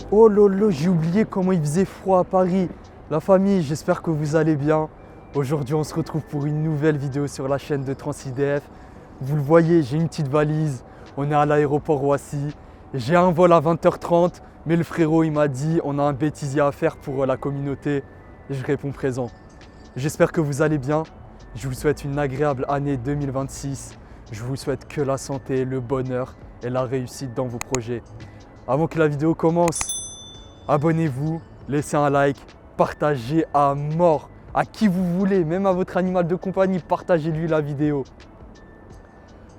Oh lolo, j'ai oublié comment il faisait froid à Paris. La famille, j'espère que vous allez bien. Aujourd'hui, on se retrouve pour une nouvelle vidéo sur la chaîne de TransIDF. Vous le voyez, j'ai une petite valise. On est à l'aéroport Roissy. J'ai un vol à 20h30, mais le frérot, il m'a dit on a un bêtisier à faire pour la communauté. Et je réponds présent. J'espère que vous allez bien. Je vous souhaite une agréable année 2026. Je vous souhaite que la santé, le bonheur et la réussite dans vos projets. Avant que la vidéo commence, abonnez-vous, laissez un like, partagez à mort, à qui vous voulez, même à votre animal de compagnie, partagez-lui la vidéo.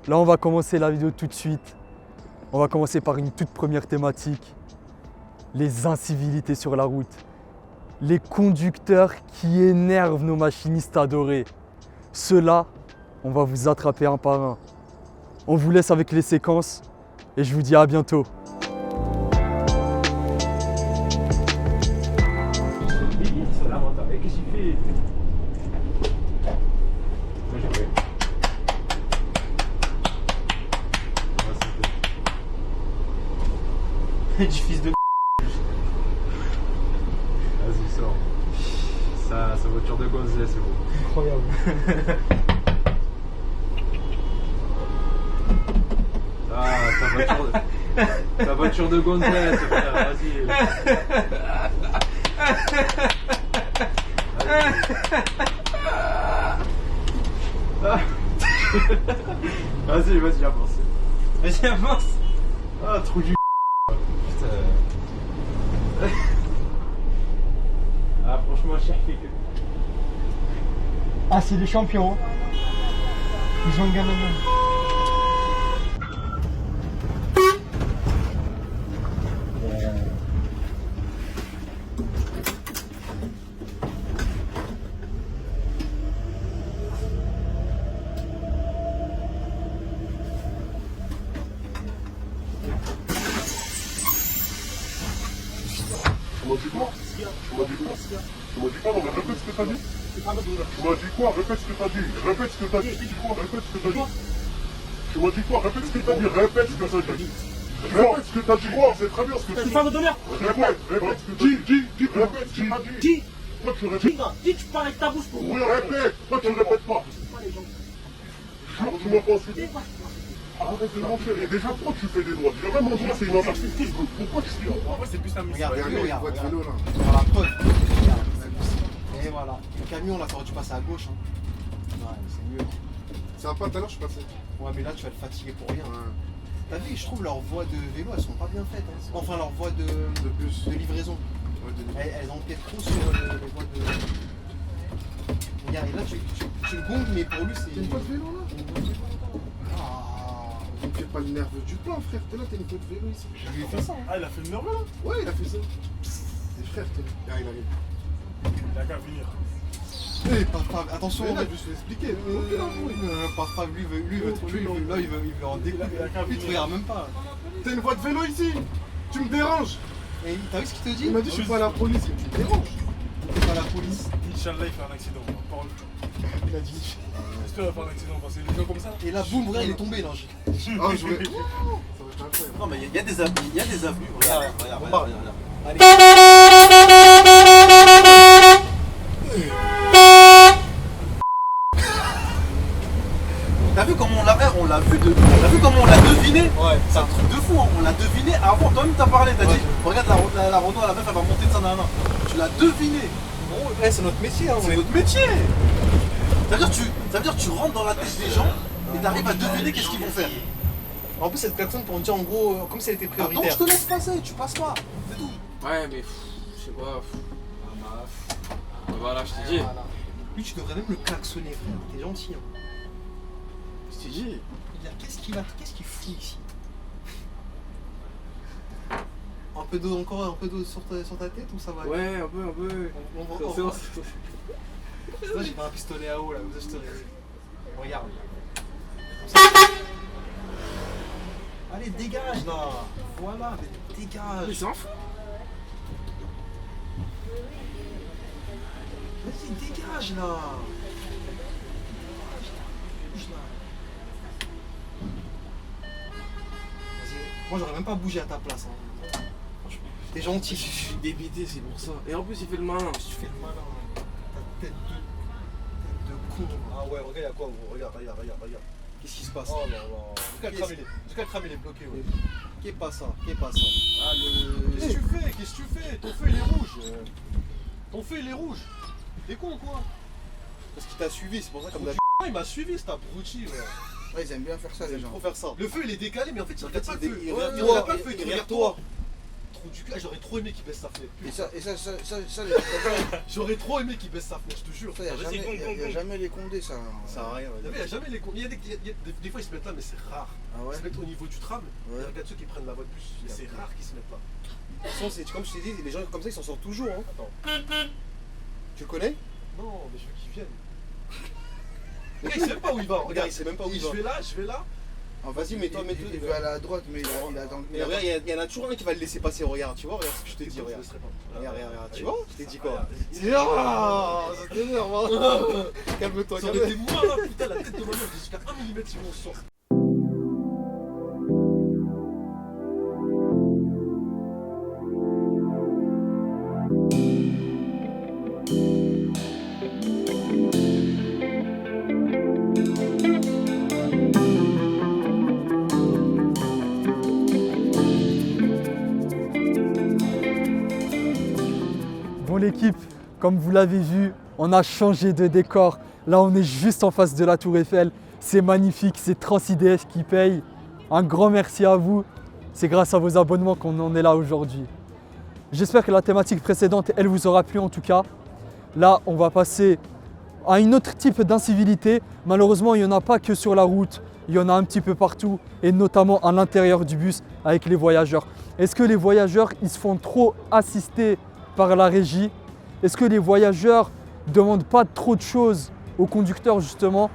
Là, on va commencer la vidéo tout de suite. On va commencer par une toute première thématique, les incivilités sur la route. Les conducteurs qui énervent nos machinistes adorés. Ceux-là, on va vous attraper un par un. On vous laisse avec les séquences et je vous dis à bientôt. Qu'est-ce qu'il fait? Moi j'ai fait. Du fils de. Vas-y, sors. Sa voiture de gonzesse, c'est bon. Incroyable. Ah, ta voiture de gonzesse, frère, vas-y. Vas-y, avance. Vas-y, avance. Ah, trou du. Putain. Ah, franchement, cher fait que. Ah, c'est des champions. Ils ont gagné. Tu m'as dit quoi? Tu m'as dit quoi? Tu m'as dit quoi? Non mais répète ce que t'as dit. Tu m'as dit quoi? Répète ce que t'as dit. Répète ce que t'as dit. Je dis quoi? Répète ce que t'as dit. Tu m'as dit quoi? Répète ce que t'as dit. Répète ce que t'as dit. Répète ce que t'as dit. Quoi? C'est très bien ce que tu dis. Femme d'honneur. Répète ce que t'as dit. Dis, répète ce que t'as dit. Dis. Toi tu répètes. Dis, tu parles avec ta bouche pour Oui, répète. Toi tu répètes pas. Jure, tu m'as pas insulté. Arrête de mentir. Et déjà, pourquoi tu fais des doigts? Déjà, même mentir, c'est une incertitude. Pourquoi tu dis? En vrai, c'est plus un mystère. Regarde, votre vélo là. Voilà, preuve. Regarde. Et voilà. Le camion là, t'aurais dû passer à gauche. Hein. Ouais, c'est mieux. C'est un pas tout à l'heure, je suis passé. Ouais, mais là, tu vas te fatiguer pour rien. Hein. T'as vu, je trouve leurs voies de vélo, elles sont pas bien faites. Hein. Enfin, leurs voies de bus, de livraison. Ouais, elles empiètent trop sur les voies de. Regarde, et là, tu le gongues, mais pour lui, c'est. T'as une voie de vélo là? On fait pas le nerf du plan, frère. T'es là, t'as une voie de vélo ici. Je lui ai fait ça. Hein. Ah, il a fait le nerveux là? Ouais, il a fait ça. C'est frère, t'es là. Ah, il arrive. Il a qu'à venir. Hey, attention, on va juste l'expliquer. Parfois, lui, il veut en découvrir. Lui, tu regardes même pas. T'as une voie de vélo ici. Tu me déranges. Et t'as vu ce qu'il te dit? Il m'a dit, je suis pas à la police. Tu me déranges. T'es pas à la police. Inch'Allah, il fait un accident. Il a dit. Est-ce qu'il va faire un accident? Parce que les gens comme ça. Et là, boum, regarde, il est tombé là. Ah, je voulais. Ça va être incroyable. Non mais il y a des avenues, regarde. Allez. T'as vu comment t'as vu comment on l'a deviné? Ouais. C'est un truc de fou, hein. On l'a deviné avant, toi-même t'as parlé, t'as dit, regarde la Renault, la meuf elle va monter de ça, nanana. Tu l'as deviné. Bon, c'est notre métier, hein. C'est notre métier. Ça veut dire que tu rentres dans la tête des gens et t'arrives à deviner qu'est-ce qu'ils vont faire. En plus, cette personne pour me dire en gros, comme si elle était Attends, prioritaire. je te laisse passer, tu passes pas, c'est tout. Ouais, mais je sais pas. Voilà, je t'ai dit. Voilà. Lui, tu devrais même le klaxonner, frère. T'es gentil, hein. Je t'ai dit. Qu'est-ce qu'il fout ici? Un peu d'eau encore, un peu d'eau sur ta tête ou ça va? Ouais, un peu. C'est bon. Ça, j'ai pas un pistolet à eau là, vous achetez. Regarde. Allez, dégage là. Voilà, mais dégage. Il s'en fout. Vas-y, dégage là. Bouge là. Vas-y. Moi, j'aurais même pas bougé à ta place. Hein. Franchement. T'es gentil. Je suis débité, c'est pour ça. Et en plus, il fait le malin. Tu fais le malin. Ta tête de con. Ah ouais, regarde, y'a quoi gros. Regarde. Qu'est-ce qui se passe? Oh là là. Jusqu'à cramer les bloqués, ouais. Qu'est pas ça? Ah le. Qu'est-ce que tu fais? Ton feu il est rouge. T'es con quoi? Parce qu'il t'a suivi, c'est pour ça comme d'habitude. Il m'a suivi, c'est abruti, ouais. Ouais, ils aiment bien faire ça, les gens. Faut faire ça. Le feu il est décalé, mais en fait il regarde pas le feu. Il regarde pas le feu, il regarde toi. Trou du cul, j'aurais trop aimé qu'il baisse sa fenêtre. Et ça, J'aurais trop aimé qu'il baisse sa fenêtre, je te jure. il y a jamais les condés, ça. Ça sert à rien. Il y a jamais les cons. Des fois ils se mettent là, mais c'est rare. Ah ouais? Ils se mettent au niveau du tram. Regarde ceux qui prennent la voie de bus. C'est rare qu'ils se mettent là. De toute façon, comme je t'ai dit, les gens comme ça ils s'en sortent toujours. Hein. Attends. Tu le connais? Non, mais je veux qu'ils viennent. Le gars il sait même pas où il va. Regarde, il sait même pas où il va. Je vais là. Ah, vas-y, mets-toi, il veut aller à droite, mais il attend. Mais regarde, il y en a toujours un qui va le laisser passer. Regarde, tu vois, regarde ce que je t'ai dit. Regarde, tu vois, je t'ai dit quoi? Ça t'énerve, hein. Calme-toi, ça aurait été moi là, putain, la tête de ma meuf, jusqu'à 1 mm sur mon sang. Bon l'équipe, comme vous l'avez vu, on a changé de décor. Là on est juste en face de la Tour Eiffel. C'est magnifique, c'est TransIDF qui paye. Un grand merci à vous. C'est grâce à vos abonnements qu'on en est là aujourd'hui. J'espère que la thématique précédente, elle vous aura plu en tout cas. Là on va passer à un autre type d'incivilité. Malheureusement il n'y en a pas que sur la route. Il y en a un petit peu partout et notamment à l'intérieur du bus avec les voyageurs. Est-ce que les voyageurs ils se font trop assister par la régie? Est-ce que les voyageurs ne demandent pas trop de choses au conducteur justement?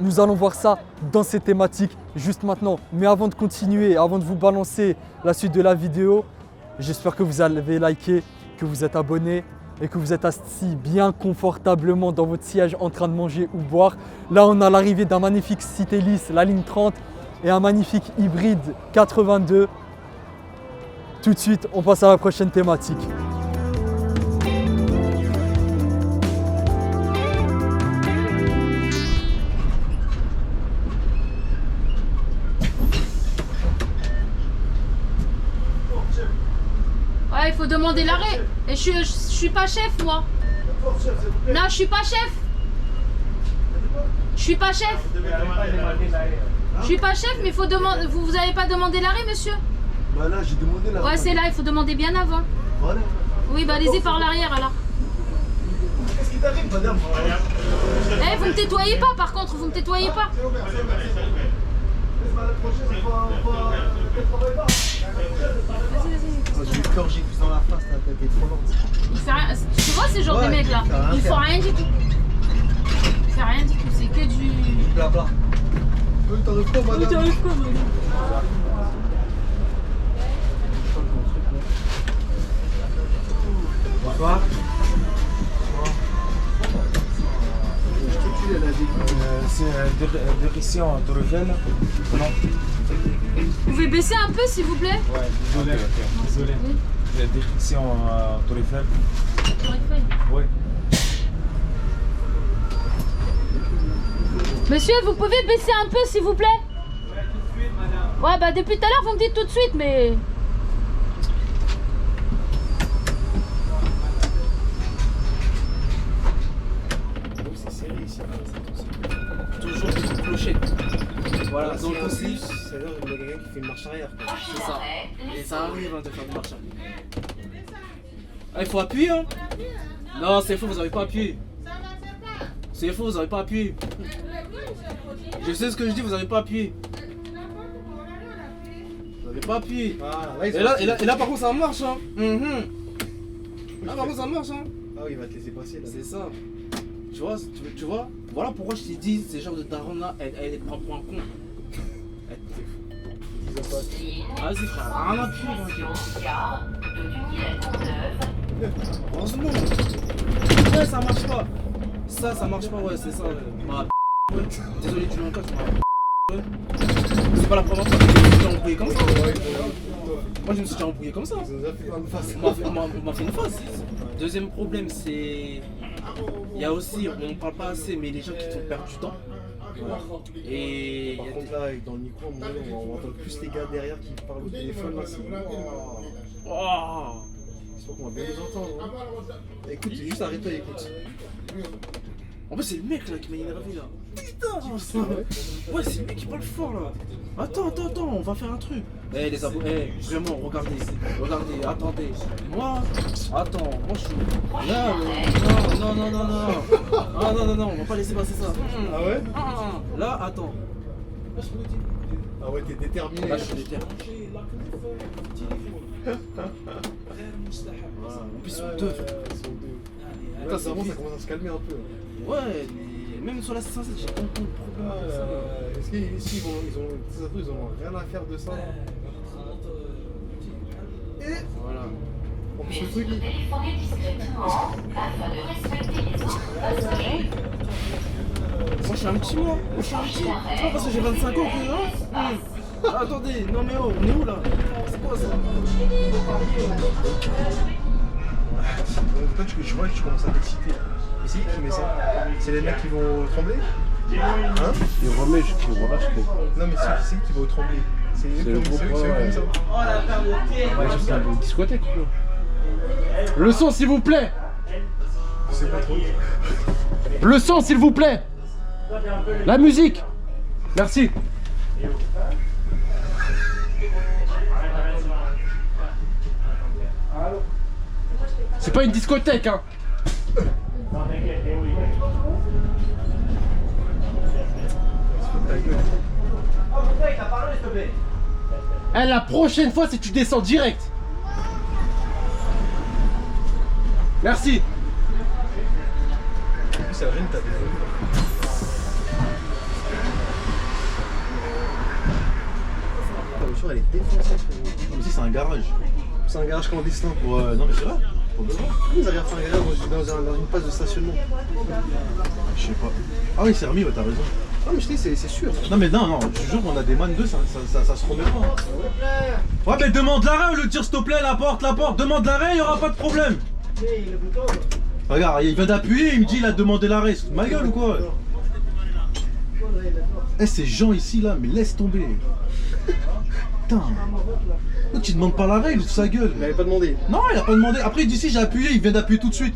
Nous allons voir ça dans ces thématiques juste maintenant. Mais avant de continuer, avant de vous balancer la suite de la vidéo, j'espère que vous avez liké, que vous êtes abonné et que vous êtes assis bien confortablement dans votre siège en train de manger ou boire. Là, on a l'arrivée d'un magnifique Citelis, la ligne 30 et un magnifique hybride 82. Tout de suite, on passe à la prochaine thématique. Ouais, il faut demander l'arrêt. Et je suis pas chef, moi. Non, je suis pas chef. Je suis pas chef. Je suis pas chef, mais il faut demander. Vous avez pas demandé l'arrêt, monsieur? Bah là, j'ai demandé l'arrêt. Ouais, c'est là, il faut demander bien avant. Voilà. Oui, bah allez-y par l'arrière alors. Qu'est-ce qui t'arrive, madame? Eh, vous me tutoyez pas, par contre, vous me tutoyez pas. J'ai eu peur, j'ai vu dans la face, ta tête est trop lente. Il fait rien. Tu vois ce genre de mec là? Il faut rien du tout. Il fait rien du tout, c'est que du. Blabla. T'arrives pas, madame? T'arrives quoi, madame? Bonsoir. C'est direction Tour Eiffel. Non. Vous pouvez baisser un peu s'il vous plaît? Ouais, désolé. Oui. Direction Tour Eiffel. Tour Eiffel. Oui. Monsieur, vous pouvez baisser un peu s'il vous plaît? Ouais, tout de suite, madame. Ouais, bah depuis tout à l'heure vous me dites tout de suite, mais. C'est serré ici. Toujours des clochers. Voilà, Dans donc le aussi. bus, c'est-à-dire qu'il y a quelqu'un qui fait une marche arrière. C'est ça. Et ça arrive hein, de faire des marches arrière. Ah, il faut appuyer, hein? Non, c'est faux, vous avez pas appuyé. C'est faux, vous avez pas appuyé. Je sais ce que je dis, vous avez pas appuyé. Vous avez pas appuyé. Voilà, Et là, par contre, ça marche, hein? Là, par contre, ça marche, hein? Ah oui, il va te laisser passer là. C'est ça. Tu vois? Voilà pourquoi je t'ai dit, ces genres de darons là, elle prend pour un con. Vas-y frère, rien à appuyer. Heureusement. Ouais, ça marche pas. Ça marche pas, ouais, c'est ça. Ouais. Désolé, tu l'encages, ouais. C'est pas la première fois que je me suis déjà embrouillé comme ça. Moi je me suis déjà embrouillé comme ça. On m'a fait une face. Deuxième problème, c'est. Il y a aussi, on ne parle pas assez, mais les gens qui te font perdre du temps. Et. Par contre, là, dans le micro, on entend plus les gars derrière qui parlent au téléphone. Là, c'est. Oh. J'espère qu'on va bien les entendre. Hein. Écoute, juste arrête-toi et écoute. En plus, c'est le mec là qui m'a énervé là. Putain, ouais, c'est le mec qui parle fort là. Attends, on va faire un truc. Eh les abonnés, vraiment, regardez, attendez. Moi, je suis. Là, non, on va pas laisser passer ça. Ah ouais? Là, attends. Ah ouais, t'es déterminé. Là, je suis déterminé. En plus, ils sont deux. Putain, ça commence à se calmer un peu. Ouais, même sur la 607, j'ai pas de problème avec ça. Est-ce qu'ils ils ont rien à faire de ça? Et voilà. En plus, le truc, moi je suis un petit moi, c'est pas parce que j'ai 25 ans que attendez, non mais oh, on est où là? C'est quoi ça? Je vois que tu commences à t'exciter. Et c'est qui met ça? C'est les mecs qui vont trembler? Hein? Les remèdes qui relâchent. Non mais c'est qui vont trembler? C'est eux comme ça. Oh la Ouais, c'est une discothèque quoi. Le son s'il vous plaît. C'est pas trop. Le son s'il vous plaît. La musique. Merci. C'est pas une discothèque hein. Eh, la prochaine fois c'est tu descends direct. Merci. C'est la jeune, t'as des. La voiture elle est défoncée. Comme si c'est un garage. C'est un garage clandestin. Ouais, non mais c'est vrai. Pour de vrai. Ils arrivent à faire un garage dans une place de stationnement. Je sais pas. Ah oui, c'est remis, ouais, t'as raison. Ah mais je dis c'est sûr. Non mais non, je te jure qu'on a des man 2, ça se remet pas. Ouais mais demande l'arrêt au lieu de dire s'il te plaît, la porte, demande l'arrêt, il y aura pas de problème. Regarde, il vient d'appuyer, il me dit il a demandé l'arrêt, c'est ma gueule ou quoi? Eh ces gens ici là, mais laisse tomber. Putain. Pourquoi tu demandes pas l'arrêt, il ouvre sa gueule. Il avait pas demandé. Non, il a pas demandé. Après il dit si j'ai appuyé, il vient d'appuyer tout de suite.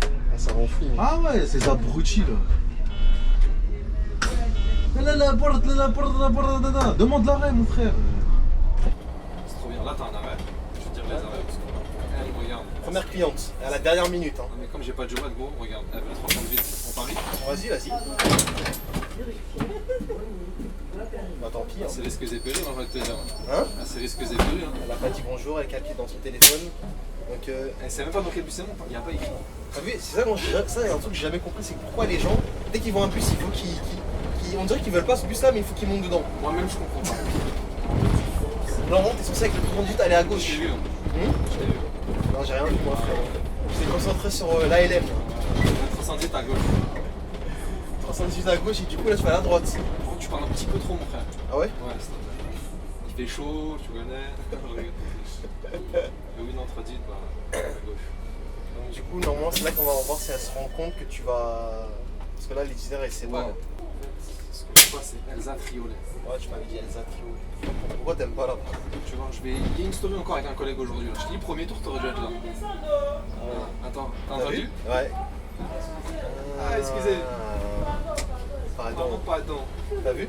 Ah, ça rend fou. Hein. Ah ouais, ces abrutis là. La porte. Demande l'arrêt, mon frère. C'est trop bien. Là, t'as un arrêt. Je vais te dire les arrêts parce que. Regarde. Première cliente, à la dernière minute. Hein. Non, mais comme j'ai pas de journée, gros, regarde. Elle veut 308 en Paris. Vas-y. Bah tant pis. Hein. C'est risque et périls, on va te dire. Hein? C'est risque et périls. Elle a pas dit bonjour, elle calcule dans son téléphone. Donc Elle sait même pas dans quel bus c'est, il n'y a pas écrit. T'as vu, c'est ça, ça c'est un truc que j'ai jamais compris, c'est pourquoi les gens, dès qu'ils voient un bus, il faut qu'ils. On dirait qu'ils veulent pas ce bus là, mais il faut qu'ils montent dedans. Moi-même, je comprends pas. Normalement, t'es censé avec le conduite aller à gauche. Je l'ai vu. Je l'ai vu. Non, j'ai rien vu moi, frère. J'étais concentré sur l'ALM. 310 à gauche. 318 à gauche et du coup là tu vas à la droite. Oh, tu parles un petit peu trop, mon frère. Ah ouais? Ouais, il fait chaud, tu connais. Oui, non, 310, bah, à gauche. Donc du coup, normalement, c'est là qu'on va voir si elle se rend compte que tu vas. Parce que là, l'itinéraire elle sait pas. Ouais. Ce que je vois, c'est Elsa Triolet. Ouais, tu m'avais dit Elsa Trio. Pourquoi t'aimes pas là-bas? Tu vois, il y a une story encore avec un collègue aujourd'hui. Je te dis, premier tour, t'aurais dû être là. Attends, t'as entendu? Ouais. Ah, excusez. Pardon. T'as vu?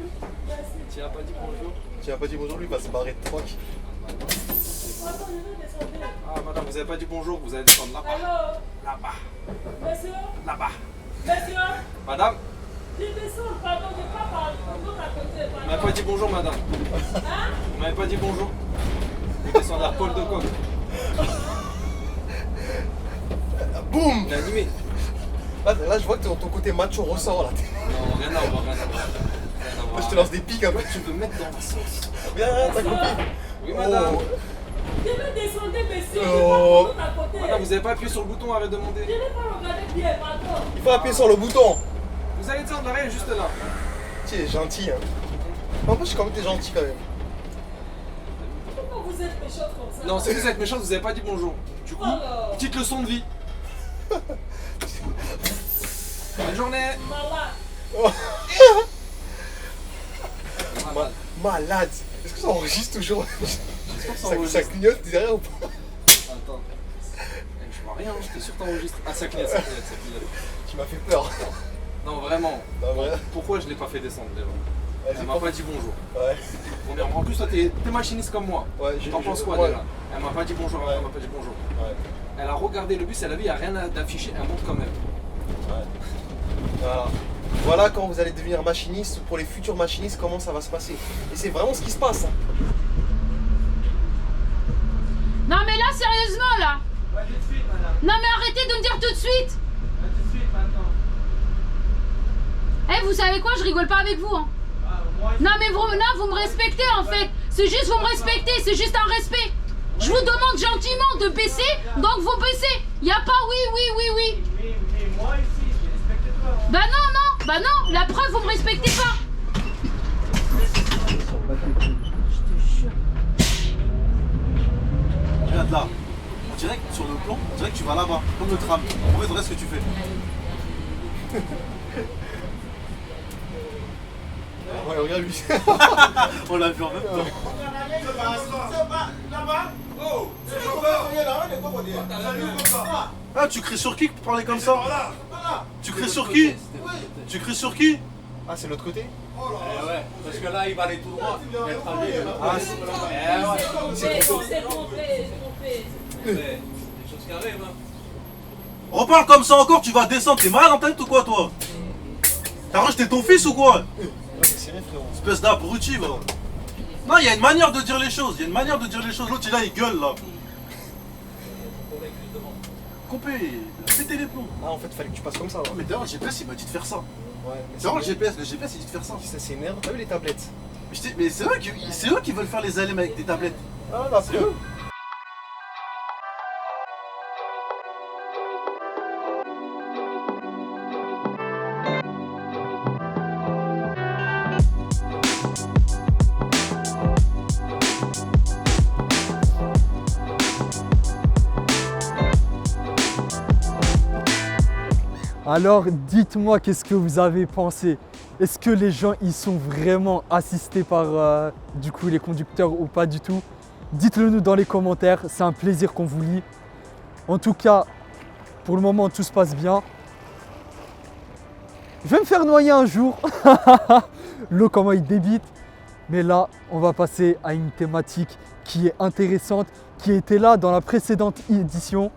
Tu n'as pas dit bonjour? Tu n'as pas dit bonjour, lui il va se barrer de troc. Ah, madame, vous avez pas dit bonjour, vous allez descendre là-bas. Là-bas. Là-bas. Madame? Je descends, pardon, je n'ai pas parlé. Vous m'avez pas dit bonjour, madame. Vous m'avez pas dit bonjour. Vous descendez à Paul de Coq. Boum! Il est animé. Là, je vois que ton côté macho ressort là. Non, rien à voir. Je te lance des pics un peu. Tu peux me mettre dans la sauce. Viens, ta copine. Oui, madame. Je vais descendre, monsieur. Oh. Madame, vous avez pas appuyé sur le bouton, arrête de demander. Je n'ai pas regardé bien, pardon. Il faut appuyer sur le bouton. Vous allez descendre, l'arrêt est juste là. Tu es gentil, hein. En plus, je suis quand même t'es gentil quand même. Pourquoi vous êtes méchante comme ça? Non, si vous êtes méchante, vous avez pas dit bonjour. Du coup, Alors. petite leçon de vie. Bonne journée. Malade. Malade. Est-ce que ça enregistre toujours? J'espère que ça Ça enregistre. clignote derrière ou pas? Attends. Je vois rien, j'étais sûr que t'enregistres. Ah, ça clignote, ça clignote, ça clignote. Tu m'as fait peur. Non, vraiment. Non, vrai. Pourquoi je l'ai pas fait descendre déjà? Vas-y, Elle m'a pas dit bonjour. Ouais. Premièrement, en plus, toi, t'es machiniste comme moi. Ouais, T'en penses quoi ouais. déjà? Elle m'a pas dit bonjour, Ouais. elle m'a pas dit bonjour. Ouais. Elle a regardé le bus, elle a vu, il n'y a rien d'affiché, elle monte quand même. Voilà. Voilà quand vous allez devenir machiniste ou pour les futurs machinistes, comment ça va se passer. Et c'est vraiment ce qui se passe. Hein. Non mais là, sérieusement là. Non mais arrêtez de me dire tout de suite. Eh, vous savez quoi, je rigole pas avec vous. Hein. Non mais vous me respectez en fait. C'est juste vous me respectez, c'est juste un respect. Je vous demande gentiment de baisser, donc vous baissez. Y a pas oui. Mais moi ici, je respecte toi. Bah non, la preuve vous me respectez pas. Regarde là. On dirait que sur le plan, on dirait que tu vas là-bas, comme le tram. En vrai, regarde ce que tu fais. Ouais, regarde lui. On l'a vu en même temps. Ah, tu cries sur qui pour parler comme ça? Tu cries sur qui? Tu cries sur qui? Ah, c'est l'autre côté? Ouais, parce que là, il va aller tout droit. Ah, C'est trompé. Des choses qui arrivent, hein. Reparle comme ça encore, tu vas descendre. T'es malade en tête ou quoi, toi? T'as rejeté ton fils ou quoi? c'est vrai, frérot. Espèce d'abruti, va. Non, il y a une manière de dire les choses. Il y a une manière de dire les choses. L'autre, il gueule là. Coupé, pétez les plombs. Ah, en fait, fallait que tu passes comme ça. Là. Mais d'ailleurs, le GPS, il m'a dit de faire ça. Ouais, mais D'ailleurs, le GPS, il dit de faire ça. ça s'énerve. T'as vu les tablettes? Mais c'est eux qui veulent faire les ALM avec des tablettes. Ah, là, C'est eux. Alors dites-moi qu'est-ce que vous avez pensé. Est-ce que les gens y sont vraiment assistés par du coup les conducteurs ou pas du tout? Dites-le nous dans les commentaires, c'est un plaisir qu'on vous lit. En tout cas, pour le moment tout se passe bien. Je vais me faire noyer un jour. L'eau comment il débite. Mais là, on va passer à une thématique qui est intéressante, qui était là dans la précédente édition.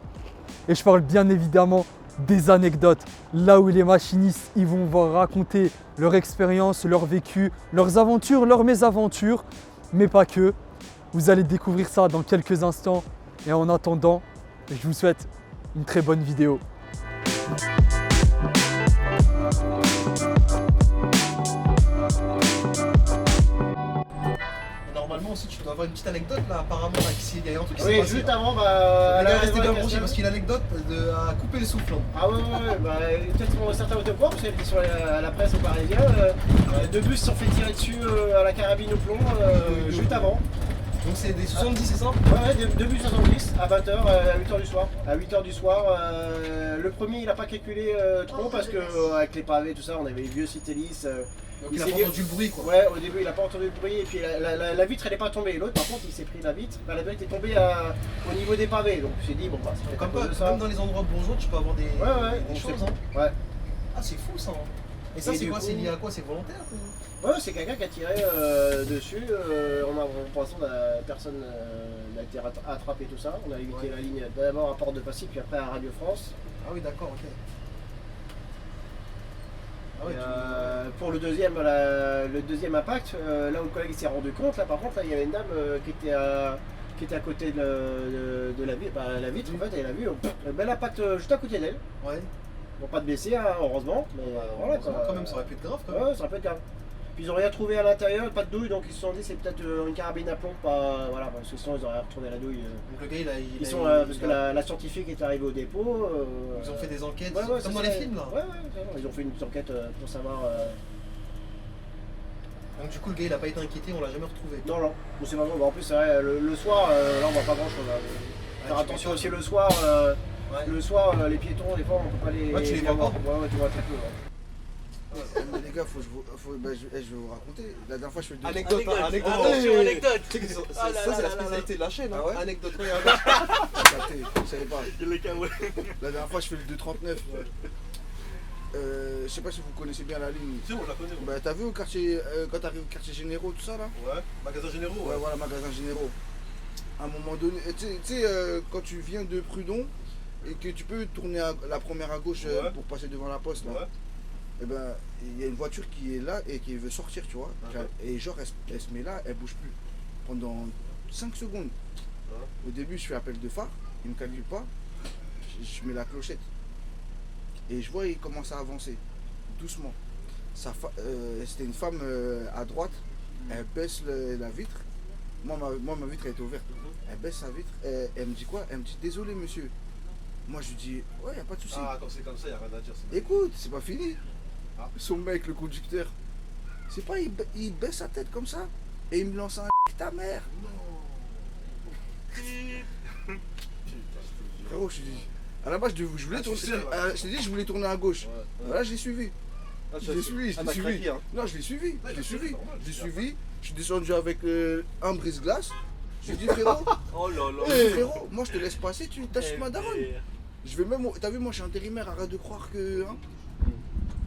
Et je parle bien évidemment des anecdotes, là où les machinistes ils vont vous raconter leur expérience, leur vécu, leurs aventures, leurs mésaventures, mais pas que. Vous allez découvrir ça dans quelques instants et en attendant, je vous souhaite une très bonne vidéo. Normalement aussi, tu dois avoir une petite anecdote là, apparemment, là, il y a un truc qui s'est Oui, passé. juste là. avant, bah. Elle est restée bien branchée branchée parce qu'il a l'anecdote à couper le souffle. Hein. Ah ouais, bah, peut-être certains vont te croire parce qu'elle était sur la presse au Parisien. Deux bus se sont fait tirer dessus à la carabine au plomb juste avant. Donc c'est des 70, c'est ça? Ouais, deux bus 70 à 20h, à 8h du soir. À 8h du soir, le premier il a pas calculé trop parce que avec les pavés tout ça, on avait les vieux Citélis. Donc il a s'est pas dit- entendu le bruit quoi. Ouais, au début il a pas entendu le bruit et puis la vitre elle est pas tombée. L'autre par contre il s'est pris la vitre, enfin, la vitre est tombée au niveau des pavés. Donc je me suis dit bon bah c'est Comme à quoi, cause de ça. même dans les endroits bourgeois, tu peux avoir des choses. Hein. Ouais. Ah, c'est fou ça. Hein. Et ça, Et c'est du quoi? coup- C'est lié à quoi? C'est volontaire? Ouais, c'est quelqu'un qui a tiré dessus. Pour l'instant, personne n'a été attrapé, tout ça. On a évité la ligne d'abord à Porte de Passy, puis après à Radio France. Ah oui, d'accord, ok. Ah ouais, Et, pour le deuxième impact, là où le collègue s'est rendu compte, là par contre, là, il y avait une dame qui était à côté de la vitre, la vitre en fait, elle a vu un bel impact juste à côté d'elle. Ouais. Bon, pas de blessés, hein, heureusement, mais voilà quoi. Quand même, ça aurait pu être grave quand même. Ouais, ça aurait pu être grave. Puis ils ont rien trouvé à l'intérieur, pas de douille, donc ils se sont dit c'est peut-être une carabine à plomb, pas voilà, parce que sinon ils auraient retrouvé la douille. Donc le gars, Ils sont parce que la scientifique est arrivée au dépôt. Ils ont fait des enquêtes, ouais, comme dans les films là. Ouais, ils ont fait une petite enquête pour savoir. Donc du coup, le gars il a pas été inquiété, on l'a jamais retrouvé. Non, non, bon, c'est pas grave. En plus, c'est vrai, le soir, là, on voit pas grand chose. Faire attention aussi le soir. Le soir, les piétons, des fois, on peut pas les. Ouais, tu les vois pas. Ouais, tu vois très peu. Mais les gars, je vais vous raconter. La dernière fois, je fais le Anecdote. Tu sais que ça, c'est la spécialité de la chaîne. Ah ouais. Anecdote. Je savais pas. La dernière fois, je fais le 2,39. Je sais pas si vous connaissez bien la ligne. Si, on la connaît. Bah, t'as vu au quartier, quand t'arrives au quartier généraux, tout ça là? Ouais, magasin généraux. Ouais, voilà, magasin généraux. À un moment donné, tu sais, quand tu viens de Prud'hon et que tu peux tourner la première à gauche pour passer devant la poste là. Ouais. Et ben, il y a une voiture qui est là et qui veut sortir, tu vois. Et genre, elle se met là, elle bouge plus. Pendant 5 secondes. Au début, je fais appel de phare, il me calcule pas. Je mets la clochette. Et je vois, il commence à avancer. Doucement. C'était une femme à droite. Elle baisse la vitre. Moi, ma vitre elle était ouverte. Elle baisse sa vitre. Elle me dit quoi? Elle me dit désolé, monsieur. Moi, je lui dis ouais, y a pas de souci. Ah, quand c'est comme ça, y a rien à dire. Écoute, c'est pas fini. Son mec, le conducteur, c'est pas, il baisse sa tête comme ça et il me lance un ta mère. Frérot, je te dis, à la base, je voulais tourner, je t'ai dit, je voulais tourner à gauche. Voilà, je l'ai suivi. Je l'ai suivi. Non, je l'ai suivi. Je l'ai suivi. Je suis descendu avec un brise-glace. J'ai dit frérot, frérot, moi je te laisse passer, tu t'achètes ma daronne. Je vais même, t'as vu, moi je suis intérimaire, arrête de croire que. Hein,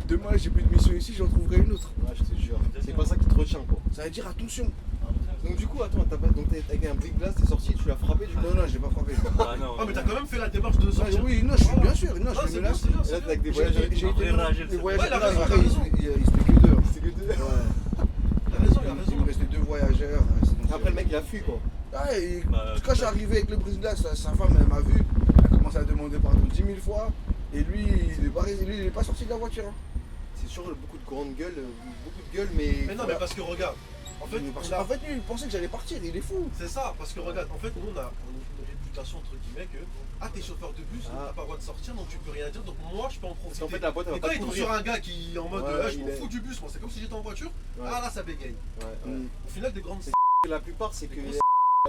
demain j'ai plus de mission ici, j'en trouverai une autre. Ouais, je te jure. C'est pas ça qui te retient quoi. Ça veut dire attention. Donc du coup, attends, t'es avec un brick glace, t'es sorti, tu l'as frappé du coup. Non, j'ai pas frappé. Ah mais t'as quand même fait la démarche de sortir. Oui, non, je suis bien sûr. Non, je me menace. Et là, t'es avec des voyageurs. J'ai été des voyageurs. Ouais, Après, il se fait que deux. Ouais. T'as raison. Il me restait 2 voyageurs. Après, le mec il a fui quoi. Quand je suis arrivé avec le brise-glace, sa femme elle m'a vu. Elle a commencé à demander pardon 10 000 fois. Et lui, il est pas sorti de la voiture. C'est sûr, beaucoup de grandes gueules, mais. Mais non, mais parce que regarde. En fait, lui, il pensait que j'allais partir, il est fou. C'est ça, parce que regarde, en fait, nous on a une réputation entre guillemets que t'es chauffeur de bus, t'as pas le droit de sortir, donc tu peux rien dire, donc moi je peux en profiter. En fait, la boîte, et quand il tombe sur un gars qui est en mode je m'en fous du bus, moi c'est comme si j'étais en voiture, là ça bégaye. Au final, des grandes. La plupart, c'est que.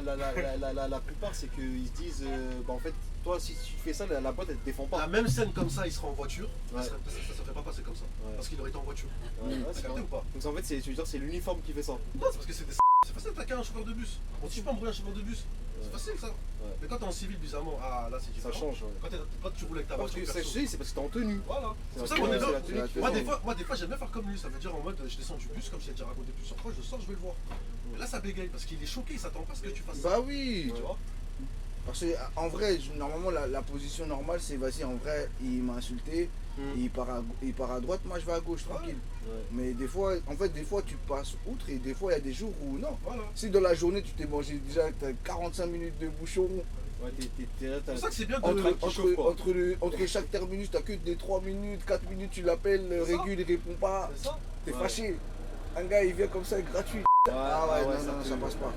La plupart, c'est qu'ils se disent en fait, toi, si tu fais ça, la boîte elle te défend pas. La même scène comme ça, il sera en voiture, ça serait pas passé comme ça. Parce qu'il aurait été en voiture. T'as capté ou pas? Donc en fait, tu veux dire, c'est l'uniforme qui fait ça. Non, c'est parce que c'est facile d'attaquer un chauffeur de bus. On ne pas embrouiller un chauffeur de bus. C'est facile ça. Mais quand t'es en civil, bizarrement, là c'est différent. Ça change. Quand tu roules avec ta voiture. C'est parce que t'es en tenue. Voilà. C'est pour ça qu'on est là. Moi, des fois, j'aime bien faire comme lui. Ça veut dire en mode, je descends du bus, comme je l'ai déjà raconté plusieurs fois, je sors, je vais le voir. Et là, ça bégaye parce qu'il est choqué, il s'attend pas à ce que tu fasses ça. Bah oui. Tu vois. Parce qu'en vrai, normalement, la position normale, c'est vas-y, en vrai, il m'a insulté, il part à droite, moi je vais à gauche, tranquille. Mais des fois, tu passes outre et des fois, il y a des jours où non. Si dans la journée, tu t'es mangé déjà 45 minutes de bouchon, c'est pour ça que c'est bien entre chaque terminus, t'as que des 3 minutes, 4 minutes, tu l'appelles, régule, il répond pas. T'es fâché. Un gars, il vient comme ça, gratuit. Ah ouais, non, ça passe pas.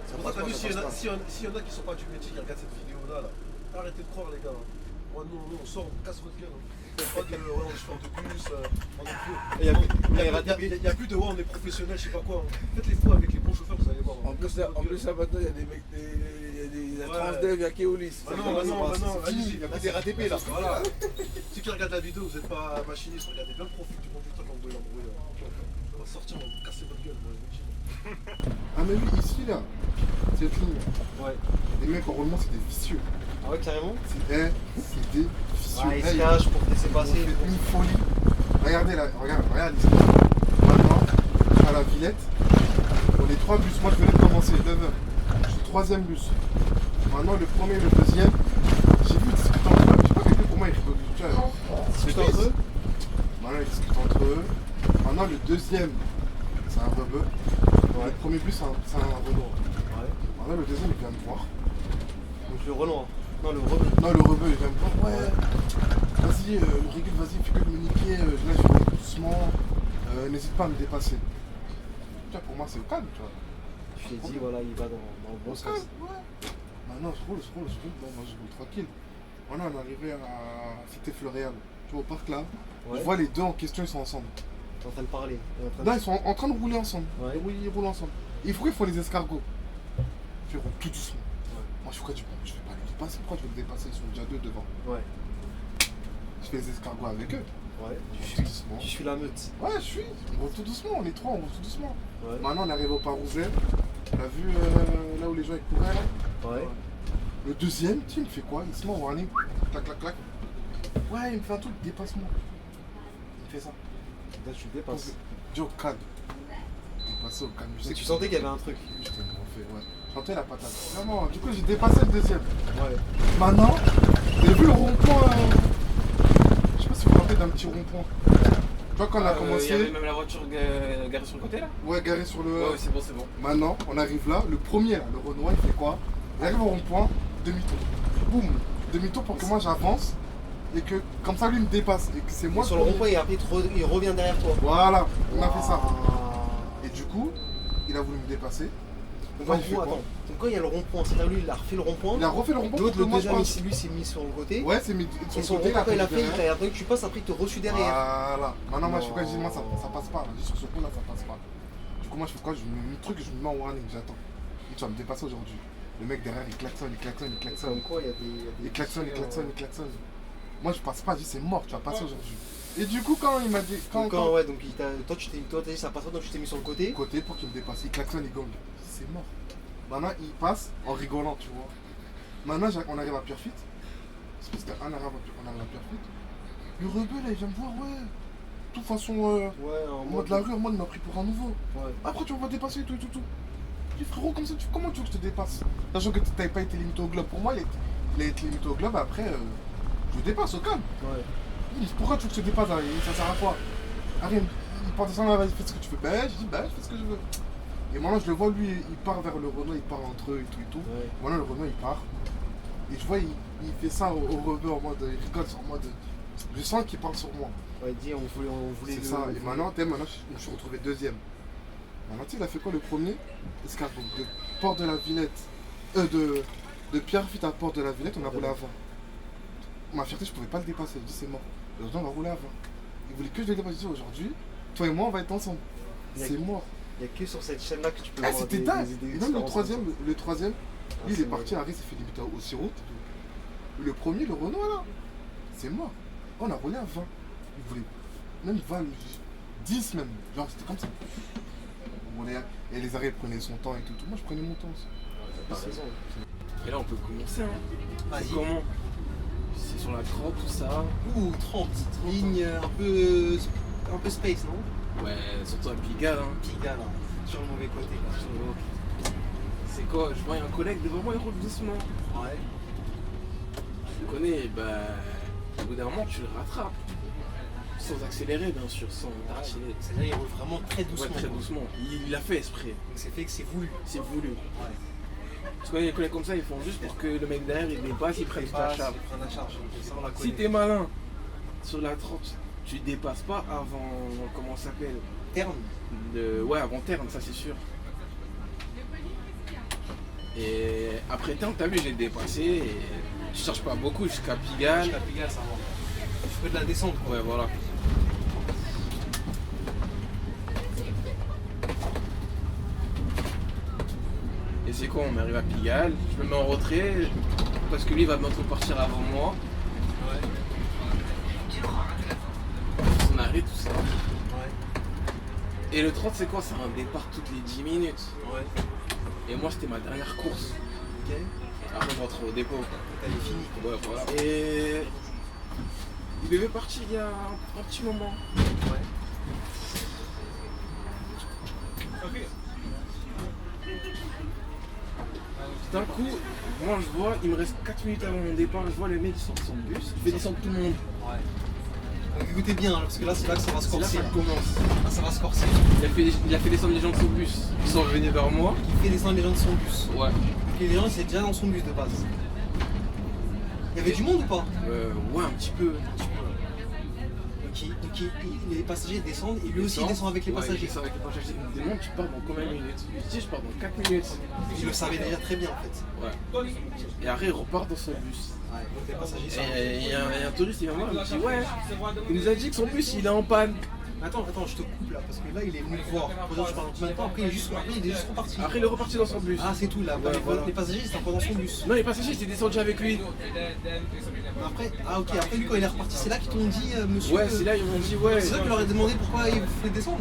C'est pour ça que t'as vu, s'il y en a qui sont pas du métier, qui regardent cette vidéo-là, arrêtez de croire les gars. Moi, nous on sort, on casse votre gueule. Pas de on est chauffeur de bus, il n'y a plus de on est professionnel, je sais pas quoi. Faites les fous avec les bons chauffeurs, vous allez voir. En plus, là maintenant, il y a des mecs, il y a Transdev, il y a Keolis. Non, il y a plus des RATP là. Voilà. Ceux qui regardent la vidéo, vous n'êtes pas machiniste, regardez bien le profil du conducteur quand vous voulez l'embrouiller. On va sortir, on va casser votre gueule, moi, je vous dis. Ah mais oui, ici là, cette ligne. Ouais. Les mecs, normalement, c'est des vicieux. Ah ouais, carrément. C'est des vicieux. Ah, ils se cachent pour te laisser passer. Une folie. Regardez là, regarde ici. Maintenant, à la Villette, on est 3 bus. Moi, je venais de commencer, 9h. Je suis 3e bus. Maintenant, le premier et le deuxième, j'ai vu discuter entre eux. J'ai pas compris pour moi, ils discutent entre eux. Maintenant, ils discutent entre eux. Maintenant, le deuxième, c'est un rebeu. Le premier bus, c'est un Renault. Maintenant, le deuxième, il vient me voir. Donc le Renault. Non, le rebeu. Non, le rebeu, il vient me voir. Ouais, vas-y, régule, vas-y, fais que de me niquer. Là, je vais doucement. N'hésite pas à me dépasser. Tu vois, pour moi, c'est au calme, tu vois. Je t'ai dit, voilà, il va dans le bon sens. Ouais. Maintenant, je roule. Bon, moi, je roule tranquille. Maintenant, on est arrivé à Cité Floréal. Tu vois, au parc là. Je vois les deux en question, ils sont ensemble. T'es en train de parler. Là, ils sont en train de rouler ensemble. Ouais. Oui, ils roulent ensemble. Et pourquoi ils font les escargots? Je roule tout doucement. Moi, je suis quoi? Je vais pas les dépasser. Pourquoi je vais les dépasser? Ils sont déjà deux devant. Ouais. Je fais les escargots avec eux. Ouais. Tu suis la meute. Ouais, je suis. On roule tout doucement. On est trois, on roule tout doucement. Ouais. Maintenant, on arrive au Parouset. T'as vu là où les gens ils couraient là? Ouais. Le deuxième, tu sais, il me fait quoi? Il se met en warning. Clac, clac, clac. Ouais, il me fait un truc de dépassement. Il me fait ça. Là, tu le dépasses. Dis au cadre. Dépassé au cadre. Mais tu sentais qu'il y avait un truc. J'étais fait, ouais. Je sentais la patate. Vraiment, du coup, j'ai dépassé le deuxième. Ouais. Maintenant, j'ai vu le rond-point. Je sais pas si vous vous rappelez d'un petit rond-point. Tu vois, quand on a commencé. Il y avait même la voiture garée sur le côté là? Ouais, garé sur le. Ouais, c'est bon, c'est bon. Maintenant, on arrive là. Le premier, là, le Renoir, il fait quoi? Il arrive au rond-point, demi-tour. Boum, demi-tour pour que moi j'avance. Et que comme ça, lui me dépasse. Et que c'est moi. Sur le rond-point, et après, il revient derrière toi. Voilà, on a fait ça. Et du coup, il a voulu me dépasser. Donc, Moi, en il fait gros, quoi? attends. Donc, quand il y a le rond-point, c'est-à-dire lui, il a refait le rond-point. Il a refait le rond-point. L'autre, le moi, deuxième, je passe. lui, s'est mis sur le côté. Ouais, c'est mis Et sur son le côté. rond-point, quand il a fait, il derrière. t'a attends que tu passes, après, il te reçut derrière. Voilà. Maintenant, moi, je fais quoi? Je dis, moi, ça passe pas. Je dis, sur ce coup-là, ça passe pas. Du coup, moi, je fais quoi? Je me mets le truc et je me mets en warning. J'attends. Et tu vas me dépasser aujourd'hui. Le mec derrière, il klaxonne, il klaxonne, il klaxonne. Comme quoi, il y a des. Il klaxonne, il klaxonne, il klaxonne. Moi, je passe pas. Je dis, c'est mort, tu vas passer aujourd'hui. Et du coup, quand il m'a dit. Ouais, donc toi, t'as dit, ça passe pas, donc tu t'es mis sur le côté. Côté pour qu'il me dépasse. Il klaxonne, il gagne. C'est mort. Maintenant, il passe en rigolant, tu vois. Maintenant, on arrive à Pierrefitte. C'est parce qu'on arrive à Pierrefitte. Le rebelle, là, il vient me voir, ouais. De toute façon, en moi de la rue, moi, il m'a pris pour un nouveau. Ouais. Après, tu vas me dépasser et tout. Je dis, frérot, comme ça, comment tu veux que je te dépasse? Sachant que tu n'avais pas été limité au globe. Pour moi, il a été limité au globe, après, je le dépasse au calme. Ouais. Il dit, pourquoi tu veux que je te dépasse? Ça sert à quoi? Rien. Il part de ça, vas-y, fais ce que tu veux. Ben, je dis, ben, je fais ce que je veux. Et maintenant, je le vois, lui, il part vers le Renault, il part entre eux et tout. Ouais. Maintenant, le Renault, il part. Et je vois, il fait ça au rebeu en mode, il rigole en mode. Je sens qu'il parle sur moi. Ouais, il dit, on voulait. C'est ça. Et maintenant, je me suis retrouvé deuxième. Maintenant, tu sais, il a fait quoi le premier? Escargot. De Port de la Villette. De Pierrefitte à Port de la Villette, on a roulé avant. Ma fierté, je pouvais pas le dépasser. Je dis, c'est mort. Aujourd'hui, on va rouler avant. Il voulait que je le dépasse. Je dis, aujourd'hui, toi et moi, on va être ensemble. C'est mort. Il n'y a que sur cette chaîne-là que tu peux Ah, voir c'était des dingue. idées Et même le troisième, lui, il est c'est parti, Harry s'est fait limiter aussi route. Le premier, le Renault, là, c'est mort. On a roulé à 20. Il voulait même 20, 10 même. Genre, c'était comme ça. On roulait, et les arrêts prenaient son temps et tout. Moi, je prenais mon temps aussi. T'as raison. Et là, on peut commencer, hein. Vas-y. Comment? C'est sur la 30, tout ça. Ouh, 30. Ligne un peu space, non? Ouais, surtout à Pigalle, hein. Pigalle, hein. Sur le mauvais côté, là. C'est quoi? Je vois un collègue devant moi, il roule doucement. Ouais. Tu le connais, bah. Au bout d'un moment, tu le rattrapes. Sans accélérer, bien sûr, sans tartiner. C'est-à-dire, il roule vraiment très doucement. Ouais, très doucement. Il l'a fait exprès. Donc, c'est fait que c'est voulu. C'est voulu. Ouais. Parce que les collègues comme ça, ils font juste pour que le mec derrière, il dépasse, il prenne ta charge. La charge. Ça, on la Si connaît. t'es malin, sur la 30, tu dépasses pas avant, comment ça s'appelle? Terne. Ouais, avant Terne, ça c'est sûr. Et après Terne, t'as vu, j'ai dépassé et je cherche pas beaucoup jusqu'à Pigalle. Jusqu'à Pigalle, ça va. Tu fais de la descente, quoi. Ouais, voilà. Et c'est quoi, on arrive à Pigalle, je me mets en retrait parce que lui va bientôt partir avant moi. Ouais. Son arrêt, tout ça. Ouais. Et le 30, c'est quoi? C'est un départ toutes les 10 minutes. Ouais. Et moi, c'était ma dernière course. Ok. Après, je rentre au dépôt. T'avais fini. Ouais, voilà. Et il devait partir il y a un petit moment. Ouais. D'un coup, moi je vois, il me reste 4 minutes avant mon départ, je vois le mec qui sort de son bus, il fait descendre tout le monde. Ouais. Donc écoutez bien, parce que là c'est là que ça va se C'est là que corser. ça commence. Là ça va se corser. Il a fait descendre les gens de son bus. Ils sont revenus vers moi. Il fait descendre les gens de son bus. Ouais. Donc les gens étaient déjà dans son bus de base. Il y avait du monde ou pas? Ouais, un petit peu. Donc les passagers descendent et lui aussi il descend avec les passagers. Il descend avec les passagers. Il me demande, tu pars dans combien de minutes? Je dis, je pars dans 4 minutes. Il le savait déjà très bien en fait. Ouais. Et après, il repart dans son bus. Ouais, donc les passagers sont. Et il y a un touriste, il vient me voir, il me dit, ouais, il nous a dit que son bus il est en panne. Attends, je te coupe là, parce que là il est venu le voir. Pendant que je parle en même temps, après il est juste reparti. Après, il est reparti dans son bus. Ah, c'est tout là. Ouais, voilà. Les passagers ils étaient encore dans son bus. Non, les passagers étaient descendus avec lui. Après, ok, après lui quand il est reparti, c'est là qu'ils t'ont dit, monsieur. Ouais, c'est là, ils m'ont dit, ouais. C'est toi qui leur as demandé pourquoi ils vous faisaient descendre.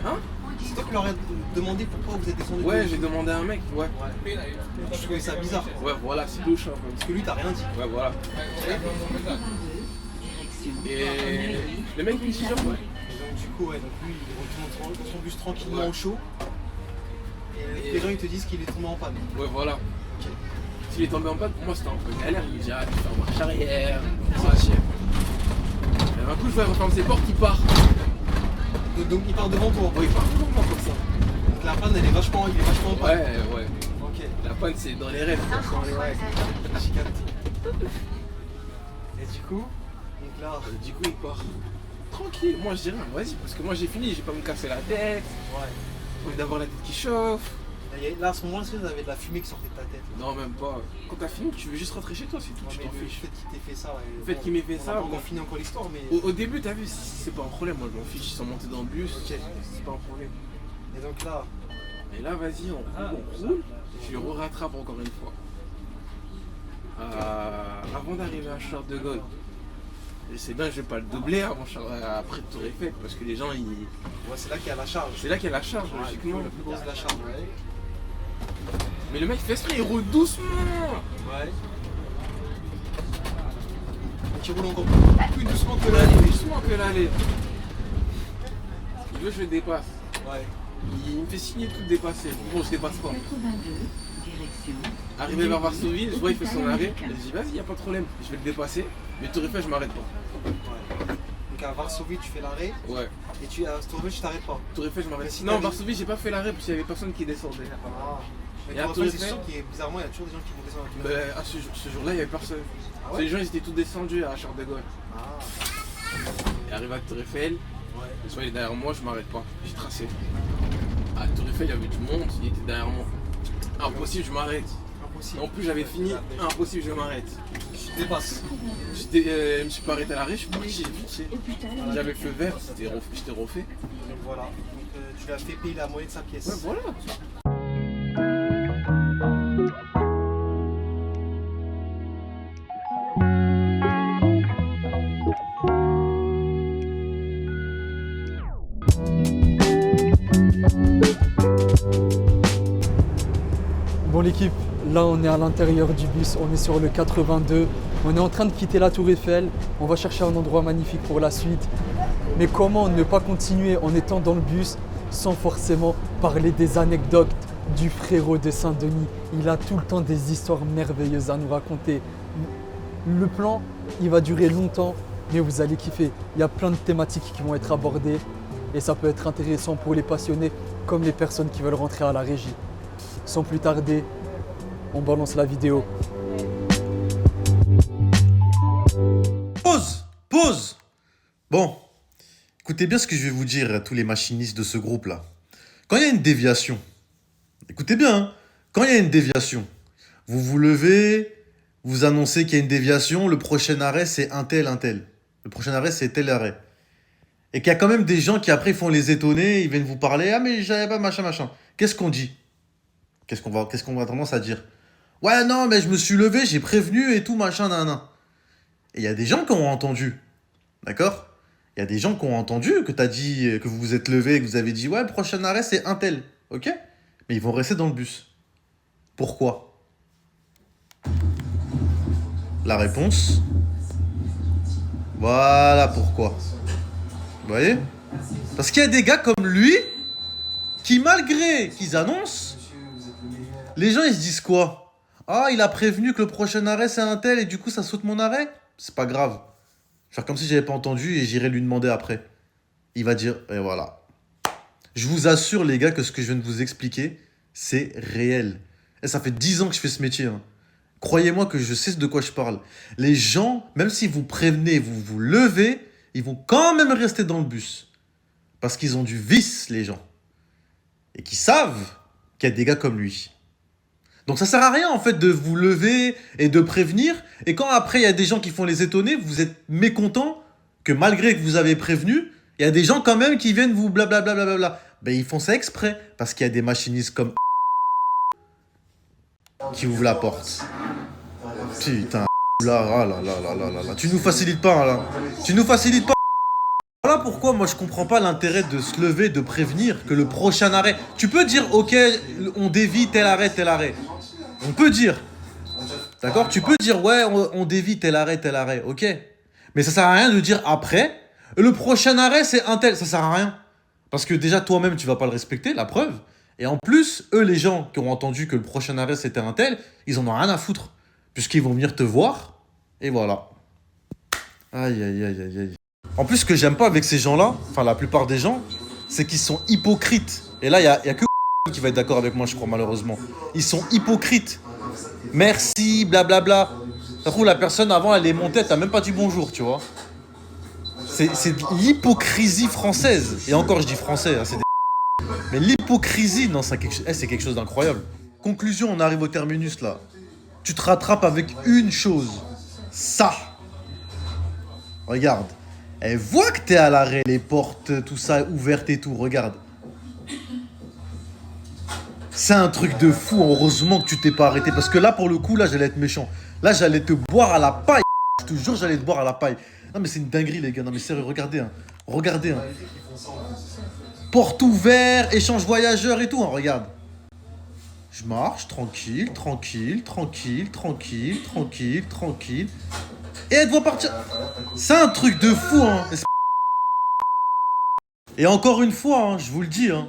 Hein? C'est toi qui leur as demandé pourquoi vous êtes descendu. Ouais, j'ai demandé à un mec, ouais. Je trouvais ça bizarre. Ouais, voilà, c'est louche un peu. Parce que lui, t'as rien dit. Ouais, voilà. Et le mec me dit genre, ouais. Et donc, du coup, ouais, donc lui, il retourne dans son bus tranquillement au chaud. Et les gens, ils te disent qu'il est tombé en panne. Ouais, voilà. Ok. S'il est tombé en panne, pour moi c'était un peu galère. Il me dit, ah, tu fais en marche arrière, ça chien. Et un coup, je vois, il referme ses portes, il part. Donc, il part devant toi. Ouais, il part devant moi comme ça. Donc, la panne, il est vachement en panne. Ouais. Ok. La panne, c'est dans les rêves. Ouais, j'ai capté. Et du coup, donc là, Du coup, il part. Tranquille, moi je dirais, vas-y, parce que moi j'ai fini, j'ai pas me casser la tête. ouais. J'ai envie d'avoir la tête qui chauffe. Là, à ce moment-là, vous avez de la fumée qui sortait de ta tête. Non, même pas. Quand t'as fini, tu veux juste rentrer chez toi, c'est tout, tu Ouais, t'en mais le fiches. fait qu'il t'ait fait ça, ouais, Le fait qu'il m'ait fait on ça, a pas bon. encore fini encore l'histoire, mais. Au début, t'as vu, c'est pas un problème, moi je m'en fiche, ils sont montés dans le bus, Ok. c'est pas un problème. Et donc là, Et là, vas-y, on roule, je le rattrape encore une fois. Avant d'arriver à Charles de Gaulle, et c'est bien, je vais pas le doubler après Tour Eiffel, parce que les gens, ils... ouais, c'est là qu'il y a la charge. c'est là qu'il y a la charge, Ouais, logiquement. la plus grosse de la charge. Ouais. Mais le mec fait exprès, il roule doucement. Ouais. Donc il roule encore plus doucement que L'aller, là. doucement que l'aller. Il veut que je le dépasse. Ouais. Il me fait signer tout dépasser. Bon, je dépasse pas. Arrivé vers Varsovie, je vois il fait son arrêt. Je dis vas-y, y a pas de problème, je vais le dépasser. Mais Tour Eiffel, je m'arrête pas. Ouais. Donc à Varsovie, tu fais l'arrêt. Ouais. Et à Tour Eiffel, tu t'arrêtes pas. Tour Eiffel, je m'arrête. Mais si Non, t'avais- Varsovie, j'ai pas fait l'arrêt parce qu'il y avait personne qui descendait. Ah. Mais Et à Tour Tour Eiffel, c'est Eiffel- sûr qu'il y a bizarrement, il y a toujours des gens qui vont descendre à Tour Eiffel. À ce jour-là, il y avait personne. Ah ouais Les gens, ils étaient tous descendus à Charles de Gaulle. Ah. Et arrivé à Tour Eiffel, Ouais. le soir il est derrière moi, je m'arrête pas. J'ai tracé. À Tour Eiffel, il y avait du monde, il était derrière moi. Impossible, je m'arrête. Impossible. En plus, j'avais fini. Impossible, je m'arrête. Tu dépasses. Je me suis pas arrêté à l'arrêt, je suis parti, j'ai pitché. J'avais le feu vert, j'étais refait. Donc voilà. Donc tu lui as fait payer la moitié de sa pièce. Ouais, voilà. Bon l'équipe, là on est à l'intérieur du bus, on est sur le 82, on est en train de quitter la Tour Eiffel, on va chercher un endroit magnifique pour la suite. Mais comment ne pas continuer en étant dans le bus sans forcément parler des anecdotes du frérot de Saint-Denis? Il a tout le temps des histoires merveilleuses à nous raconter. Le plan, il va durer longtemps, mais vous allez kiffer. Il y a plein de thématiques qui vont être abordées et ça peut être intéressant pour les passionnés comme les personnes qui veulent rentrer à la régie. Sans plus tarder, on balance la vidéo. Pause. Bon, écoutez bien ce que je vais vous dire à tous les machinistes de ce groupe-là. Quand il y a une déviation, écoutez bien, hein, quand il y a une déviation, vous vous levez, vous annoncez qu'il y a une déviation, le prochain arrêt c'est un tel. Le prochain arrêt c'est tel arrêt. Et qu'il y a quand même des gens qui après font les étonner, ils viennent vous parler, ah mais j'avais pas machin. Qu'est-ce qu'on dit? Qu'est-ce qu'on va tendance à dire? Ouais, non, mais je me suis levé, j'ai prévenu et tout, machin, nan. Et il y a des gens qui ont entendu. D'accord? Il y a des gens qui ont entendu que t'as dit, que vous vous êtes levé, que vous avez dit, ouais, le prochain arrêt, c'est un tel. Ok? Mais ils vont rester dans le bus. Pourquoi? La réponse. Voilà pourquoi. Vous voyez? Parce qu'il y a des gars comme lui qui, malgré qu'ils annoncent, les gens, ils se disent quoi? Ah, il a prévenu que le prochain arrêt, c'est un tel, et du coup, ça saute mon arrêt? C'est pas grave. Je vais faire comme si j'avais pas entendu, et j'irai lui demander après. Il va dire, et voilà. Je vous assure, les gars, que ce que je viens de vous expliquer, c'est réel. Et ça fait 10 ans que je fais ce métier. Hein. Croyez-moi que je sais de quoi je parle. Les gens, même si vous prévenez, vous vous levez, ils vont quand même rester dans le bus. Parce qu'ils ont du vice, les gens. Et qu'ils savent qu'il y a des gars comme lui. Donc ça sert à rien en fait de vous lever et de prévenir. Et quand après il y a des gens qui font les étonner, vous êtes mécontent que malgré que vous avez prévenu, Il y a des gens quand même qui viennent vous blablabla. Blablabla. Ben ils font ça exprès. Parce qu'il y a des machinistes comme qui ouvrent la porte. Putain, là, ah là, là, là, là, là, là. Tu nous facilites pas, là. Tu nous facilites pas. Voilà pourquoi moi je comprends pas l'intérêt de se lever, de prévenir que le prochain arrêt... Tu peux dire, ok, on dévie tel arrêt, tel arrêt. On peut dire. D'accord? Tu peux dire, ouais, on dévie tel arrêt, ok. Mais ça sert à rien de dire après, le prochain arrêt c'est un tel. Ça sert à rien. Parce que déjà toi-même tu vas pas le respecter, la preuve. Et en plus, eux les gens qui ont entendu que le prochain arrêt c'était un tel, ils en ont rien à foutre. Puisqu'ils vont venir te voir, et voilà. Aïe, aïe, aïe, aïe, aïe. En plus, ce que j'aime pas avec ces gens-là, enfin la plupart des gens, c'est qu'ils sont hypocrites. Et là, il y a que qui va être d'accord avec moi, je crois, malheureusement. Ils sont hypocrites. Merci, blablabla. Ça trouve, la personne avant, elle est montée, t'as même pas dit bonjour, tu vois. C'est l'hypocrisie française. Et encore, je dis français, hein, c'est des... Mais l'hypocrisie, non, c'est quelque chose d'incroyable. Conclusion, on arrive au terminus, là. Tu te rattrapes avec une chose. Ça. Regarde. Elle voit que t'es à l'arrêt, les portes, tout ça, ouvertes et tout. Regarde. C'est un truc de fou. Heureusement que tu t'es pas arrêté. Parce que là, pour le coup, là, j'allais être méchant. Là, j'allais te boire à la paille. Je te jure, j'allais te boire à la paille. Non, mais c'est une dinguerie, les gars. Non, mais sérieux, regardez. Hein. Regardez. Hein. Porte ouverte, échange voyageurs et tout. Hein. Regarde. Je marche, tranquille, tranquille, tranquille, tranquille, tranquille, tranquille. Et elle doit partir. C'est un truc de fou, hein. Et encore une fois, hein, je vous le dis, hein.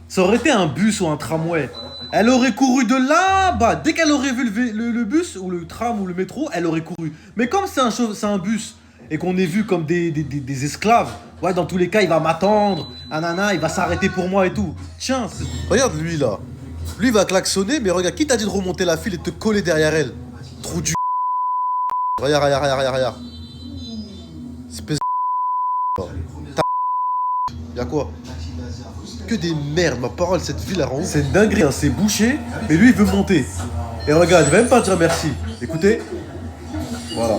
Ça aurait été un bus ou un tramway. Elle aurait couru de là-bas. Dès qu'elle aurait vu le bus ou le tram ou le métro, elle aurait couru. Mais comme c'est un bus et qu'on est vu comme des esclaves, ouais, dans tous les cas, il va m'attendre. Anana, il va s'arrêter pour moi et tout. Tiens, regarde lui là. Lui va klaxonner, mais regarde, qui t'a dit de remonter la file et de te coller derrière elle? Trou du... Regarde, regarde, regarde, regarde. Espèce de... Y'a quoi? Que des merdes, ma parole, cette ville elle rend ouf. C'est une dinguerie, hein, c'est bouché, mais lui il veut monter. Et regarde, il va même pas dire merci. Écoutez. Voilà.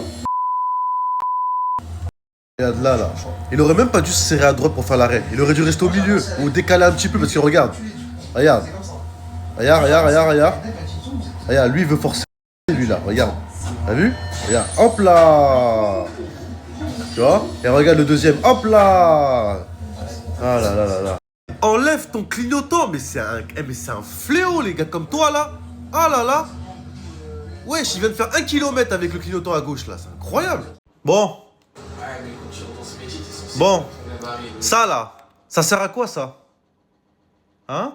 Regarde là, là. Il aurait même pas dû se serrer à droite pour faire l'arrêt. Il aurait dû rester au milieu, ou décaler un petit peu, parce que regarde. Regarde. Regarde, regarde, regarde, regarde. Regarde, lui il veut forcer, lui là, regarde. T'as vu? Regarde, hop là. Tu vois? Et regarde le deuxième, hop là. Ah là là là là. Enlève ton clignotant, mais c'est un fléau les gars comme toi là. Ah là là. Wesh, il vient de faire 1 km avec le clignotant à gauche là, c'est incroyable. Bon. Bon. Ça là, ça sert à quoi ça? Hein?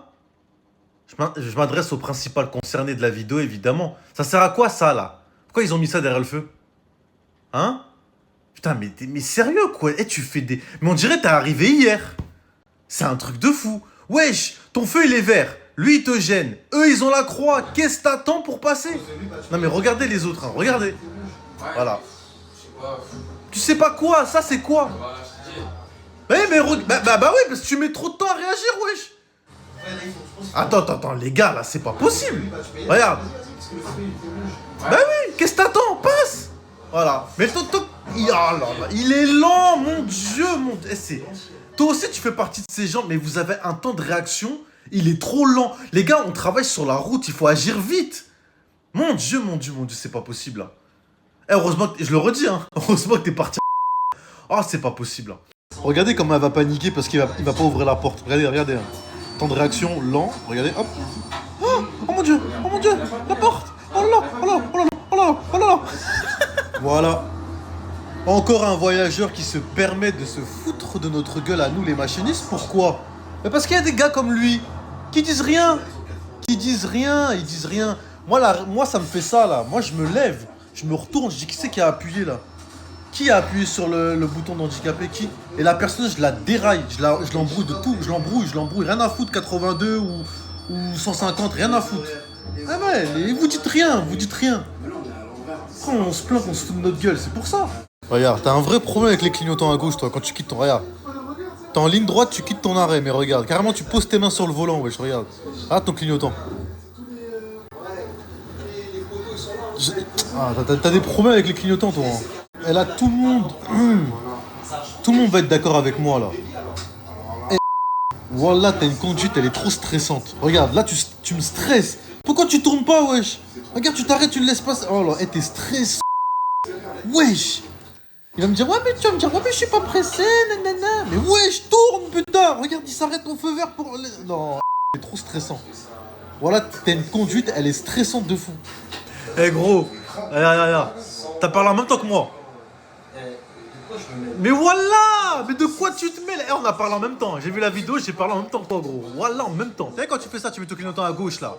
Je m'adresse au principal concerné de la vidéo évidemment. Ça sert à quoi ça là? Pourquoi ils ont mis ça derrière le feu? Hein? Putain, mais sérieux quoi? Eh, tu fais des... Mais on dirait t'es arrivé hier. C'est un truc de fou. Wesh, ton feu il est vert. Lui il te gêne. Eux ils ont la croix. Qu'est-ce que t'attends pour passer? Non mais regardez les autres, hein. Regardez. Voilà. Tu sais pas quoi? Ça c'est quoi? Bah oui, parce que tu mets trop de temps à réagir, wesh. Attends, les gars là, c'est pas possible. Regarde. Bah oui, qu'est-ce que t'attends? Passe. Voilà. Mais il est lent, mon Dieu, mon Dieu. Toi aussi, tu fais partie de ces gens, mais vous avez un temps de réaction, il est trop lent. Les gars, on travaille sur la route, il faut agir vite. Mon Dieu, c'est pas possible. Hein. Eh, heureusement que, je le redis, hein, heureusement que t'es parti. Oh, c'est pas possible. Hein. Regardez comment elle va paniquer parce qu'il va pas ouvrir la porte. Regardez. Hein. Temps de réaction lent, regardez, hop. Oh mon Dieu, la porte. Oh là. Voilà. Encore un voyageur qui se permet de se foutre de notre gueule à nous les machinistes. Pourquoi? Parce qu'il y a des gars comme lui qui disent rien. Ils disent rien. Moi ça me fait ça là. Moi je me lève, je me retourne, je dis qui c'est qui a appuyé là? Qui a appuyé sur le bouton d'handicapé? Qui? Et la personne je la déraille, je l'embrouille de tout. Je l'embrouille. Rien à foutre 82 ou 150, rien à foutre. Ah ouais, vous dites rien. Quand on se plaint qu'on se fout de notre gueule, c'est pour ça. Regarde, t'as un vrai problème avec les clignotants à gauche, toi, quand tu quittes ton... Regarde. T'es en ligne droite, tu quittes ton arrêt, mais regarde. Carrément, tu poses tes mains sur le volant, wesh, regarde. Ah, ton clignotant. Ah, t'as des problèmes avec les clignotants, toi. Hein. Elle a tout le monde. tout le monde va être d'accord avec moi là. Eh, voilà, t'as une conduite, elle est trop stressante. Regarde, là tu me stresses. Pourquoi tu tournes pas, wesh? Regarde, tu t'arrêtes, tu le laisses passer. Oh là, t'es stressé. Wesh. Il va me dire, ouais, mais tu vas me dire, ouais, mais je suis pas pressé, nanana. Mais wesh, tourne, putain. Regarde, il s'arrête au feu vert pour. Non, c'est trop stressant. Voilà, t'as une conduite, elle est stressante de fou. Eh gros, regarde. T'as parlé en même temps que moi. Mais voilà! Mais de quoi tu te mêles? On a parlé en même temps. J'ai vu la vidéo, j'ai parlé en même temps que toi, gros. Voilà, en même temps. Tu sais, quand tu fais ça, tu mets ton clignotant à gauche, là.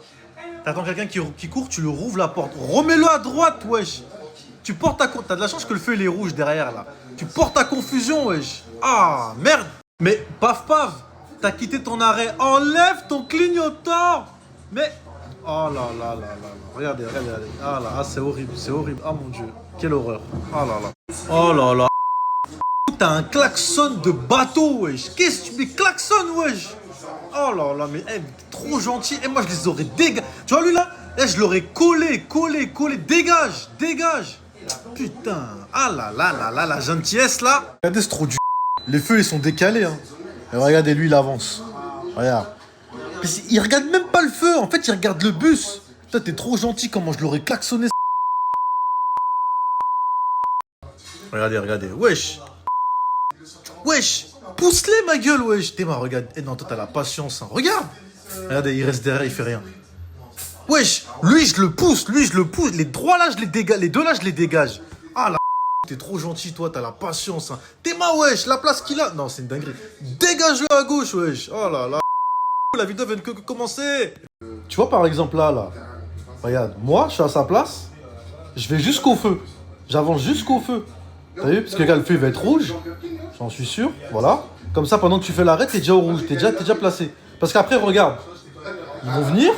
T'attends quelqu'un qui court, tu le rouvres la porte. Remets-le à droite, wesh. Tu portes ta... T'as de la chance que le feu, il est rouge derrière, là. Tu portes ta confusion, wesh. Ah, merde. Mais, paf, t'as quitté ton arrêt. Enlève ton clignotant. Mais... Oh là là là là. Regardez. Ah là, c'est horrible. Ah mon Dieu. Quelle horreur. Oh là là. Oh là là. T'as un klaxon de bateau, wesh. Qu'est-ce que tu mets klaxon, wesh? Oh là là, mais t'es trop gentil. Et moi, je les aurais dégagé. Tu vois, lui là, je l'aurais collé. Dégage. Putain. Ah là là, la gentillesse là. Regardez, c'est trop du. Les feux, ils sont décalés, hein. Et regardez, lui, il avance. Regarde. Il regarde même pas le feu. En fait, il regarde le bus. Putain, t'es trop gentil. Comment je l'aurais klaxonné. Regardez. Wesh, pousse-les ma gueule, wesh. Théma, regarde. Eh non, toi t'as la patience, hein. Regarde. Regardez, il reste derrière, il fait rien. Wesh, lui je le pousse. Les droits là, je les dégage. Les deux là, je les dégage. Ah la t'es trop gentil, toi, t'as la patience, hein. Théma, wesh, la place qu'il a. Non, c'est une dinguerie. Dégage-le à gauche, wesh. Oh là là. La vidéo vient de commencer. Tu vois, par exemple, là. Regarde, moi, je suis à sa place. Je vais jusqu'au feu. J'avance jusqu'au feu. T'as vu? Parce que regarde, le feu il va être rouge. J'en suis sûr. Voilà. Comme ça, pendant que tu fais l'arrêt, t'es déjà au rouge. T'es déjà placé. Parce qu'après, regarde. Ils vont venir.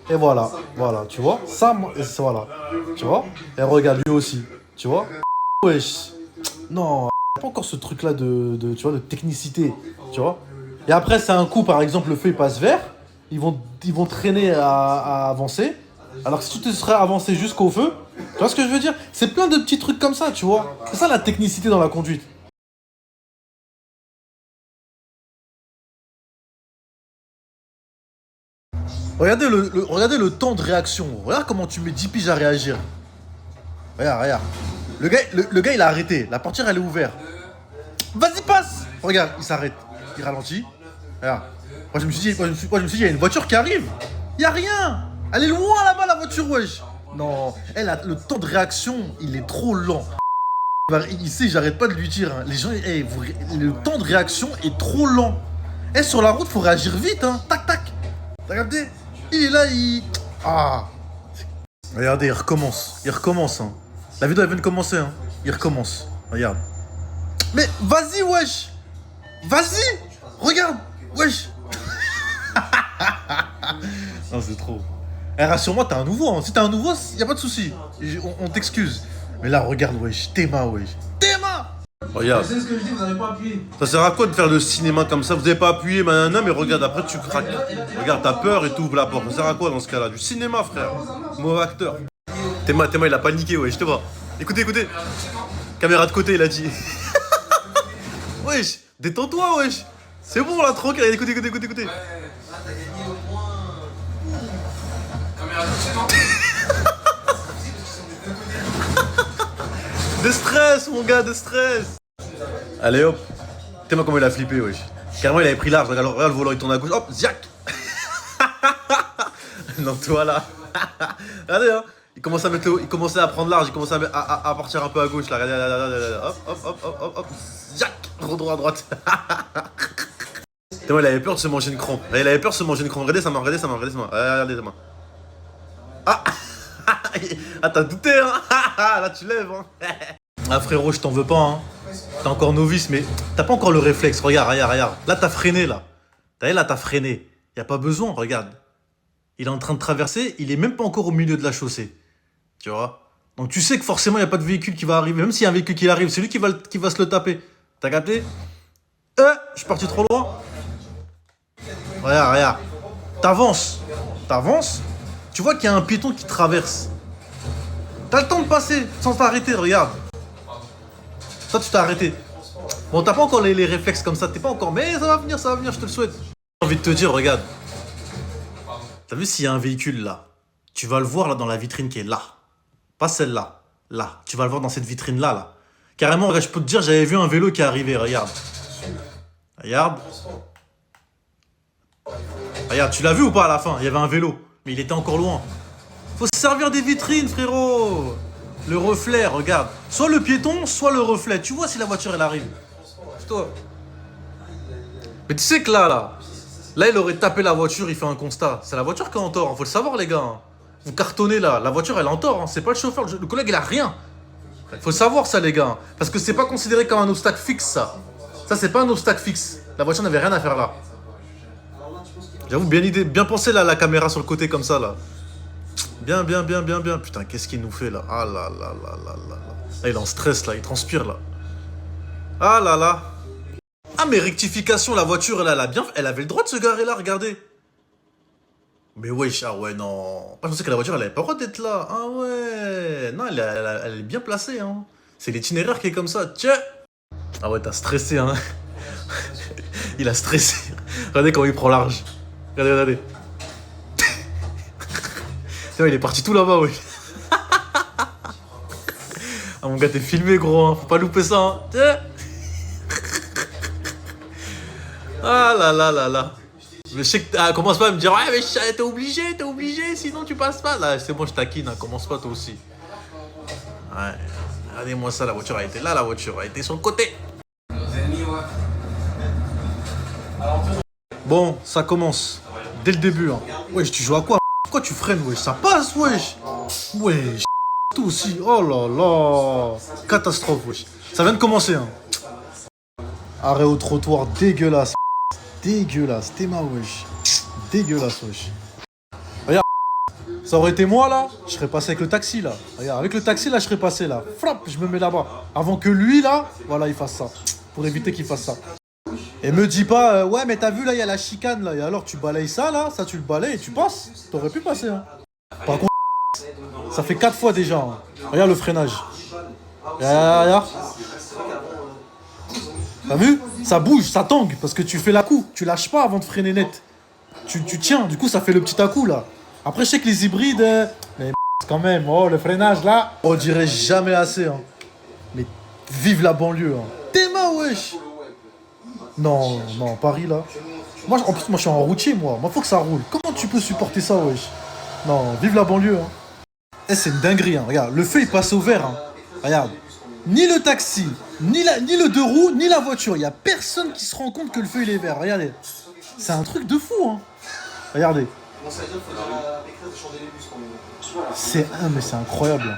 Et voilà. Voilà. Tu vois? Ça, voilà. Tu vois? Et regarde, lui aussi. Tu vois? Wesh. Non. Pas encore ce truc-là tu vois, de technicité. Tu vois? Et après, c'est un coup, par exemple, le feu il passe vert. Ils vont traîner à avancer. Alors que si tu te serais avancé jusqu'au feu, tu vois ce que je veux dire? C'est plein de petits trucs comme ça, tu vois. C'est ça la technicité dans la conduite. Regardez le temps de réaction. Regarde comment tu mets 10 piges à réagir. Regarde. Le gars, il a arrêté. La portière, elle est ouverte. Vas-y, passe. Regarde, il s'arrête. Il ralentit. Regarde. Moi, je me suis dit, il y a une voiture qui arrive. Il n'y a rien. Elle est loin là-bas, la voiture, wesh. Non, le temps de réaction, il est trop lent. Il sait, j'arrête pas de lui dire. Hein. Les gens, le temps de réaction est trop lent. Sur la route, faut réagir vite, hein. Tac. T'as capté? Il est là, Ah. Regardez, il recommence, hein. La vidéo, elle vient de commencer, hein. Il recommence. Regarde. Mais vas-y, wesh. Vas-y. Regarde. Wesh. Non, c'est trop. Rassure-moi, t'es un nouveau. Hein. Si t'es un nouveau, y a pas de souci. On t'excuse. Mais là, regarde, wesh. Théma. Regarde. Vous savez ce que je dis, vous n'avez pas appuyé. Ça sert à quoi de faire le cinéma comme ça? Vous n'avez pas appuyé, manana, mais regarde, après tu craques. Regarde, t'as peur et t'ouvres la porte. Ça sert à quoi dans ce cas-là? Du cinéma, frère. Mauvais acteur. Théma, il a paniqué, wesh. Je te vois. Écoutez. Caméra de côté, il a dit. Wesh, détends-toi, wesh. C'est bon, là, tranquille. Écoutez. De stress, mon gars, de stress. Allez hop. T'es-moi comment il a flippé, wesh. Carrément, il avait pris large. Regarde le volant, il tourne à gauche. Hop, ziac. Non, toi là. Regardez, hein. Il commençait à prendre large. Il commençait à partir un peu à gauche là. Regardez. Hop. Ziac. Droit à droite. T'es-moi, il avait peur de se manger une crampe. Regardez sa main. Regardez sa main. Ah, t'as douté, hein. Là, tu lèves, hein. Ah, frérot, je t'en veux pas, hein. T'es encore novice, mais t'as pas encore le réflexe. Regarde. Là, t'as freiné, là. T'as freiné. Y a pas besoin, regarde. Il est en train de traverser, il est même pas encore au milieu de la chaussée. Tu vois? Donc, tu sais que forcément, y a pas de véhicule qui va arriver. Même s'il y a un véhicule qui arrive, c'est lui qui va se le taper. T'as capté? Je suis parti trop loin. Regarde. T'avances. Tu vois qu'il y a un piéton qui traverse. T'as le temps de passer sans t'arrêter, regarde. Toi, tu t'es arrêté. Bon, t'as pas encore les réflexes comme ça, t'es pas encore... Mais ça va venir, je te le souhaite. J'ai envie de te dire, regarde. T'as vu s'il y a un véhicule là? Tu vas le voir là dans la vitrine qui est là. Pas celle-là. Là. Tu vas le voir dans cette vitrine-là, là. Carrément, regarde, je peux te dire, j'avais vu un vélo qui est arrivé, regarde. Regarde. Regarde, tu l'as vu ou pas à la fin? Il y avait un vélo, mais il était encore loin. Faut se servir des vitrines, frérot. Le reflet, regarde. Soit le piéton, soit le reflet. Tu vois si la voiture, elle arrive. C'est toi. Mais tu sais que là, il aurait tapé la voiture, il fait un constat. C'est la voiture qui est en tort, faut le savoir, les gars. Vous cartonnez là, la voiture, elle est en tort. C'est pas le chauffeur, le collègue, il a rien. Faut savoir ça, les gars. Parce que c'est pas considéré comme un obstacle fixe, ça. Ça, c'est pas un obstacle fixe. La voiture n'avait rien à faire là. J'avoue, bien pensé là, la caméra sur le côté comme ça là. Bien. Putain, qu'est-ce qu'il nous fait là? Ah là. Là, il est en stress là, il transpire là. Ah là là. Ah, mais rectification, la voiture, elle avait le droit de se garer là, regardez. Mais wesh, ah ouais, non. Je pensais que la voiture, elle avait pas le droit d'être là. Ah ouais. Non, elle est bien placée, hein. C'est l'itinéraire qui est comme ça. Tiens. Ah ouais, t'as stressé, hein. Il a stressé. Regardez comment il prend large. Regardez. Il est parti tout là-bas, oui. Ah mon gars, t'es filmé, gros, hein. Faut pas louper ça, hein. Tiens. Ah là. Mais je sais que... Ah, commence pas à me dire, ouais, mais t'es obligé, sinon tu passes pas. Là, c'est bon, je taquine, hein. Commence pas toi aussi. Ouais. Regardez-moi ça, la voiture a été là, la voiture a été sur le côté. Bon, ça commence. Dès le début, hein. Wesh, tu joues à quoi? Pourquoi tu freines, wesh? Ça passe, wesh. Wesh, tout aussi. Oh là là. Catastrophe, wesh. Ça vient de commencer, hein. Arrêt au trottoir dégueulasse. Dégueulasse. T'es ma, wesh. Dégueulasse, wesh. Regarde. Ça aurait été moi, là. Je serais passé avec le taxi, là. Regarde, avec le taxi, là, je serais passé, là. Flap, je me mets là-bas. Avant que lui, là, voilà, il fasse ça. Pour éviter qu'il fasse ça. Et me dis pas, ouais, mais t'as vu, là, il y a la chicane, là. Et alors, tu balayes ça, là. Ça, tu le balayes et tu passes. T'aurais pu passer, hein. Par contre, ça fait 4 fois déjà. Hein. Regarde le freinage. Regarde. T'as vu? Ça bouge, ça tangue. Parce que tu fais la coup. Tu lâches pas avant de freiner net. Tu tiens. Du coup, ça fait le petit à-coup, là. Après, je sais que les hybrides... mais quand même, oh, le freinage, là. On dirait jamais assez, hein. Mais vive la banlieue, hein. T'es ma, wesh. Non, Paris, là. Moi, en plus, moi, je suis en routier, moi. Moi, faut que ça roule. Comment tu peux supporter ça, wesh? Non, vive la banlieue, hein. Eh, c'est une dinguerie, hein. Regarde, le feu, il passe au vert, hein. Regarde. Ni le taxi, ni le deux roues, ni la voiture. Il n'y a personne qui se rend compte que le feu, il est vert. Regardez. C'est un truc de fou, hein. Regardez. Mais c'est incroyable.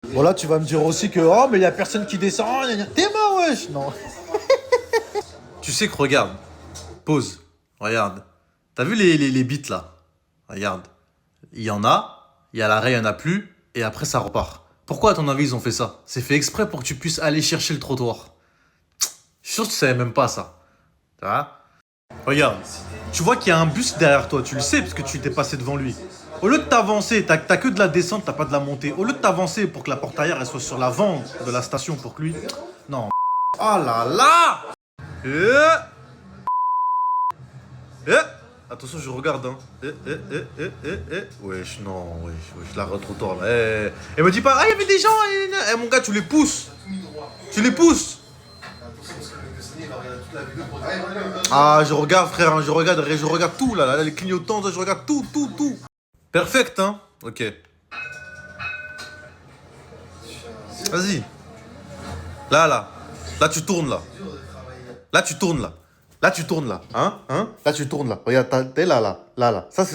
Bon, là, tu vas me dire aussi que... Oh, mais il n'y a personne qui descend. T'es mort, wesh. Non. Tu sais que, regarde. Pause. Regarde. T'as vu les bits, là? Regarde. Il y en a. Il y a l'arrêt, il n'y en a plus. Et après, ça repart. Pourquoi, à ton avis, ils ont fait ça? C'est fait exprès pour que tu puisses aller chercher le trottoir. Je suis sûr que tu savais même pas ça. Tu vois? Regarde. Tu vois qu'il y a un bus derrière toi. Tu le sais parce que tu t'es passé devant lui. Au lieu de t'avancer, t'as que de la descente, t'as pas de la montée. Au lieu de t'avancer pour que la porte arrière elle soit sur l'avant de la station pour que lui... Non. Oh là là. Attention, je regarde, hein. Wesh, non, wesh, la trottoir, là. Et me dis pas, ah, il y avait des gens, mon gars, tu les pousses. Ah, je regarde, frère, hein, je regarde tout, là, les clignotants, je regarde tout. Perfect, hein. Ok. Vas-y. Là, tu tournes, là. Là, tu tournes, là, hein. Là, tu tournes, là. Regarde, t'es là. Ça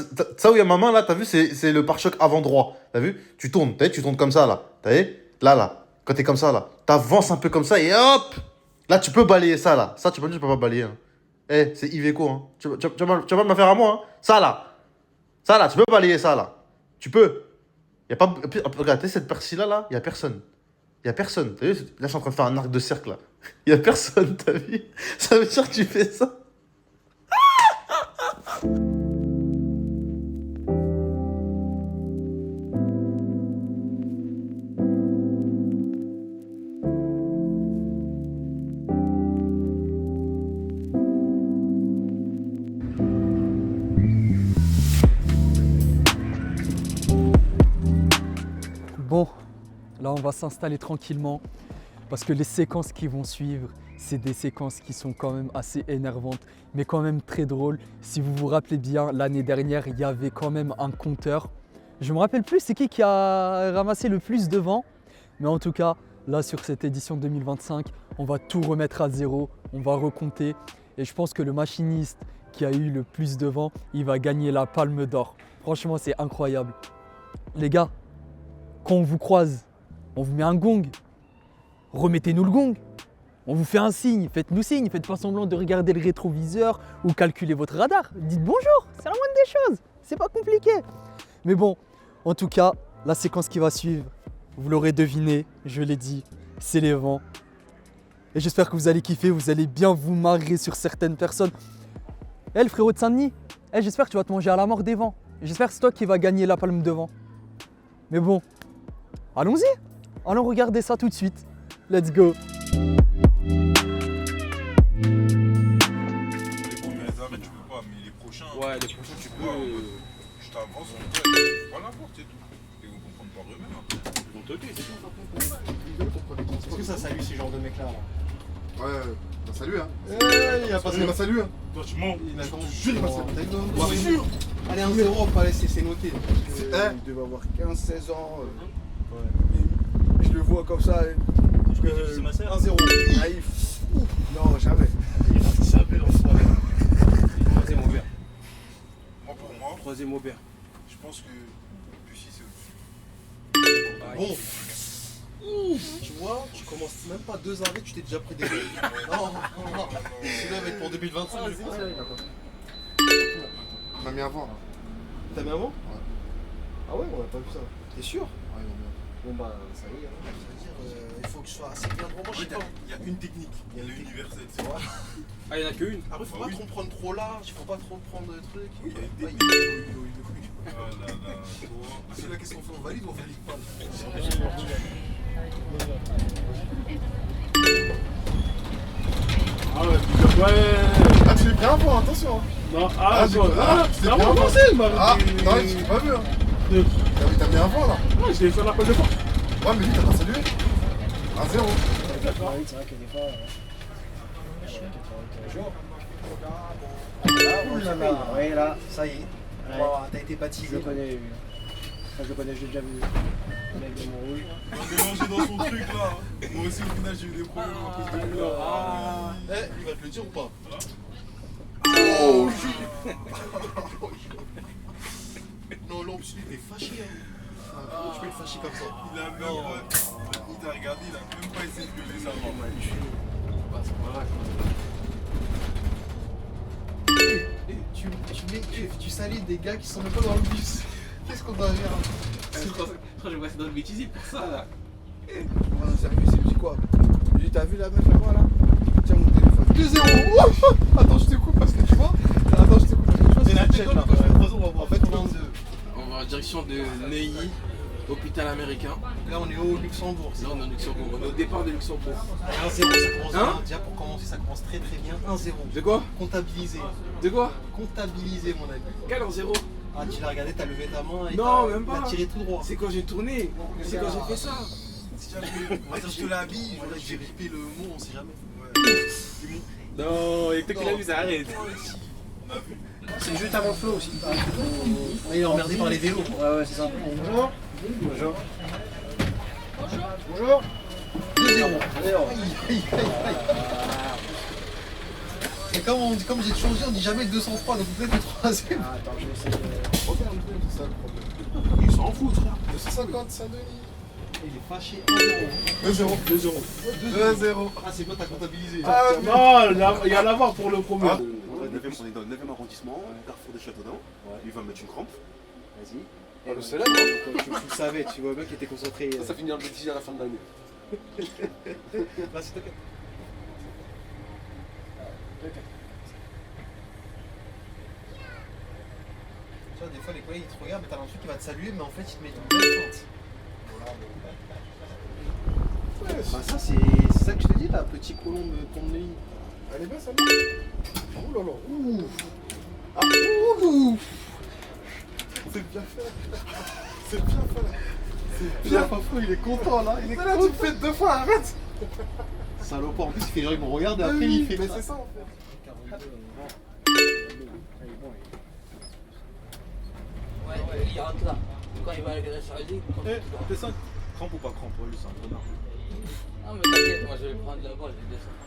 où il y a ma main, là, t'as vu, c'est le pare-choc avant droit. T'as vu? Tu tournes, tu tournes comme ça, là. T'as vu? Là. Quand t'es comme ça, là. T'avances un peu comme ça et hop! Là, tu peux balayer ça, là. Ça, tu peux pas balayer, hein. Eh, c'est Iveco, hein. Tu vas pas me la faire à moi, hein. Ça, là, tu peux balayer ça, là. Tu peux. Y a pas... Regarde, cette partie-là, là, y a personne. T'as vu? Là, je suis en train de faire un arc de cercle, là. Y a personne, t'as vu? Ça veut dire que tu fais ça? va s'installer tranquillement parce que les séquences qui vont suivre, c'est des séquences qui sont quand même assez énervantes, mais quand même très drôles. Si vous vous rappelez bien, l'année dernière, il y avait quand même un compteur. Je me rappelle plus c'est qui a ramassé le plus de vents, mais en tout cas, là sur cette édition 2025, on va tout remettre à zéro, on va recompter et je pense que le machiniste qui a eu le plus de vent, il va gagner la palme d'or. Franchement, c'est incroyable. Les gars, quand on vous croise, on vous met un gong. Remettez-nous le gong. On vous fait un signe, faites-nous signe, faites pas semblant de regarder le rétroviseur ou calculer votre radar. Dites bonjour, c'est la moindre des choses, c'est pas compliqué. Mais bon, en tout cas, la séquence qui va suivre, vous l'aurez deviné, je l'ai dit, c'est les vents. Et j'espère que vous allez kiffer, vous allez bien vous marrer sur certaines personnes. Le frérot de Saint-Denis, j'espère que tu vas te manger à la mort des vents. J'espère que c'est toi qui vas gagner la palme de vent. Mais bon, allons-y, allons regarder ça tout de suite. Let's go. Les premières arrêts, tu peux pas, mais les prochains. Ouais, les prochains, tu peux. Je t'avance, pas n'importe, c'est tout. Ils vont comprendre par eux-mêmes. Ils vont te dire, c'est tout. Est-ce que ça salue ces genres de mecs là? Ouais, bah salut hein. Il a passé Bah salut hein. Toi tu mens. Il a Je te jure, il m'a salué. Je jure. Allez, 1-0, pas laisser, c'est noté. Il devait avoir 15-16 ans. Je le vois comme ça. C'est ma sœur. 1-0. Naïf. Non, jamais. Il s'appelle en soirée. Troisième Aubert. Moi pour moi. Troisième Aubert. Je pense que Bussy c'est au-dessus. Bon. Tu vois, tu commences même pas 2 arrêts, tu t'es déjà pris des goals. Non. Celui-là va être pour 2025. On a mis avant. T'as mis avant? Ouais. Ah ouais, on a pas vu ça. T'es sûr? Ouais, ils ont mis Bon bah, ça y est. C'est-à-dire, il faut que je sois assez bien droit. Moi, je sais pas. Il y a une technique. Il y a l'universel, c'est vrai. Ah, il y en a qu'une. Après, faut Bah pas oui. trop prendre trop large, faut pas trop prendre de trucs. Oui, il y a une Ouais, technique. Ah là là, c'est là qu'est-ce qu'on fait, on valide ou on valide pas? Ah ouais, ah tu l'es bien avant, attention. Non, c'est bien avant. Ah, non, je l'ai pas vu. Hein. T'as mis avant là. Ouais, je l'ai fait l'appel de force. Ouais, mais lui, t'as pas salué. 1-0. C'est vrai que des fois. Oui, là, ça y est. T'as été baptisé. Je le connais, lui. Enfin, je le connais, je l'ai déjà vu. Le mec de mon rouge. On a mélangé dans son truc là. Moi aussi, au final, j'ai eu des problèmes à cause de lui. Il va te le dire ou pas? Oh, Non, l'homme, il est fâché. Hein. Tu peux être fâché comme ça. Il a même pas. Il t'a regardé, il a même pas essayé de gueuler ça. C'est pas grave. Tu salis des gars qui sont même pas dans le bus. Qu'est-ce qu'on doit faire? Je crois que je vais rester dans le bêtisier pour ça là. Moi, dans le service, il me dit quoi? J'ai dit, t'as vu la meuf là-bas là? Tiens mon téléphone. 2-0. Attends, je te coupe parce que tu vois. Attends, je te coupe. C'est la tête là. En fait, On va en direction de Neuilly, hôpital américain. là, on est au Luxembourg. Là on est au Luxembourg, on est au départ de Luxembourg. 1-0, ça commence Hein bien. Déjà pour commencer, ça commence très très bien. 1-0. De quoi? Comptabilisé. De quoi? Comptabilisé, mon ami. Quel en 0? Ah, tu l'as regardé, t'as levé ta main et Non, t'as même pas. tiré tout droit. C'est quand j'ai tourné, c'est quand j'ai fait ça. Si jamais, on va dire, je te l'habille, j'ai ripé le mot, on sait jamais. Non, et toi qui l'as vu, ça arrête. C'est juste avant le flow aussi. Il est emmerdé par les vélos. Ouais, c'est ça. Bonjour. Bonjour. Bonjour. 2-0. Et comme j'ai changé, on dit jamais 203, donc peut-être le troisième. Attends, je vais essayer de... Regarde, c'est ça le problème. Il s'en fout, frère. 250, Saint-Denis. Il est fâché. 2-0. 2-0. Ah, c'est bien, t'as comptabilisé. Non, il y a à l'avoir pour le premier. On est dans le 9e arrondissement, carrefour de Châteaudun. Il va mettre une crampe. Vas-y. Ah, le célèbre. Tu le savais, tu vois bien qu'il était concentré. Ça finit en bêtise à la fin de l'année. Là, c'est ok. Tu vois, des fois, les collègues ils te regardent, mais t'as un truc qui va te saluer, mais en fait, il te met une belle feinte. Bah, ça, c'est ça que je te dis là, petit colombe de ton nez. Elle est bien, celle-là. Ouh là là. Ouh. Ah, ouh. C'est bien fait. C'est bien fait. Pierre Fafou, il est content là. Il est content. Tu me fais 2 fois, arrête. Salopard, en plus, il fait genre, il me regarde et après il fait. Mais c'est ça en fait. Ouais, il rentre là. Quand il va aller à la Saoudie. T'es ça, crampe ou pas crampe, lui c'est un connard. Non mais t'inquiète, moi je vais le prendre là-bas, je vais descendre.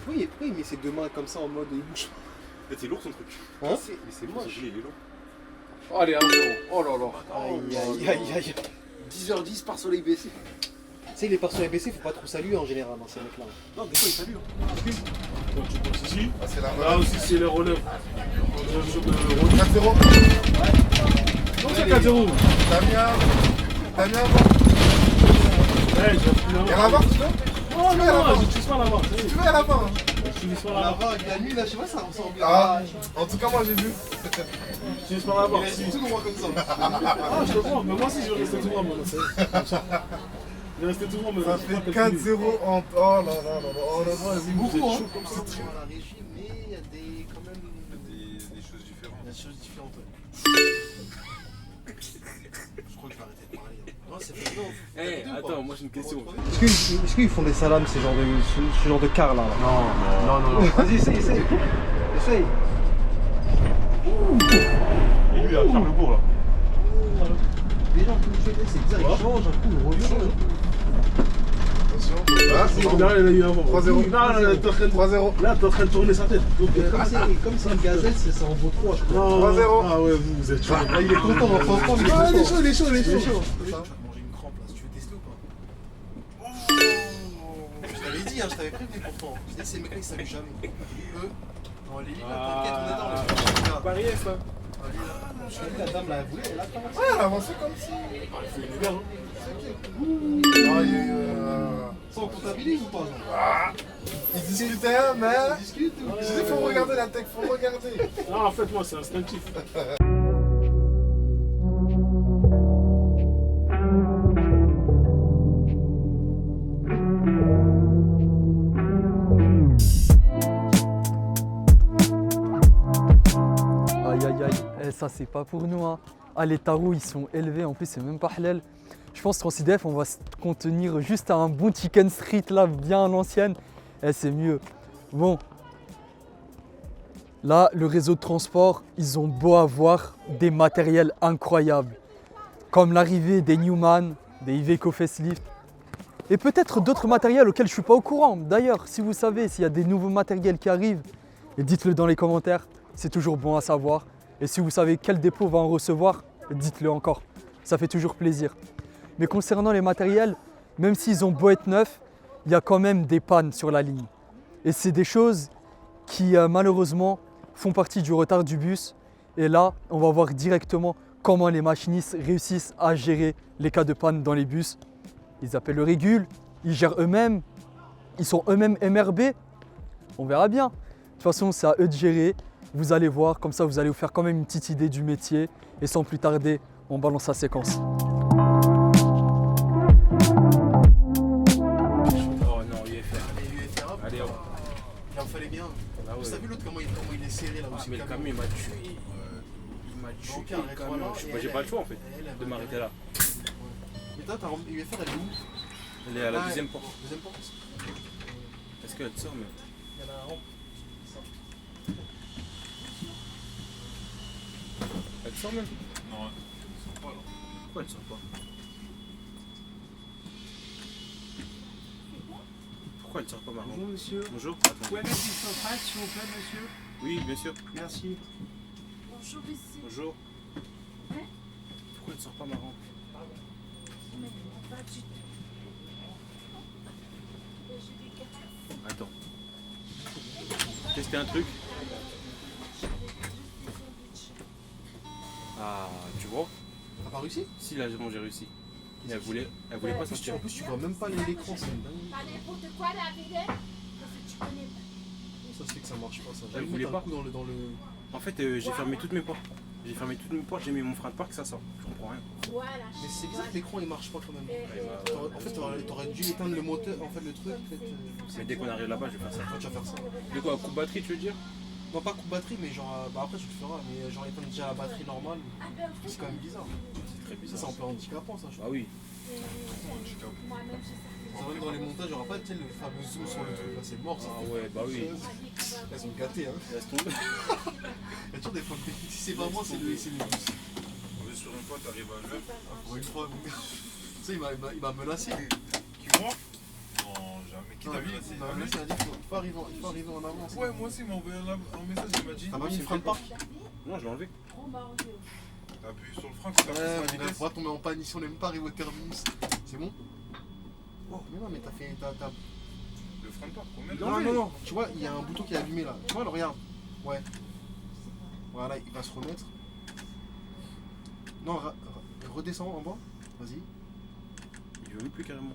Pourquoi il met ses 2 mains comme ça en mode il bouge? C'est lourd son truc. Hein? Mais c'est moche. Il est lourd. Oh, allez, 1-0. Oh là là. Aïe aïe aïe. 10h10 par soleil baissé. Tu sais, les par soleil baissé, faut pas trop saluer en général dans ces mecs-là. Non, des fois il salue. Donc tu penses ici. Ah, c'est la Là aussi c'est les relèves. On est sur le 4-0. Non, c'est 4-0. Damien avant. Ouais, j'ai appris Et à la barre, tu veux? Oh non, non, je touche pas là-bas. Tu veux à la fin? Je touche pas La là-bas. barre avec la nuit, là, je sais pas, ça ressemble bien. Ah, en tout cas, moi j'ai vu. Je touche pas là-bas. Il reste tout droit comme ça. Ah, je te crois, mais moi aussi je vais rester tout droit, moi. Je vais rester tout droit, mais Ça fait 4-0 en. Oh là là là là. Oh là là, c'est beaucoup, hein. Chaud comme ça, c'est la régie, mais il y a des, quand même, Des choses différentes. des choses différentes. Ouais. Je crois que je vais arrêter de parler. Non, c'est pas non. Eh, attends, moi j'ai une question. Est-ce qu'ils font des salades, ce genre de car là? Non. Vas-y, essaye. Essaye. Et lui, à faire le bourg là. Déjà, un coup de feu, c'est bizarre, il change, un coup, il revient. Attention. Derrière, il a eu un moment. 3-0. Là, t'es en train de 3-0. Là, t'es en train de tourner sa tête. Donc, Comme c'est une gazelle, ça en vaut 3, je crois. 3-0. Ah ouais, vous êtes chaud. Là, il est content, franchement, il est Ah, content. il est chaud, il est chaud, il est chaud. Tu vas manger une crampe là, si tu veux tester ou pas? Je t'avais dit, hein, je t'avais prévenu pourtant. Je disais, ces mecs-là ils saluent jamais. Eux, non, les là, t'inquiète, on est dans les Parier ça. Je t'ai dit, la dame là, elle voulait, elle attend. Ouais, elle avançait comme si. Ça, on comptabilise ou pas? Ils discutaient, mais. Ils discutent ou... Je dis, faut regarder la tech, faut regarder. Non, en fait, moi, c'est instinctif. Aïe aïe aïe, ça c'est pas pour nous hein. Ah les tarots ils sont élevés, en plus c'est même pas halal. Je pense qu'en CDF on va se contenir juste à un bon chicken street là, bien à l'ancienne. C'est mieux. Bon. Là le réseau de transport, ils ont beau avoir des matériels incroyables. Comme l'arrivée des Newman, des Iveco Facelift. Et peut-être d'autres matériels auxquels je suis pas au courant. D'ailleurs, si vous savez s'il y a des nouveaux matériels qui arrivent, dites-le dans les commentaires. C'est toujours bon à savoir. Et si vous savez quel dépôt va en recevoir, dites-le encore. Ça fait toujours plaisir. Mais concernant les matériels, même s'ils ont beau être neufs, il y a quand même des pannes sur la ligne. Et c'est des choses qui malheureusement font partie du retard du bus. Et là, on va voir directement comment les machinistes réussissent à gérer les cas de panne dans les bus. Ils appellent le régule, ils gèrent eux-mêmes, ils sont eux-mêmes MRB. On verra bien. De toute façon, c'est à eux de gérer. Vous allez voir, comme ça vous allez vous faire quand même une petite idée du métier. Et sans plus tarder, on balance la séquence. Oh non, UFR. Allez, UFR, hop. Allez, hop. Il en fallait bien. Ah ouais. Vous savez l'autre comment il est serré là aussi. Mais le camion il m'a tué. Il m'a tué. Ok, arrête-toi là. J'ai pas le choix en fait de m'arrêter là. Mais toi, ta UFR elle est où? Elle est à la deuxième porte. Deuxième porte? Est-ce qu'elle sort mais... Il y en a un rond. Elle sort même? Non, elle sort pas là. Pourquoi elle sort pas? Pourquoi elle sort pas marrant? Bonjour monsieur. Bonjour. Vous pouvez mettre une centrale s'il vous plaît monsieur? Oui, bien sûr. Merci. Bonjour ici. Bonjour. Pourquoi elle sort pas marrant? Mais on va du... Attends. Tester un truc. Ah, tu vois? T'as pas réussi? Si, là, j'ai réussi. Et elle voulait pas sortir. En plus, tu vois même pas l'écran, c'est une dingue. Pas n'importe quoi la vidéo. Parce que tu connais pas. Ça se fait que ça marche pas, ça. Elle voulait pas. Dans le... En fait, j'ai fermé toutes mes portes. J'ai fermé toutes mes portes, j'ai mis mon frein de parc, ça sort. Je comprends rien. Voilà. Mais c'est bizarre que l'écran il marche pas quand même. En fait, t'aurais dû éteindre le moteur, en fait, le truc. En fait, Mais dès qu'on arrive là-bas, je vais faire ça. Tu vas faire ça. De quoi, coup de batterie, tu veux dire? Non, pas coup de batterie, mais genre, bah après tu le feras, mais genre éteindre déjà la batterie normale. C'est quand même bizarre. C'est très bizarre. Ça, c'est un peu handicapant, ça, je Ah oui. Moi-même, j'ai ça. Ça va dans les montages, il n'y aura pas le fameux zoom sur le truc là, c'est mort. Ah ouais, bah oui. Elles sont gâtées, hein. Laisse tomber. Il y a toujours des fois, si c'est pas moi, c'est le bus. On est sur une fois, t'arrives à le lever. Pour une fois, ça il m'a menacé. Qui moi? Non, jamais. Qui t'a menacé? Il m'a menacé, il a dit qu'il faut arriver en avance. Ouais, moi aussi, il m'a envoyé un message, il m'a dit. T'as pas mis le frein de parc? Non, je l'ai enlevé. T'as appuyé sur le frein, t'as Ouais, pris on va tomber en panne ici, on n'est même pas arrivé au terminus. C'est bon? Oh, mais non, mais t'as fait. Le frein de parc, combien? Non, tu vois, il y a un bouton qui est allumé là. Tu vois, regarde. Ouais. Voilà, il va se remettre. Non, redescends en bas. Vas-y. Il veut même plus carrément.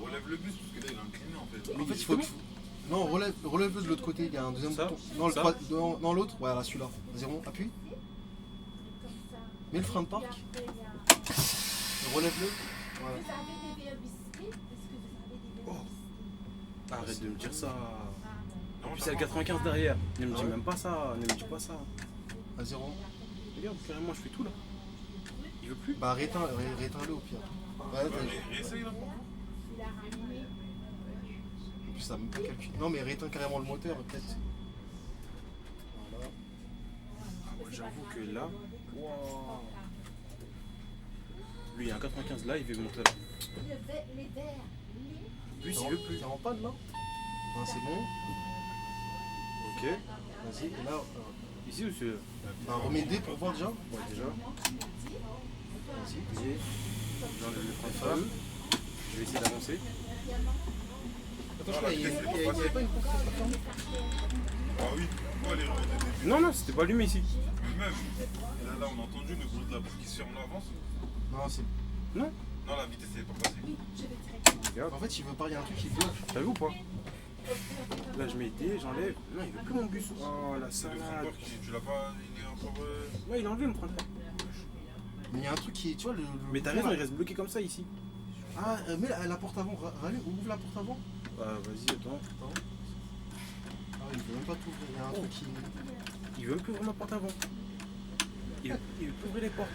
Relève le bus parce que là il est incliné en fait. En fait, il faut que. Non, relève-le de l'autre côté, il y a un deuxième Ça bouton. Non, Ça non, l'autre. Voilà, celui-là. Vas-y, rond, appuie. Mets le frein de parc. Relève-le. Voilà. Vous avez des verbicités? Est-ce que vous avez des verbicités? Arrête de me dire ça. En plus, il y a le 95 derrière. Ne me dis même pas ça. Ne me dis pas ça. Vas-y, rond. Regarde, carrément, je fais tout là. Il veut plus. Bah, rééteins-le au pire. Ouais, Réessaye là. Il a ramené. En plus, ça n'a même pas calculé. Non, mais rééteins carrément le moteur, peut-être. Voilà. J'avoue que là. Wow. Lui, il y a un 95 là, il veut monter là. Les verres. Lui, il veut plus. T'es en panne là? Non, c'est bon. Ok. Vas-y, et là. Ici ou celui-là? Bah, remets D pour voir déjà. Ouais, déjà. Vas-y. J'enlève le frein de feu. Je vais essayer d'avancer. Attends, je crois qu'il n'y avait pas une porte qui était fermée. Ah oui, pourquoi les revenus des début? Non, c'était pas allumé ici. Lui-même. Là, on a entendu le bruit de la porte qui se ferme là avance. Non, c'est. Non. Non, la vitesse elle est pas passée. Regarde. En fait, il veut pas, il y a un truc qui bloque. T'as vu ou pas? Là, je mets D, j'enlève. Non, il veut plus mon bus. Oh la C'est le salade. frein tu l'as pas. Il est encore. Ouais, il a enlevé mon frein de parc. Mais il y a un truc qui est. Tu vois, le Mais t'as bouton, raison, là. il reste bloqué comme ça ici. Ah, mets la porte avant. Ouvre la porte avant. Bah, vas-y, attends. Ah, il veut même pas t'ouvrir. Il y a un truc qui. Il veut même plus ouvrir ma porte avant. Il veut plus ouvrir les portes.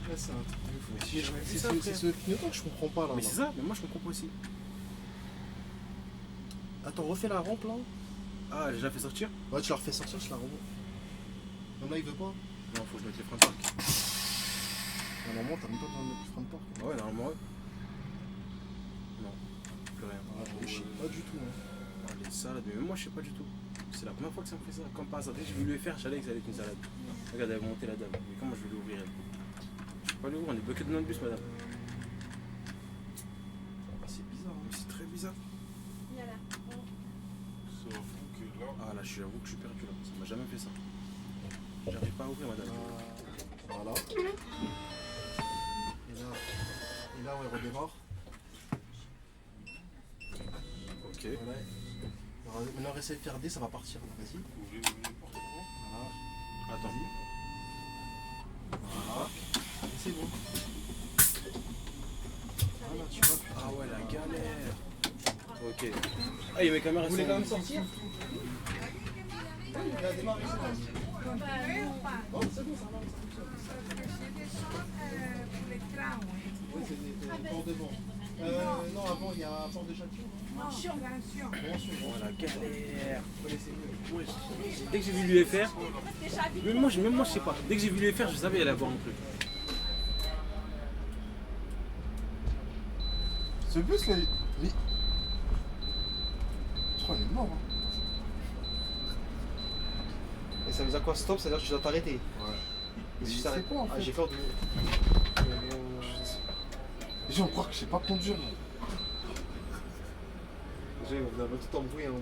Ouais, c'est un truc. Mais si j'ai vu ça, C'est ce clignotant que je comprends pas là. Mais c'est ça, mais moi je comprends pas aussi. Attends, refais la rampe là. Ah, elle a déjà fait sortir? Ouais, tu la refais sortir, je la remonte. Non, là il veut pas. Non, faut que je mette les freins de parc. Normalement, t'as même pas besoin de mettre le frein de parc. Ouais, normalement, ouais. Non, plus rien. Ah, je sais pas du tout. Hein. Ah, les salades, mais même moi je sais pas du tout. C'est la première fois que ça me fait ça. Comme par hasard, dès que j'ai voulu le faire, j'allais que ça allait être une salade. Regarde, elle va monter la dame. Mais comment je vais l'ouvrir elle? Je peux pas l'ouvrir, on est bloqué dans notre bus, madame. C'est bizarre. Mais c'est très bizarre. Sauf que là. Ah là, j'avoue que je suis perdu là. Ça m'a jamais fait ça. J'arrive pas à ouvrir, madame. Voilà. Et là, ouais, redémarre. Ok. Voilà. Alors, maintenant, essaye de faire D, ça va partir. Vas-y. Ouvrez une porte avant. Voilà. Attends. Voilà. Et c'est bon. Voilà, tu vois. Ah ouais, la galère. Ok. Ah, il y a mes caméras. Vous voulez quand même sortir? Il a démarré, c'est bon. Oh, c'est bon, ça va. Oui, c'est des portes devant. Non, avant, il y a un port de châtillon. Mention. Oh la galère. Ouais, dès que j'ai vu l'UFR, même moi je sais pas. Dès que j'ai vu l'UFR, je savais elle allait avoir un truc. Ce bus là, mais. Je crois qu'il est mort. Hein. Et ça veut dire quoi stop? Ça veut dire que tu dois t'arrêter. Ouais. Et si je t'arrête pas en fait. Ah, j'ai peur de. Les gens vont croire que je sais pas conduire. Les gens vont tout embrouiller. Hein,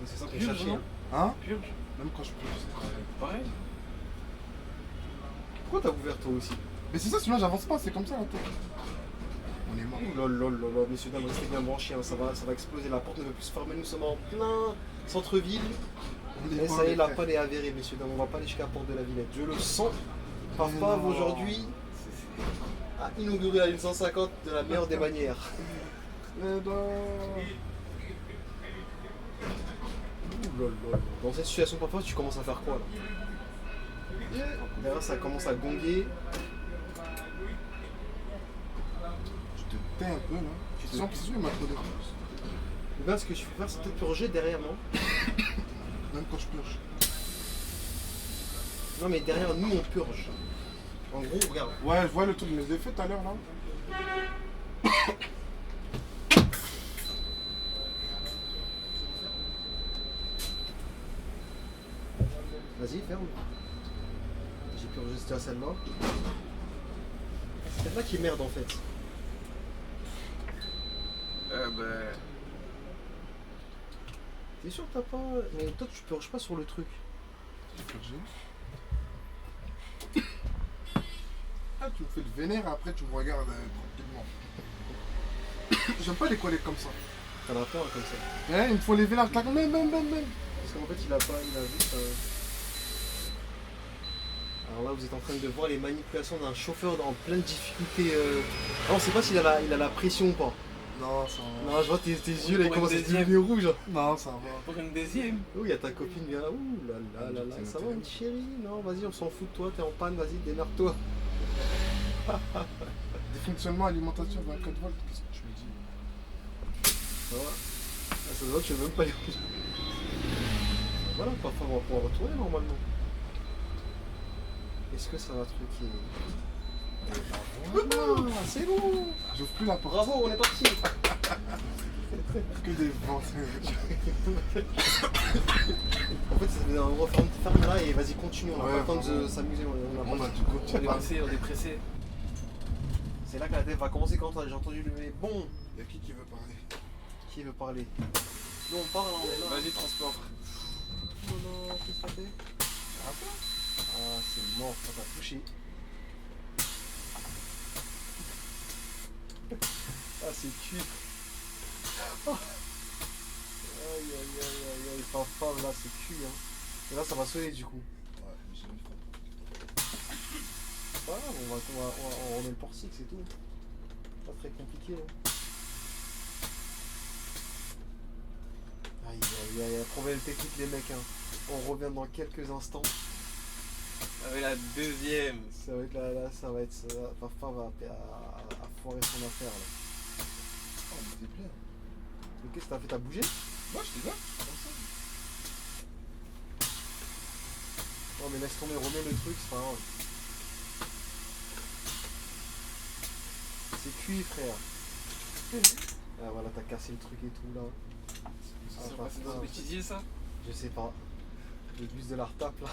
c'est ça qu'on cherchait. Hein? Purge. Même quand je purge. Pareil. Pourquoi t'as ouvert toi aussi? Mais c'est ça, sinon j'avance pas, c'est comme ça la tête. On est mort. Lol, messieurs, dames, restez bien branchés, hein, ça va exploser, la porte ne veut plus se fermer, nous sommes en plein centre-ville. Et ça y est, la panne est avérée, messieurs, dames, on va pas aller jusqu'à la porte de la Villette. Je le sens. Papa aujourd'hui a inauguré la ligne 150 de la meilleure des manières. Mais non. Lol. Dans cette situation, parfois, tu commences à faire quoi là? Derrière, ça commence à gonguer. tais un peu là. Tu te J'ai l'impression qu'il m'a trop dérangé. Là, ce que je peux faire, c'est peut-être purger derrière, non? Même quand je purge. Non, mais derrière nous, on purge. En gros, regarde. Ouais, je vois le truc, mais je l'ai fait tout à l'heure là. Vas-y, ferme. J'ai purgé cette celle-là. C'est celle-là qui merde en fait. T'es sûr que t'as pas. Mais toi, tu purges pas sur le truc. J'ai purgé. Ah, tu me fais le vénère, après tu me regardes tranquillement. J'aime pas les collègues comme ça. T'en as peur comme ça. Ouais, il me faut les vénères, clac, même. Parce qu'en fait, il a juste. Alors là, vous êtes en train de voir les manipulations d'un chauffeur en pleine difficulté. Ah, on sait pas s'il a la pression ou pas. Non, ça va. Non, je vois tes yeux là, ils commencent à devenir rouges. Non, ça va. Pour une deuxième. Oh, il y a ta copine qui vient là. Ouh là là là là. Ça va, mon petit chéri? Non, vas-y, on s'en fout de toi, t'es en panne, vas-y, démerde-toi. Défonctionnement alimentation 24 volts, qu'est-ce que tu me dis? Ça va. Ah, ça se voit, tu veux même pas y aller. Voilà, parfois on va pouvoir retourner normalement. Est-ce que ça va truquer? Voilà, c'est bon. J'ouvre plus la porte. Bravo, on est parti. Que des vents. En fait, on va ferme là et vas-y, continue. On a Ouais, pas le temps de vraiment. s'amuser. On On a a pas du coup, On est pressé, on est pressé. C'est là que la tête va commencer quand j'ai entendu le mais bon. Y'a qui veut parler? Qui veut parler? Nous on parle, on est là. Vas-y, transport. Oh non, qu'est-ce que ça fait? Ah, c'est mort, ça t'a touché. Ah, c'est cuit. Oh. Aïe aïe aïe aïe aïe, femme là, c'est cuit hein. Et là, ça va sonner du coup. Ouais, je sais Voilà, on remet le portique, c'est tout. Pas très compliqué. Hein. Aïe aïe aïe, problème technique les mecs. Hein. On revient dans quelques instants. Avec la deuxième. Ça va être là, ça va être. Papa va foirer son affaire là. Oh, mais t'es plein. Mais qu'est-ce que t'as fait? T'as bougé? Moi, je t'ai là, comme ça. Non, mais laisse tomber, remets le truc, c'est pas grave. C'est cuit, frère. Ah, voilà, t'as cassé le truc et tout là. Ça va passer dans ce bêtisier ça? Je sais pas. Le bus de la retape là.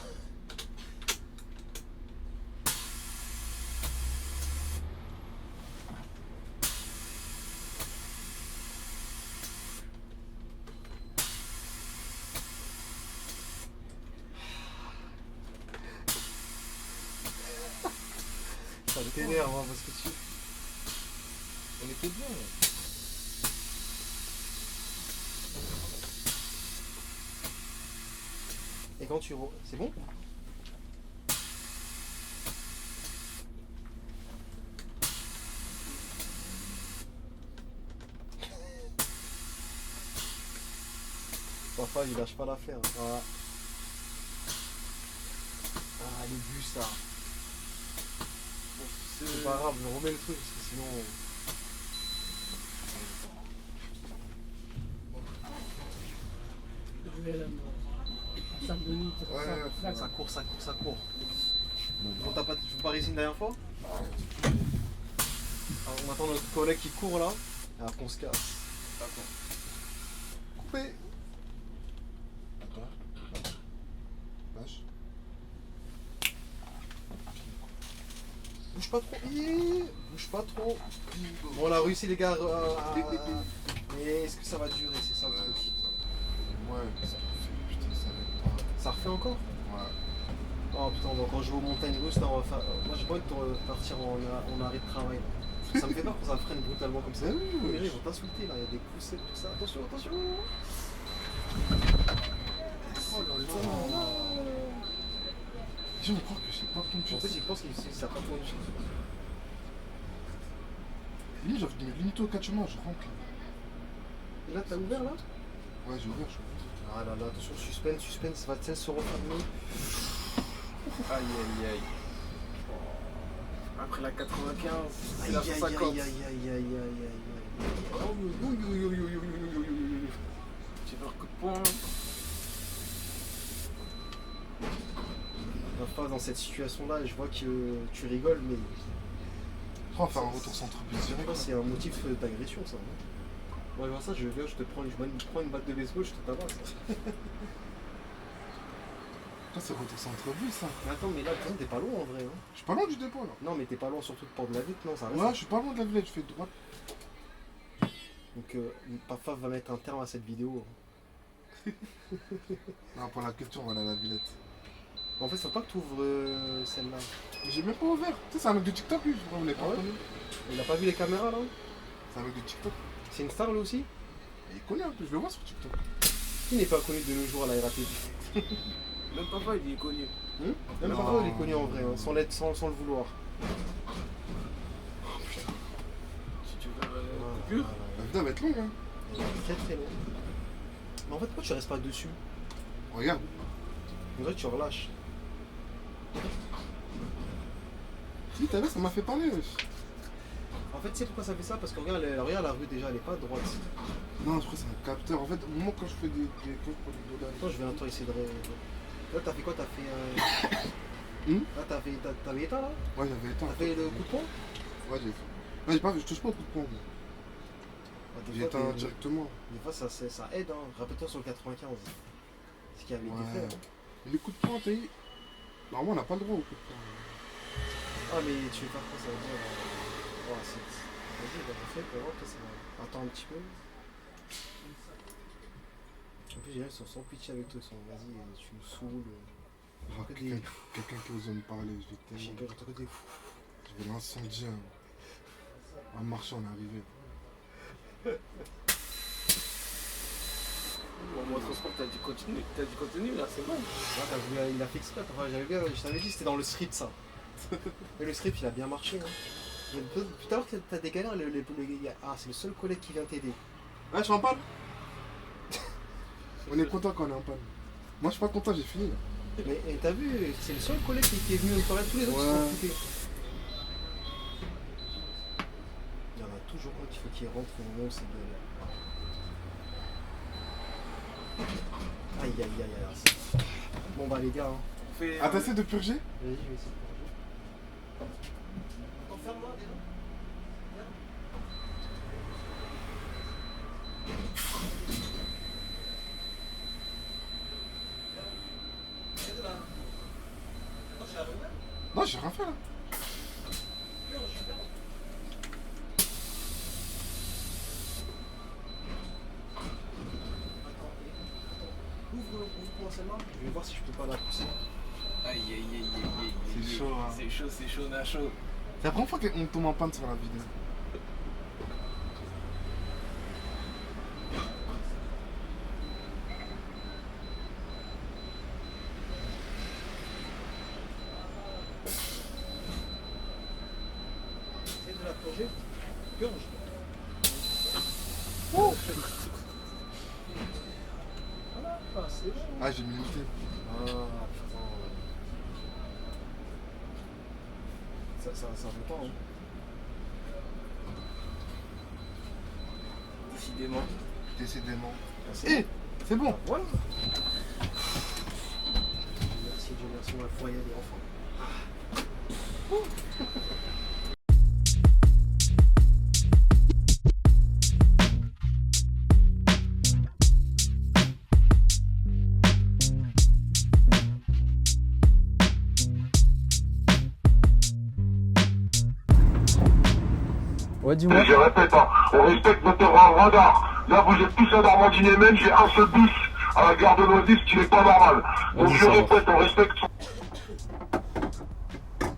Ça t'énerve hein, parce que tu... On était bien. Et quand tu... C'est bon? Papa il lâche pas l'affaire. Hein. Voilà. Ah le bus là. C'est pas grave, je remets le truc parce que sinon... Ouais, ça court. Bon, t'as pas... Tu veux pas réussir une dernière fois? Alors, on attend notre collègue qui court là. Et après on se casse. Attends. Coupé. Attends. Lâche. Bouge pas trop. Bouge pas trop. Bon, on a réussi les gars. Mais est-ce que ça va durer? C'est ça le truc. Ouais, ça fait. Putain, ça va être pas. Ça refait encore? Ouais. Oh putain, on va encore jouer aux montagnes russes là. On va faire... Moi j'ai pas envie de partir en arrêt de travail. Là. Ça me fait peur quand ça freine brutalement comme ça. Oui, ils vont t'insulter là. Il y a des poussettes, tout ça. Attention. Oh là là. Les gens croient que c'est pas ton En fait, ils pensent que ça pas tourné. Lui, j'ai envie de me limiter au 4 chemins, je rentre là. Et là, t'as ouvert là? Ouais, j'ai ouvert, je crois. Ah là là, attention, suspense, ça va-t-elle se refermer? Aïe aïe aïe. Après la 95, c'est Aïe, la aïe, aïe, 150. aïe, aïe, aïe, aïe, Tu veux un coup de poing? Enfin, dans cette situation-là, je vois que tu rigoles, mais. On va faire un retour centre bus Je direct. pense que c'est un motif d'agression, ça. Moi, je vois ça, je viens, je prends une batte de baseball, je te tabasse. Là, c'est retour centre bus, ça. Mais attends, mais là, t'es pas loin en vrai. Hein. Je suis pas loin du dépôt, là. Non, mais t'es pas loin surtout de Port de la Vite, non, ça reste. Ouais, je suis pas loin de la Villette, je fais droite. Donc, Papa va mettre un terme à cette vidéo. Non, pour la question, on va aller à la Villette. En fait, faut pas que tu ouvres celle-là. Mais j'ai même pas ouvert. Tu sais, c'est un mec de TikTok, lui, je crois, vous l'avez pas reconnu. Il a pas vu les caméras, là? C'est un mec de TikTok. C'est une star, lui aussi? Il connaît un peu, je le vois sur TikTok. Qui n'est pas connu de nos jours à la RATP? Même papa, il est connu. Même Non. Papa, il est connu en vrai, hein, sans le vouloir. Si tu veux faire une coupure. La vidéo va être longue, hein. Il est très très long. Mais en fait, pourquoi tu restes pas dessus? Regarde. On dirait que tu relâches. Si, t'as vu, ça m'a fait parler, wesh. En fait, tu sais pourquoi ça fait ça? Parce que regarde la rue déjà, elle est pas à droite. Non, je crois que c'est un capteur. En fait, au moment quand je fais des codes pour les dollars. Attends, je vais un temps essayer de. Là, t'as fait quoi? T'as fait Là, t'avais éteint là? Ouais, j'avais éteint. T'as fait le coup de poing? Ouais, j'ai fait. Ouais, je touche pas au coup de poing, moi. J'ai éteint directement. Des fois, ça aide, hein. Rappelle-toi sur le 95. Ce qu'il y avait été fait. Hein. Les coups de poing, t'as eu. Normalement, on n'a pas le droit au coup de poing. Ah, mais tu veux faire quoi? Ça veut dire. Oh, c'est. Vas-y, on va faire pour voir, après ça va. Attends un petit peu. En plus, les gens ils sont sans pitié avec toi, ils sont vas-y, tu me saoules. Ah, quelqu'un qui ose me parler, je vais tellement. Je vais l'incendier. En marchant, on est arrivé. Bon, moi, transport, t'as du contenu là, c'est bon. Là, t'as vu, il a fait exprès, enfin, j'avais bien, je t'avais dit, c'était dans le script ça. Mais le script, il a bien marché. Hein. Tout à l'heure, t'as des galères, ah, c'est le seul collègue qui vient t'aider. Ouais, je suis en panne. On est content quand on est en panne. Moi, je suis pas content, j'ai fini là. Mais t'as vu, c'est le seul collègue qui est venu nous parler, tous les autres Ouais. sont occupés. Il y en a toujours un qu'il faut qu'il rentre au moment où c'est galère. Aïe aïe aïe aïe. Bon bah les gars, hein. Ah, t'essaies de purger? Vas-y, je vais essayer de purger. Enferme-moi déjà. Non, j'ai rien fait là. Ouvre-moi celle-là, je vais voir si je peux pas la pousser. Aïe aïe aïe aïe aïe. C'est chaud, hein. C'est chaud, on a chaud. C'est la première fois qu'on tombe en panne sur la vidéo. Essaye de la purger. Purge. Oh Ah, c'est bon. Ah, j'ai minuté. Ah, putain. Ça veut pas, hein. Décidément. Décidément. C'est Eh, c'est bon. Voilà. Merci Dieu, merci, on va pouvoir y aller enfin. Ouais, dis-moi. Je répète, hein, on respecte notre radar. Là, vous êtes tous à Normandie même, j'ai un seul bus à la gare de Noisy, ce qui n'est pas normal. Donc Vas-y, je ça va. répète, on respecte.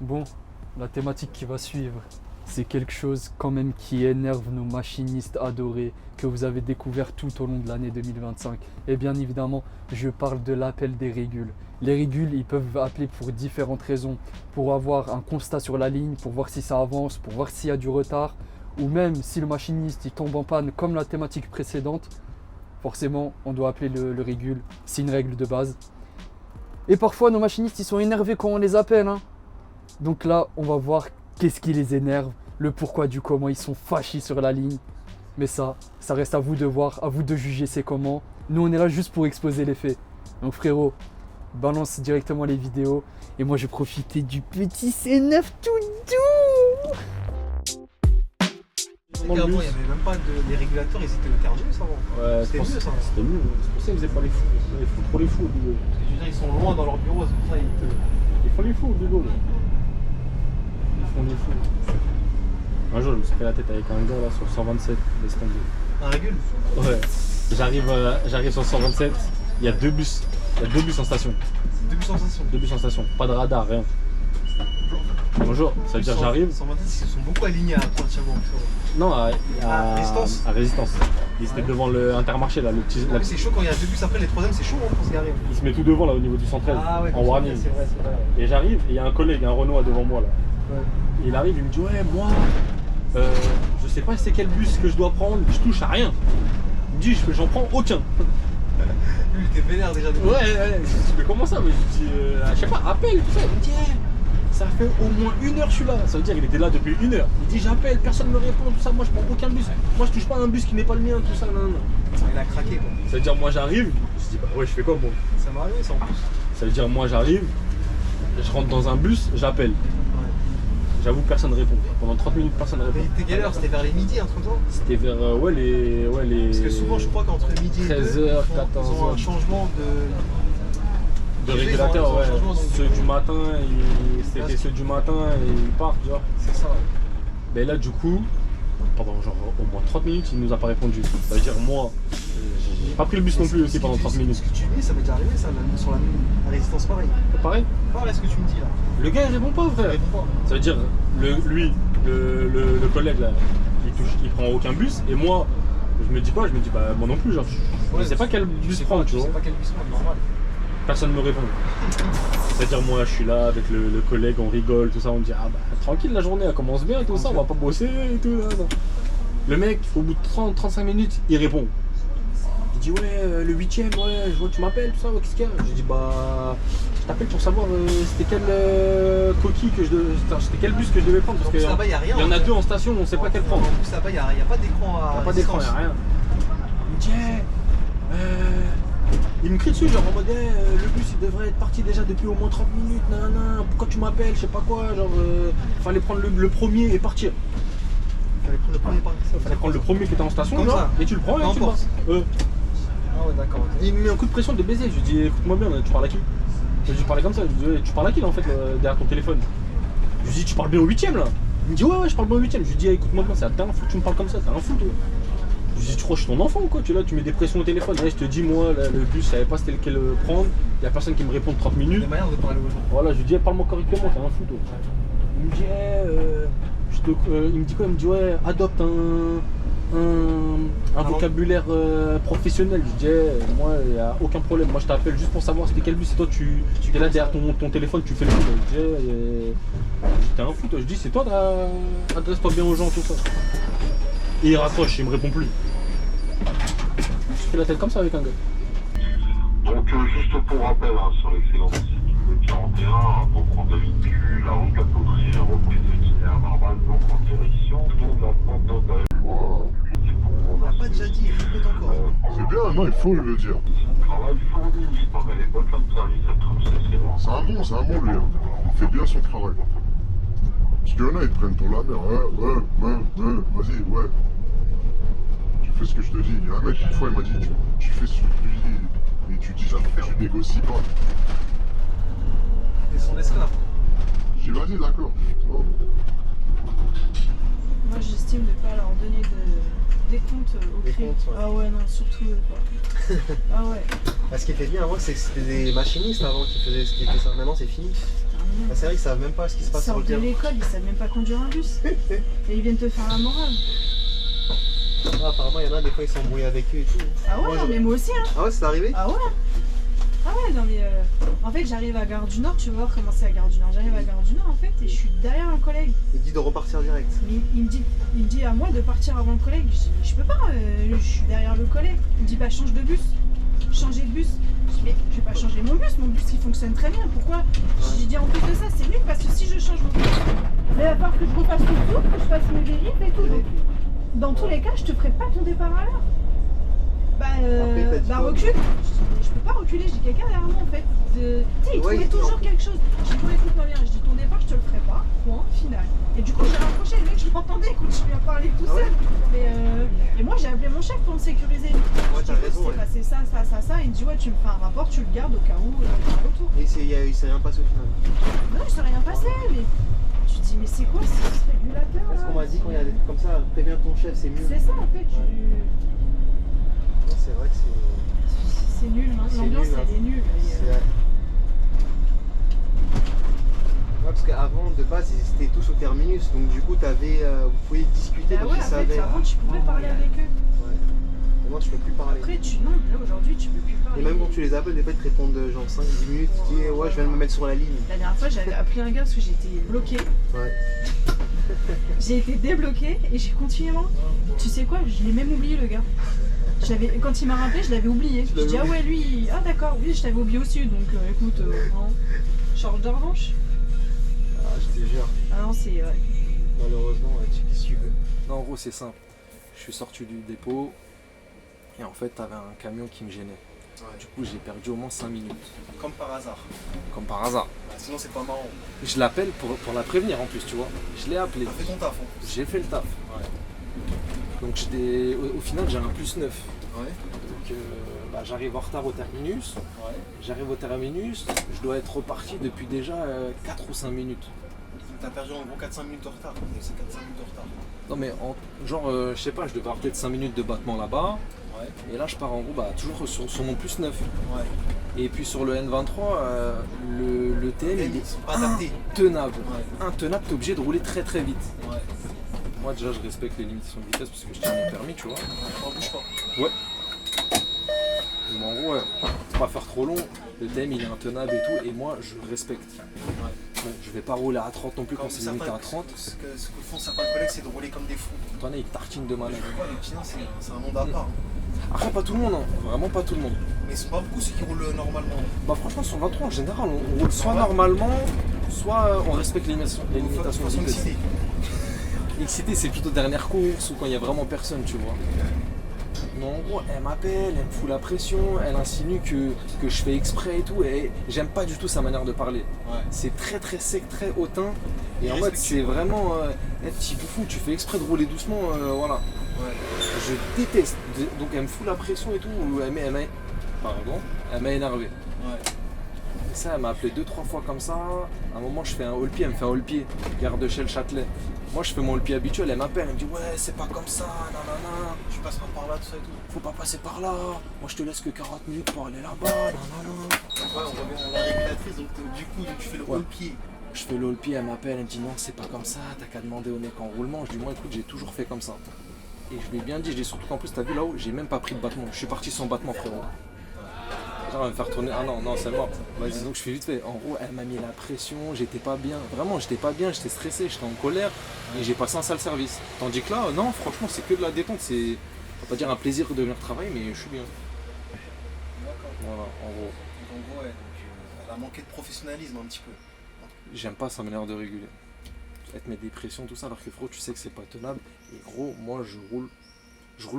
Bon, la thématique qui va suivre, c'est quelque chose quand même qui énerve nos machinistes adorés que vous avez découvert tout au long de l'année 2025. Et bien évidemment, je parle de l'appel des régules. Les régules, ils peuvent appeler pour différentes raisons. Pour avoir un constat sur la ligne, pour voir si ça avance, pour voir s'il y a du retard. Ou même si le machiniste il tombe en panne comme la thématique précédente, forcément on doit appeler le régule. C'est une règle de base. Et parfois nos machinistes ils sont énervés quand on les appelle. Hein. Donc là, on va voir qu'est-ce qui les énerve, le pourquoi du comment ils sont fâchés sur la ligne. Mais ça reste à vous de voir, à vous de juger c'est comment. Nous on est là juste pour exposer les faits. Donc frérot, balance directement les vidéos et moi je vais profiter du petit C9 tout doux. Avant, il n'y avait même pas les régulateurs, ils étaient terminus avant. Ouais, c'était mieux ça. C'était mieux, c'est pour ça qu'ils faisaient pas les fous. Ils font trop les fous au bureau. Je veux dire, ils sont loin dans leur bureau, c'est pour ça ils font les fous au bureau. Là. Ils font les fous. Un jour, je me suis fait la tête avec un gars là sur 127, laisse tomber. Un régule? Ouais. J'arrive sur 127, il y a 2 bus. Il y a 2 bus en station. 2 bus en station? 2 bus en station, pas de radar, rien. Bonjour, ça veut dire j'arrive. 126, ils sont beaucoup alignés à Pointe-Chaumont. Non, à Résistance. À Résistance. Ils étaient devant le Intermarché là, le petit. Mais c'est chaud quand il y a 2 bus après, les 3ème c'est chaud pour se garer. Ils se mettent tout devant là au niveau du 113, ouais, en warning. C'est vrai. Et j'arrive et il y a un collègue, un Renault devant moi là. Ouais. Et il arrive, il me dit ouais moi, je sais pas c'est quel bus que je dois prendre, je touche à rien. Il me dit j'en prends aucun. Lui il était vénère déjà. Ouais, je dis mais comment ça? Mais je dis je sais pas, appelle tout ça. Il me dit ça fait au moins 1 heure je suis là. Ça veut dire qu'il était là depuis 1 heure. Il dit j'appelle, personne ne me répond, tout ça, moi je prends aucun bus. Moi je touche pas à un bus qui n'est pas le mien, tout ça, non. Il a craqué quoi. Ça veut dire moi j'arrive, je me dis bah ouais je fais quoi bon? Ça m'est arrivé ça en plus. Ça veut dire moi j'arrive, je rentre dans un bus, j'appelle. Ouais. J'avoue personne ne répond. Pendant 30 minutes personne ne répond. Mais t'es quelle heure? C'était vers les midis, un truc comme ça? C'était vers les. Parce que souvent je crois qu'entre midi et 13h, 14h. Ils ont un changement de régulateur, ouais. Ceux du matin, c'était ceux du matin et ils partent, tu vois. C'est ça. Mais là du coup, pendant genre au moins 30 minutes, il nous a pas répondu. Ça veut dire moi, j'ai pas pris le bus non plus aussi pendant 30 minutes. Ce que tu dis, ça m'est déjà arrivé ça, sur la Résistance pareil. Pareil? Pareil ce que tu me dis là. Le gars il répond pas frère. Ça veut dire le collègue là, il prend aucun bus et moi je me dis quoi? Je me dis bah moi non plus genre je sais pas quel bus prendre, tu vois. Je sais pas quel bus prendre, normal. Personne ne me répond. C'est-à-dire moi je suis là avec le collègue, on rigole, tout ça, on me dit ah bah tranquille la journée elle commence bien et tout ça, on va pas bosser et tout. Non. Le mec au bout de 30-35 minutes il répond. Il dit ouais le 8ème, ouais je vois que tu m'appelles, tout ça, ouais, qu'est-ce qu'il y a? Je dis bah je t'appelle pour savoir c'était quelle coquille que c'était quel bus que je devais prendre parce que là-bas, y a rien, il y en a 2 en station, on sait pas quel prendre. En plus là-bas il n'y a pas d'écran à. Il n'y a pas d'écran, il n'y a rien. Il me dit il me crie dessus genre en mode le bus il devrait être parti déjà depuis au moins 30 minutes, nanana, pourquoi tu m'appelles, je sais pas quoi, genre fallait prendre le premier et partir. Fallait prendre le premier et partir. Fallait prendre le premier qui était en station comme genre, ça. Et tu le prends et tu le passes. Ah ouais d'accord. Il me met un coup de pression de baiser, je lui dis écoute-moi bien, tu parles à qui? Je lui parlais comme ça, je lui dis tu parles à qui là en fait derrière ton téléphone? Je lui dis tu parles bien au 8ème là? Il me dit ouais je parle bien au 8ème, je lui dis écoute-moi bien, c'est la dernière fois que tu me parles comme ça, t'es un fou toi. Je lui dis tu crois que je suis ton enfant ou quoi? Tu es là, tu mets des pressions au téléphone, là je te dis moi là, le bus je savais pas c'était lequel prendre, il y a personne qui me répond de 30 minutes. Il y a manière de parler aux gens. Voilà, je lui dis parle-moi correctement, t'es un fou toi. Il me dit il me dit quoi? Il me dit ouais adopte un vocabulaire professionnel. Je dis moi il n'y a aucun problème, moi je t'appelle juste pour savoir c'était quel bus et toi tu es là derrière ton téléphone, tu fais le coup. Je dis t'es un fou toi, je dis c'est toi, adresse-toi bien aux gens tout ça. Et il raccroche, il me répond plus. Je fais la tête comme ça avec un gars. Donc juste pour rappel sur l'excellence du 41, pour prendre le véhicule, la route capoterie, reprise itinéraire normal, donc en direction de la pente totale. On n'a pas déjà dit, répète encore. C'est bien, non, il faut le dire. Travail fourni, il paraît les bonnes femmes de service, c'est un bon lui, hein. Il fait bien son travail. Parce qu'il y en a, ils te prennent ton la mer, vas-y, ouais. Tu fais ce que je te dis. Il y a un mec, une fois, il m'a dit, tu fais ce que je te dis et tu dis jamais, tu négocies pas. Et son esclave. J'ai dit, vas-y, d'accord. Oh. Moi j'estime ne pas leur donner des comptes au cré. Ouais. Ah ouais non surtout pas. Ah ouais. Ce qui était bien avant c'est que c'était des machinistes avant qui faisaient ça. Maintenant c'est fini. C'est vrai qu'ils savent même pas ce qui se passe sur le terrain. Ils sortent de l'école, ils savent même pas conduire un bus. Et ils viennent te faire la morale. Ah, apparemment il y en a des fois ils sont embrouillés avec eux et tout. Ah ouais, mais moi aussi hein. Ah ouais, c'est arrivé? Ah ouais. Ah ouais, non mais en fait j'arrive à Gare du Nord, tu vas voir comment c'est à Gare du Nord. J'arrive à Gare du Nord en fait et je suis derrière un collègue. Il dit de repartir direct. Mais il me dit à moi de partir avant le collègue. Je dis je peux pas, je suis derrière le collègue. Il me dit bah change de bus, changer de bus. Je dis mais je vais pas changer mon bus il fonctionne très bien. Pourquoi? J'ai dit en plus de ça c'est nul parce que si je change mon bus, Mais il va falloir que je refasse tout, que je fasse mes vérifs et tout. Donc, dans tous les cas, je te ferai pas ton départ à l'heure. Recule. Je peux pas reculer, j'ai quelqu'un derrière moi en fait. Tu sais, il trouvait toujours quelque chose. J'ai dit, écoute-moi bien, je dis ton départ, je te le ferai pas. Point, final. Et du coup, j'ai rapproché, le mec, je m'entendais, écoute, je lui ai parlé tout seul. Et moi, j'ai appelé mon chef pour me sécuriser. Ouais, t'as raison. C'est passé ça. Il me dit, ouais, tu me fais un rapport, tu le gardes au cas où, un retour. Et il s'est rien passé au final. Non, il s'est rien passé, mais. Tu te dis, mais c'est quoi ce régulateur là? Parce qu'on m'a dit, quand il y a des trucs comme ça, préviens ton chef, c'est mieux. C'est ça en fait, Non, c'est vrai que c'est nul, hein. L'ambiance elle est nulle. Parce qu'avant, de base, ils étaient tous au terminus, donc du coup, vous pouviez discuter, donc ils savaient. Avant, tu pouvais parler avec eux. Ouais. Maintenant, tu peux plus parler. Après, non, là aujourd'hui, tu peux plus parler. Et même quand tu les appelles, des fois, ils te répondent genre 5-10 minutes, tu dis, ouais, je viens de me mettre sur la ligne. La dernière fois, j'avais appelé un gars parce que j'étais bloquée. Ouais. J'ai été débloquée et j'ai continué moi. Tu sais quoi, je l'ai même oublié le gars. Quand il m'a rappelé, je l'avais oublié. Je dis, ah ouais, lui, ah d'accord, oui, je t'avais oublié aussi, donc écoute, non. Charge de revanche. Ah, je te jure. Ah non, c'est. Ouais. Malheureusement, qu'est-ce que tu veux? Non, en gros, c'est simple. Je suis sorti du dépôt et en fait, t'avais un camion qui me gênait. Ouais. Du coup, j'ai perdu au moins 5 minutes. Comme par hasard. Comme par hasard. Sinon, c'est pas marrant. Je l'appelle pour la prévenir en plus, tu vois. Je l'ai appelé. T'as fait ton taf en plus. J'ai fait le taf. Ouais. Donc, au final, j'ai un +9. Ouais. Donc, j'arrive en retard au terminus. Ouais. J'arrive au terminus. Je dois être reparti depuis déjà 4 ou 5 minutes. T'as perdu en gros 4-5 minutes de retard. C'est 4-5 minutes de retard. Non, mais je sais pas, je devais avoir peut-être 5 minutes de battement là-bas. Ouais. Et là, je pars en gros toujours sur mon +9. Ouais. Et puis sur le N23, le TM il est intenable. Ouais. Intenable, t'es obligé de rouler très très vite. Ouais. Moi déjà je respecte les limitations de vitesse parce que je tiens mon permis, tu vois. On bouge pas. Ouais. Mais en gros, faut pas faire trop long. Le TM il est intenable et tout, et moi je respecte. Ouais. Bon, je vais pas rouler à 30 non plus quand c'est limité à 30. Ce que font certains collègues, c'est de rouler comme des fous. Attendez, ils tartinent de malade. Les clients, c'est un monde à part. Après, pas tout le monde, hein. Vraiment pas tout le monde. Mais ils sont pas beaucoup ceux qui roulent normalement. Bah, franchement, sur 23 en général, on roule soit normalement, soit on respecte les limitations de vitesse. Excité, c'est plutôt dernière course ou quand il y a vraiment personne, tu vois. Mais en gros, elle m'appelle, elle me fout la pression, elle insinue que je fais exprès et tout, et j'aime pas du tout sa manière de parler. Ouais. C'est très très sec, très hautain, et en mode c'est vraiment petit bouffon, tu fais exprès de rouler doucement, voilà. Ouais. Je déteste, donc elle me fout la pression et tout, elle m'a énervé. Ouais. Et ça, elle m'a appelé 2-3 fois comme ça, à un moment je fais un haul-pied, elle me fait un haul-pied, gare de Chelles Châtelet. Moi je fais mon haul-pied habituel, elle m'appelle, elle me dit ouais c'est pas comme ça, nanana. Tu passeras par là, tout ça et tout. Faut pas passer par là, moi je te laisse que 40 minutes pour aller là-bas, nanana. Ouais, on revient à la régulatrice, donc du coup tu fais le haul-pied. Je fais le haul-pied, elle m'appelle, elle me dit non c'est pas comme ça, t'as qu'à demander au mec en roulement. Je dis moi écoute j'ai toujours fait comme ça. Et je lui ai bien dit, surtout qu'en plus t'as vu là-haut, j'ai même pas pris de battement, je suis parti sans battement frérot. Genre elle va me faire tourner, ah non c'est mort. Vas-y donc je fais vite fait. En gros elle m'a mis la pression, j'étais pas bien, vraiment j'étais pas bien, j'étais stressé, j'étais en colère et j'ai passé un sale service. Tandis que là, non franchement c'est que de la détente, c'est, on va pas dire un plaisir de venir travailler mais je suis bien. D'accord. Voilà, en gros. Donc en gros ouais, donc, elle a manqué de professionnalisme un petit peu. J'aime pas sa manière de réguler. Elle te met des pressions, tout ça, alors que frérot tu sais que c'est pas tenable. Et gros, moi je roule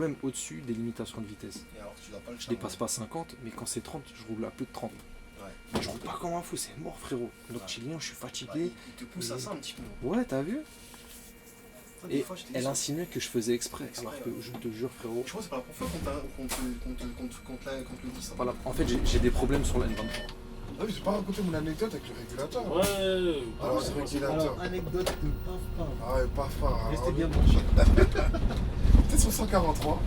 même au-dessus des limitations de vitesse. Et alors, tu dois pas le je dépasse pas 50, mais quand c'est 30, je roule à plus de 30. Ouais. Mais je roule pas comme un fou, c'est mort frérot. Donc Chilien, je suis fatigué. Ouais, il te pousse à ça un petit peu. Ouais, t'as vu? Et elle insinuait que je faisais exprès, alors que je te jure frérot. Je crois que c'est pas la première fois qu'on te le dit ça. Voilà, en fait j'ai des problèmes sur la N23. Ah oui, j'ai pas raconté mon anecdote avec le régulateur. Ouais. Alors, c'est régulateur. Alors, anecdote de paf. Ah ouais, paf. Restez bien branchés. J'étais sur 143.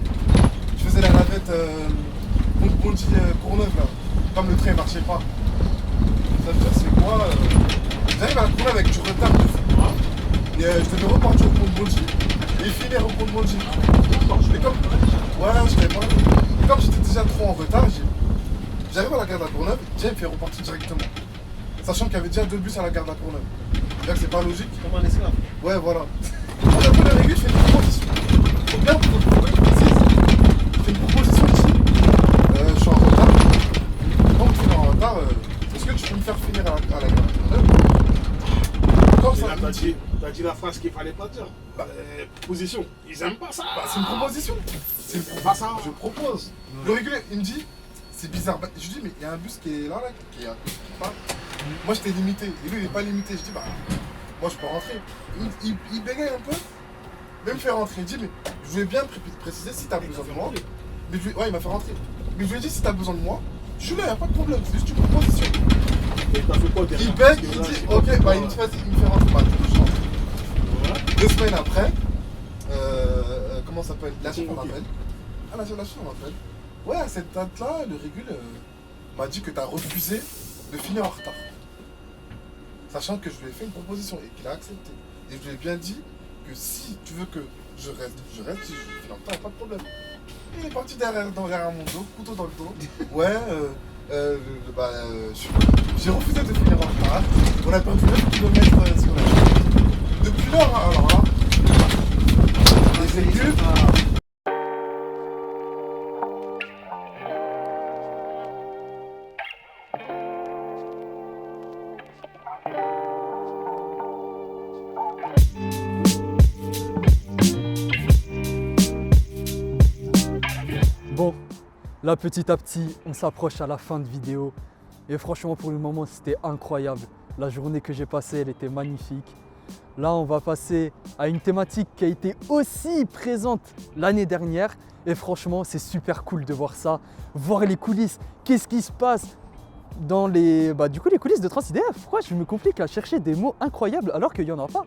Je faisais la navette Bondy Courneuve là. Comme le train marchait pas. Ça veut dire c'est quoi j'arrive à la Courneuve avec du retard de fou. Et je devais repartir au pont de Bondy. Et finir au pont de Bondy. Je l'avais pas. Et comme j'étais déjà trop en retard, j'arrive à la gare de la Courneuve, Jay me fait repartir directement. Sachant qu'il y avait déjà 2 bus à la gare de la Courneuve. C'est-à-dire que c'est pas logique. Comme un esclave. Ouais, voilà. Quand j'ai appelé le régul, je fais une proposition. Faut bien que je précise. Je fais une proposition ici. Je suis en retard. Quand tu es en retard, est-ce que tu peux me faire finir à la gare de la Courneuve? Comme ça, Bah, t'as dit la phrase qu'il fallait pas dire. Proposition. Ils aiment pas ça. Bah, c'est une proposition. C'est pas ça. Je propose. Le régulier, il me dit, c'est bizarre. Bah, je lui dis, mais il y a un bus qui est là, qui part. Moi, j'étais limité. Et lui, il n'est pas limité. Je dis, bah, moi, je peux rentrer. Il bégaye un peu. Même me fait rentrer. Il dit, mais je voulais bien préciser si tu as besoin de moi. Mais ouais, il m'a fait rentrer. Mais je lui ai dit, si tu as besoin de moi, je suis là, il n'y a pas de problème. C'est juste une proposition. Et t'as fait quoi derrière? Il bègue, il dit, ok, bah, il me fait rentrer. Bah, je rentre. Voilà. 2 semaines après, comment ça s'appelle? La chef m'appelle. Ah, la chef m'appelle. Ouais, à cette date-là, le régule m'a dit que tu as refusé de finir en retard. Sachant que je lui ai fait une proposition et qu'il a accepté. Et je lui ai bien dit que si tu veux que je reste, si je finis en retard, il n'y a pas de problème. Et il est parti derrière mon dos, couteau dans le dos. Ouais, j'ai refusé de finir en retard. On a perdu 9 km sur la route. Depuis lors, alors là, les véhicules. Bon, là petit à petit, on s'approche à la fin de vidéo. Et franchement, pour le moment, c'était incroyable. La journée que j'ai passée, elle était magnifique. Là, on va passer à une thématique qui a été aussi présente l'année dernière. Et franchement, c'est super cool de voir ça, voir les coulisses. Qu'est-ce qui se passe dans les coulisses de TransIDF? Pourquoi je me complique à chercher des mots incroyables alors qu'il n'y en a pas?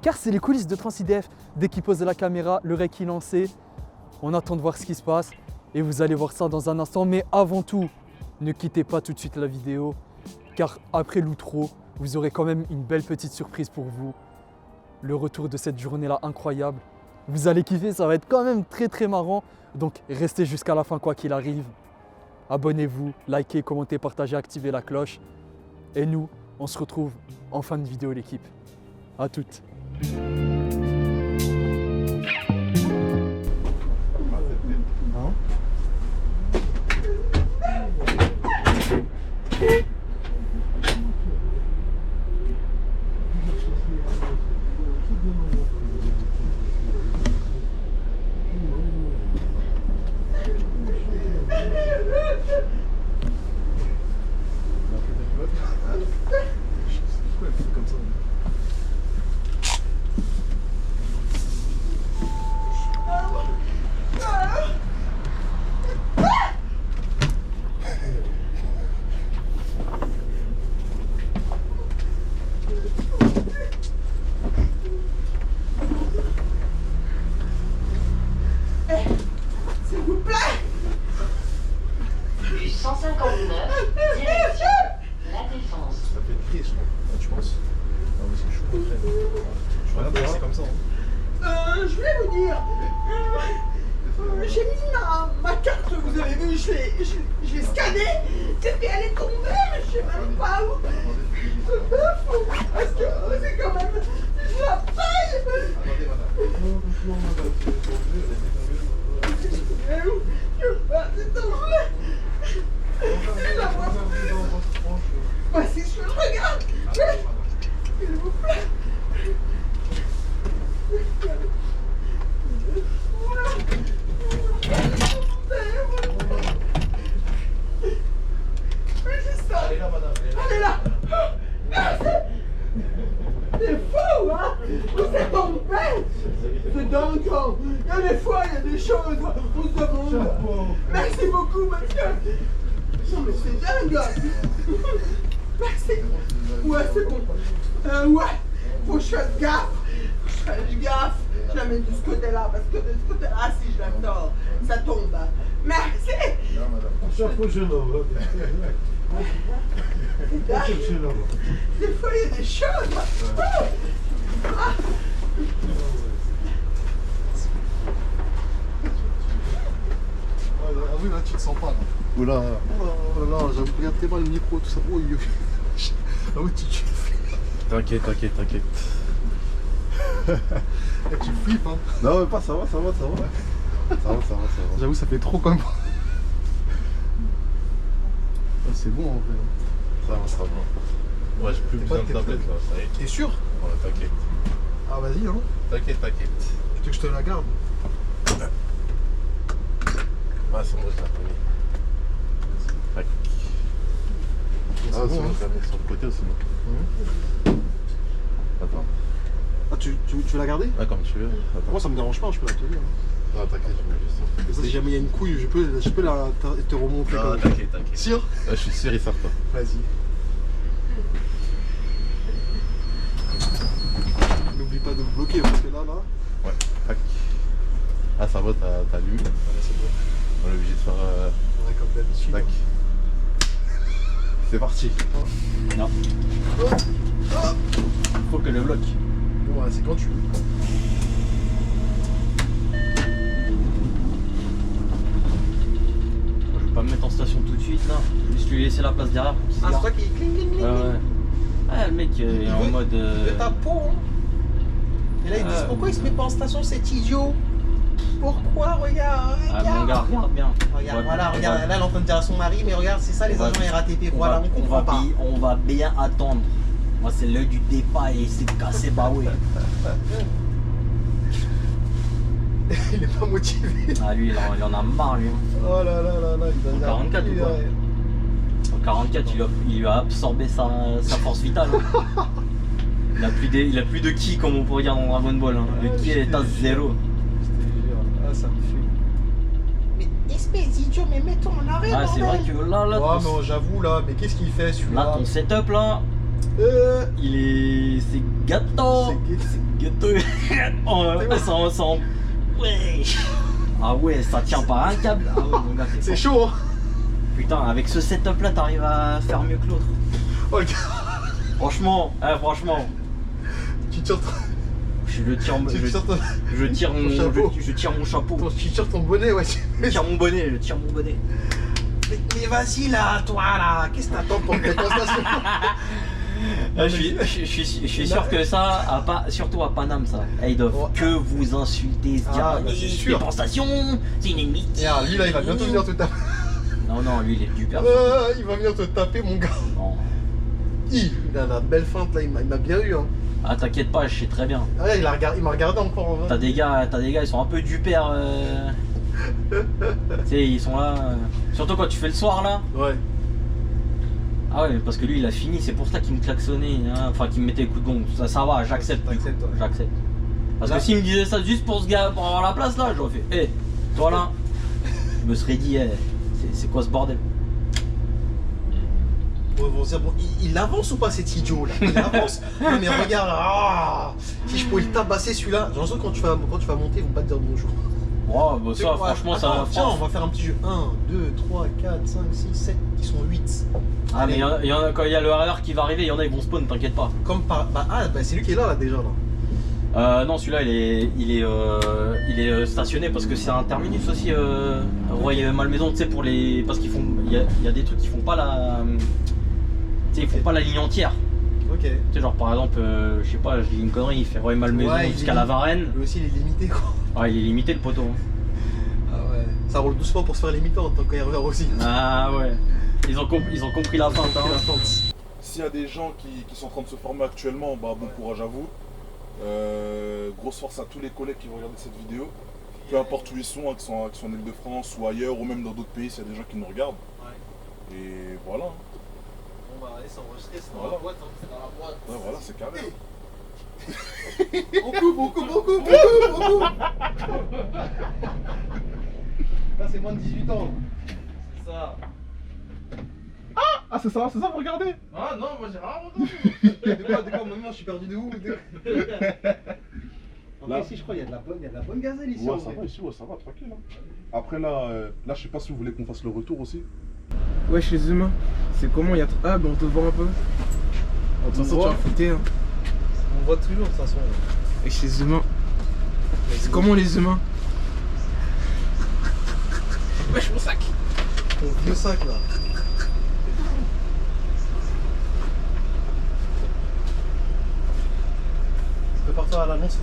Car c'est les coulisses de TransIDF. Dès qu'ils posent la caméra, le rec est lancé. On attend de voir ce qui se passe. Et vous allez voir ça dans un instant. Mais avant tout, ne quittez pas tout de suite la vidéo. Car après l'outro, vous aurez quand même une belle petite surprise pour vous. Le retour de cette journée-là incroyable. Vous allez kiffer, ça va être quand même très très marrant. Donc restez jusqu'à la fin quoi qu'il arrive. Abonnez-vous, likez, commentez, partagez, activez la cloche. Et nous, on se retrouve en fin de vidéo l'équipe. À toutes. S'il vous plaît. Bus 159, direction La Défense. Ça fait une crise, je crois. Tu penses? Ah oui, c'est chaud, je regarde, c'est comme ça. Je voulais vous dire, j'ai mis ma carte, vous avez vu, je l'ai scannée, et puis elle est tombée, mais je sais même pas où. Parce que c'est quand même, je la paye. Attendez, madame. C'est dangereux. C'est la voix. Bah si je le regarde, s'il vous plaît. Elle est là, madame. Elle est là. C'est fou, hein? Vous êtes tombé. C'est dingue. Il y a des fois, il y a des choses, on se demande. Merci beaucoup, monsieur. Non, mais c'est dingue. Merci. Ouais, c'est bon. Ouais, faut que je fasse gaffe. Je la mets de ce côté-là, parce que de ce côté-là, si je la tords, ça tombe. Merci. Non, madame. Chapeau jeune homme. Des fois, il y a des choses. Ah. Ah oui, là, tu te sens pas, là. Oula, oh là là, regarde tellement le micro, tout ça. Oh, ah oui, tu T'inquiète. Eh, tu flippes, hein. Non, mais pas, ça va. Ça va. J'avoue, ça fait trop quand même. Ah, c'est bon en vrai. Ça va. Ouais, j'ai plus besoin de tablette là. T'es sûr? t'inquiète. Ah, vas-y, hein. T'inquiète. Tu veux que je te la garde? Ah, c'est moi, je la connais. Tac. Ah, c'est bon, je la mets sur le côté aussi. Attends. Ah, tu veux la garder? Ah, comme tu veux. Attends. Moi, ça me dérange pas, je peux la tenir. Ah, t'inquiète, je mets juste ça. Et ça, si jamais il y a une couille, je peux te remonter. Ah, t'inquiète. Sûr? Ah, je suis sûr et certain. Vas-y. N'oublie pas de me bloquer parce que là. Ouais, tac. Ah, ça va, t'as lu. C'est bon. On est obligé de faire. Ouais, comme d'habitude. Tac. C'est parti. Non. Faut que le bloque. Bon, c'est quand tu veux. Je vais pas me mettre en station tout de suite là. Juste lui laisser la place derrière pour qu'il se Ah, c'est gare. toi qui cling. Ouais. Ah, le mec est en mode. De ta peau, hein. Et là, ils disent pourquoi il se met pas en station, cet idiot? Pourquoi? Regarde. Ah, mon gars, regarde bien. Regarde, Ouais, voilà, ouais. regarde, là, elle est en train de dire à son mari, mais regarde, c'est ça les agents RATP. Voilà, on comprend pas. On va bien attendre. Moi, c'est l'œil du départ et c'est cassé, bah ouais. Il est pas motivé. Ah, lui, il en a marre, lui. Oh là, il donne 44 ou quoi? En 44, il lui a absorbé sa force vitale. Hein. Il a plus de ki comme on pourrait dire dans Dragon Ball. Hein. Le ki est à 0. Ah, ça me fait. Mais espèce d'idiot, mais mets-toi en arrêt. Ah, c'est vrai que là. Ouais, mais j'avoue, là, mais qu'est-ce qu'il fait celui-là? Là, ton setup là. C'est gâteau. C'est gâteau. Ouais. Ah ouais, ça tient par un câble. Ah ouais, mon gars, c'est chaud, hein. Putain, avec ce setup là, t'arrives à faire mieux que l'autre. Oh, le gars. Franchement. Tu tires Je tire mon chapeau. Tu tires ton bonnet, ouais. Je tire mon bonnet. Mais vas-y là, toi là, qu'est-ce que t'attends pour que ta station? Je suis sûr que ça, surtout à Paname, ça, ils doivent que vous insulter, se dire c'est sûr. Déportation, c'est une ennemi. Lui là, il va bientôt venir te taper. Non, lui il est du père. Il va venir te taper, mon gars. Non. Il a la belle feinte là, il m'a bien eu. Hein. Ah, t'inquiète pas, je sais très bien. Ouais, il m'a regardé encore en vrai. T'as des gars, ils sont un peu du père. Tu sais, ils sont là. Surtout quand tu fais le soir là. Ouais. Ah ouais, parce que lui il a fini, c'est pour ça qu'il me klaxonnait, hein. Enfin qu'il me mettait les coups de gong. Ça va, j'accepte. J'accepte. Parce que s'il me disait ça juste pour avoir la place là, j'aurais fait, hé, toi là, je me serais dit, c'est quoi ce bordel? Bon, il avance ou pas cet idiot là? Il avance. Non mais regarde, si je pouvais le tabasser celui-là, j'ai l'impression que quand tu vas monter, ils vont pas te dire bonjour. Oh, bah ça, franchement, ça va. Tiens, on va faire un petit jeu. 1, 2, 3, 4, 5, 6, 7, ils sont 8. Ah, mais quand il y a le RR qui va arriver, il y en a, ils vont spawn, t'inquiète pas. Comme par. C'est lui qui est là déjà là. Non, celui-là il est stationné parce que c'est un terminus aussi, Roy Malmaison, tu sais, pour les. Parce qu'il y a des trucs qui font pas la. Tu sais, ils font pas la ligne entière. Ok. Tu sais, genre par exemple, je sais pas, je dis une connerie, il fait Roy Malmaison jusqu'à la Varenne. Lui aussi il est limité quoi. Ouais, il est limité le poteau. Ah ouais. Ça roule doucement pour se faire limiter en tant qu'RR aussi. Ah ouais. Ils ont compris la feinte. Hein. S'il y a des gens qui sont en train de se former actuellement, bah bon courage à vous. Grosse force à tous les collègues qui vont regarder cette vidéo. Peu importe où ils sont, qu'ils sont en Ile-de-France ou ailleurs, ou même dans d'autres pays, s'il y a des gens qui nous regardent. Ouais. Et voilà. Bon bah allez s'enregistrer, c'est dans voilà. la boîte, hein. C'est dans la boîte. Ouais voilà, c'est carré. Beaucoup. Là c'est moins de 18 ans. C'est ça. Ah c'est ça, vous regardez? Ah non, moi j'ai rien entendu. De quoi, maintenant je suis perdu de où? Là, ici je crois il y a de la bonne gazelle ici. Ouais, ça va ici, ça va, tranquille. Hein. Après là, je sais pas si vous voulez qu'on fasse le retour aussi. Wesh les humains, c'est comment? Il y a... Ah ben on te voit un peu. De toute façon tu vas fouter hein. On voit toujours de toute façon. Wesh les humains. C'est comment les humains? Wesh mon sac. Ton vieux sac là. Prépare-toi à l'annonce,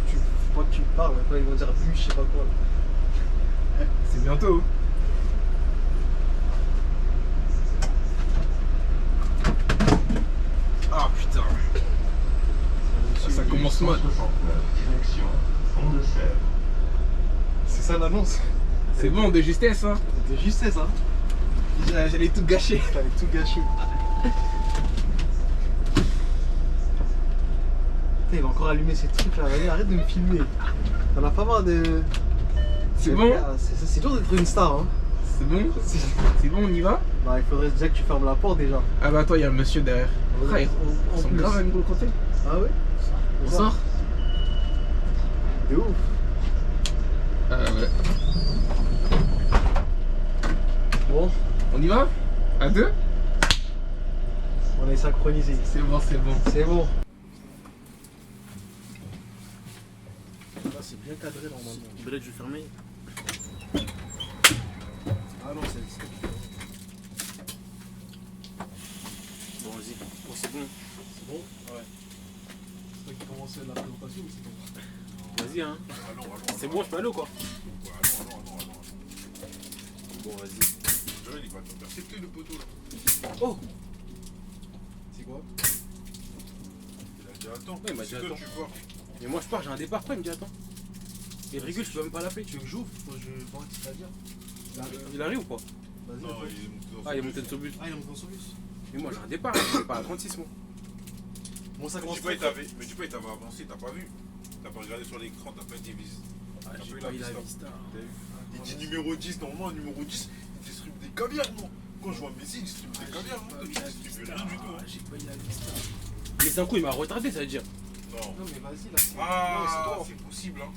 faut pas que tu parles, quoi, ils vont dire plus, je sais pas quoi. C'est bientôt. Ah putain. Ça commence Annonce mode. C'est ça l'annonce? C'est bon, de justesse, hein. De justesse, hein. J'allais tout gâcher. J'allais tout gâcher. Putain, il va encore allumer ces trucs là. Vas-y, arrête de me filmer. T'en as pas marre de. C'est bon? C'est dur d'être une star, hein. C'est bon? C'est bon, on y va? Bah, il faudrait déjà que tu fermes la porte déjà. Ah bah attends, il y a le monsieur derrière. Ah, ils sont grave à nous le compter. Ah ouais? On sort? De ouf. Ah ouais. Bon, on y va? À deux? On est synchronisé. C'est bon, c'est bon. C'est bon. Là, c'est bien cadré normalement. Je vais fermer. Ah non, c'est. Bon, vas-y. Bon, c'est bon. C'est bon? Ouais. C'est toi qui commençais la présentation ou c'est bon? Vas-y, hein. C'est bon, je peux aller ou quoi? Bon, vas-y. Il va t'intercepter le poteau là. Oh! C'est quoi? Il a dit attends. Ouais, il m'a dit c'est toi, attends. tu pars. Mais moi je pars, j'ai un départ, pourquoi il me dit attends? Et le régule, je peux même pas l'appeler. Tu veux que j'ouvre? Faut que je vois ce qu'il va dire. Il arrive ou quoi? Vas-y. Non, il est monté dans son Ah, il est bus. monté dans son bus. Ah, il est monté dans son bus. Mais moi j'ai un départ, je pars à 36 mois. Bon, ça Mais commence tu pas, très mais tu pas, il t'avait avancé, t'as pas vu. T'as pas regardé sur l'écran, t'as pas été visite. Ah, j'ai pas eu la vista. Il dit numéro 10, normalement, numéro 10, il distribue des caviars, moi. Quand je vois Messi, il distribue des caviars, moi. Toi, tu distribues rien du tout. hein. J'ai pas eu la vista. Mais d'un coup il m'a retardé, ça veut dire. Non. Non, mais vas-y, là, c'est. Ah, toi. c'est possible, hein.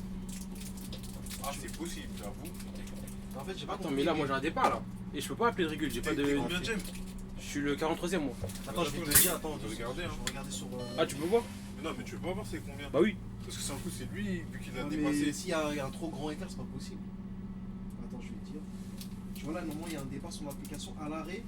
Ah, c'est possible, j'avoue. En fait, j'ai pas Attends, compris. mais là moi j'ai un départ là. Et je peux pas appeler le régule, j'ai pas de. T'es combien de James? Je suis le 43ème moi. Attends, je vais te dire, attends, je vais regarder, hein. Je vais regarder sur. Ah, tu peux voir? Mais non, mais tu veux pas voir c'est combien? Bah oui. Parce que c'est un coup, c'est lui, vu qu'il a Non, dépassé. mais s'il y a un trop grand écart, c'est pas possible. Attends, je vais te dire. Tu vois là, normalement, il y a un départ sur l'application à l'arrêt,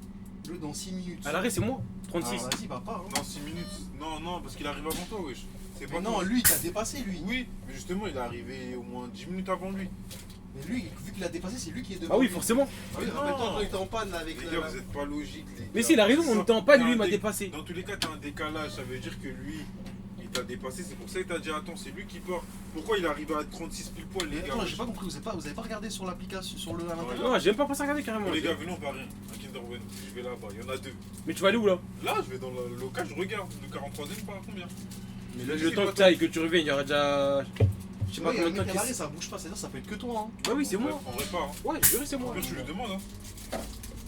le dans 6 minutes. À l'arrêt c'est moi, 36. Ah, vas-y, va pas. Hein. Dans 6 minutes. Non, non, parce qu'il arrive avant toi, wesh. C'est Mais pas non, toi. lui, il t'a dépassé, lui. Oui, mais justement, il est arrivé au moins 10 minutes avant lui. Mais lui, vu qu'il a dépassé, c'est lui qui est devant. Ah oui, lui. forcément. Ah oui, rappelle-toi quand il était en panne là, avec Les gars, vous êtes pas logiques, les gars. Mais si, il a raison, on était en panne, lui il m'a T'as un dépassé. Dans tous les cas, t'as un décalage, ça veut dire que lui, il t'a dépassé, c'est pour ça qu'il t'a dit attends, c'est lui qui part. Pourquoi il arrive à 36 pile poil, les Mais gars? attends, j'ai pas compris, vous avez pas regardé sur l'application, sur le à l'intérieur? Non, j'ai même pas pensé à regarder carrément. Bon, les gars, venez, on va rien. Un Kinder Bueno, je vais là-bas, il y en a 2. Mais tu vas aller où là? Là, je vais dans le local, je regarde. Le 43ème, pas à combien? Mais là, le temps que tu ailles, que tu reviennes, il y aura déjà. Je sais pas Ouais, il y a combien un de mec temps à qu'il l'arrêt, ça bouge pas, c'est-à-dire ça peut être que toi. Hein. Bah oui, c'est moi. En vrai, pas. Hein. Ouais, je dirais c'est moi. Après, tu lui demandes, hein.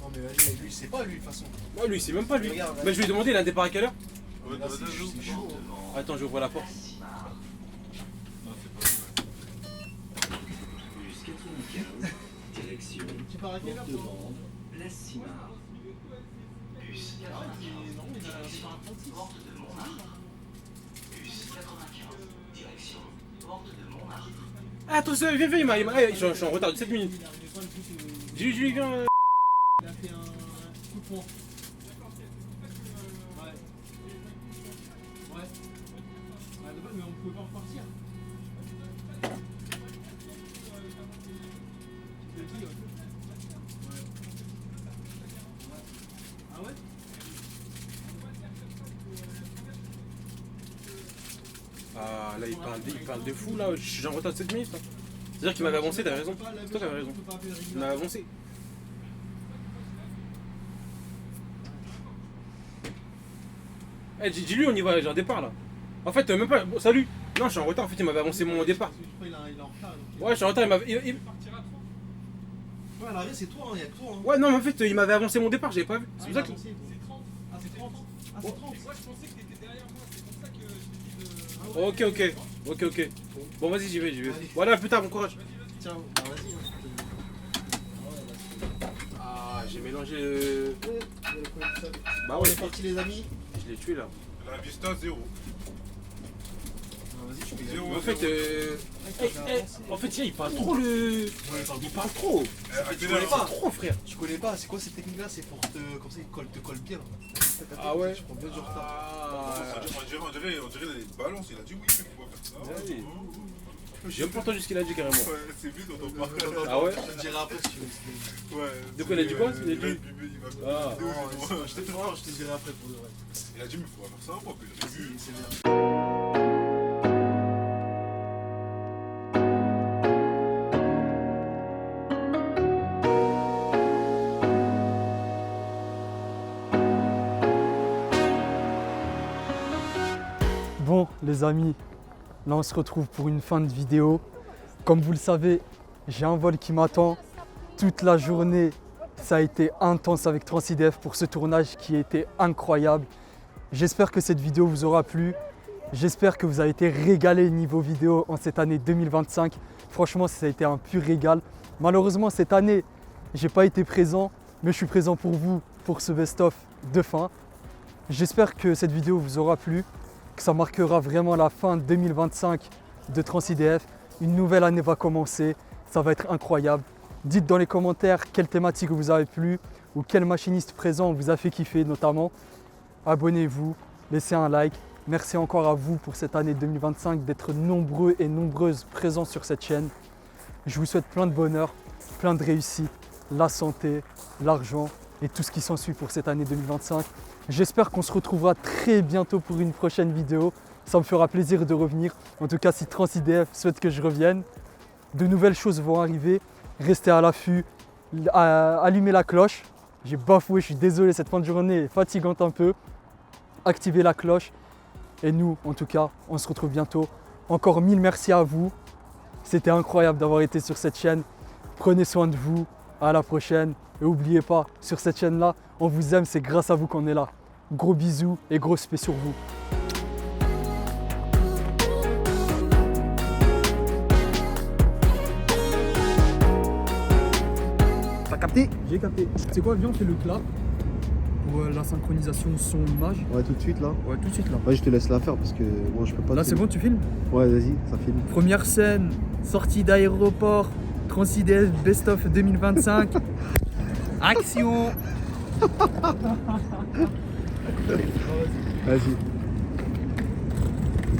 Non, mais vas-y, lui, c'est pas lui de toute façon. Ouais, lui, c'est même pas lui. Regarde, Mais je lui ai demandé, il a un départ à quelle heure? Ouais, Là, c'est chaud. Attends, j'ouvre la porte. Direction Tu pars à quelle heure toi? Place Simard. Bus 95, porte de Montmartre. Bus 95, direction porte de Montmartre. Ah, attends, viens, je suis en retard de 7 minutes. Dis-lui, viens. Il a fait un coup de poing. Ouais. Ouais. Ah, de base, mais on pouvait pas repartir. Ah ouais? Ah, là, il parle de fou, là. Je suis en retard de 7 minutes. Là. C'est-à-dire qu'il m'avait avancé, t'avais raison. C'est toi qui avais raison. Il m'avait avancé. Eh, dis-lui, on y va, j'ai un départ là. En fait, même pas. Bon, salut. Non, je suis en retard, en fait, il m'avait avancé mon départ. Il est en retard. Ouais, je suis en retard, il m'avait. Ouais, à l'arrêt, c'est toi, il y a que toi. Hein. Ouais, non, mais en fait, il m'avait avancé mon départ, j'avais pas vu. C'est pour ça que. C'est 30. Ah, c'est 30. Ah, c'est 30. Moi, je pensais que t'étais derrière moi, c'est pour ça que je te dis de. Ok. Bon, vas-y, j'y vais. Voilà, plus tard, bon courage. Tiens, bah, vas-y. Ah, j'ai mélangé le. Bah, on est parti, les amis. Je l'ai tué là. La Vista 0. Vas-y, tu peux y Zéro, aller. En fait, il parle trop le. Il parle trop. Tu connais pas? Trop, frère. Tu connais pas? C'est quoi cette technique-là? C'est pour te. Comme ça, il te colle bien. Ah ouais? Je prends bien du retard. On dirait les balances, il a dit oui, mais faut pas faire ça. Vas-y. J'ai même pas entendu ce qu'il a dit carrément. Ouais, c'est vite, on entend pas. Ah ouais? Je te dirai après si tu veux. Ouais. De quoi il a dit quoi? Il a dit. Ah. Je te dirai après pour le vrai. Il a dit, mais faut pas faire ça, moi, que j'ai vu. C'est bien. Bon les amis, là on se retrouve pour une fin de vidéo. Comme vous le savez, j'ai un vol qui m'attend. Toute la journée, ça a été intense avec Transidef pour ce tournage qui a été incroyable. J'espère que cette vidéo vous aura plu. J'espère que vous avez été régalés niveau vidéo en cette année 2025. Franchement, ça a été un pur régal. Malheureusement, cette année, j'ai pas été présent, mais je suis présent pour vous pour ce best-of de fin. J'espère que cette vidéo vous aura plu, que ça marquera vraiment la fin 2025 de Transidef. Une nouvelle année va commencer, ça va être incroyable. Dites dans les commentaires quelle thématique vous avez plu ou quel machiniste présent vous a fait kiffer notamment. Abonnez-vous, laissez un like. Merci encore à vous pour cette année 2025 d'être nombreux et nombreuses présents sur cette chaîne. Je vous souhaite plein de bonheur, plein de réussite, la santé, l'argent et tout ce qui s'ensuit pour cette année 2025. J'espère qu'on se retrouvera très bientôt pour une prochaine vidéo. Ça me fera plaisir de revenir. En tout cas, si Transidef souhaite que je revienne, de nouvelles choses vont arriver. Restez à l'affût, allumez la cloche. J'ai bafoué, je suis désolé, cette fin de journée est fatigante un peu. Activez la cloche. Et nous, en tout cas, on se retrouve bientôt. Encore 1000 merci à vous. C'était incroyable d'avoir été sur cette chaîne. Prenez soin de vous. À la prochaine. Et n'oubliez pas, sur cette chaîne-là, on vous aime, c'est grâce à vous qu'on est là. Gros bisous et gros respect sur vous. T'as capté? J'ai capté. C'est quoi, viens, on fait le clap pour la synchronisation son-image. Ouais, tout de suite là. Ouais, tout de suite là. Ouais, je te laisse la faire parce que moi je peux pas. Là, c'est bon, tu filmes? Ouais, vas-y, ça filme. Première scène, sortie d'aéroport, Transidef Best of 2025. Action. Vas-y.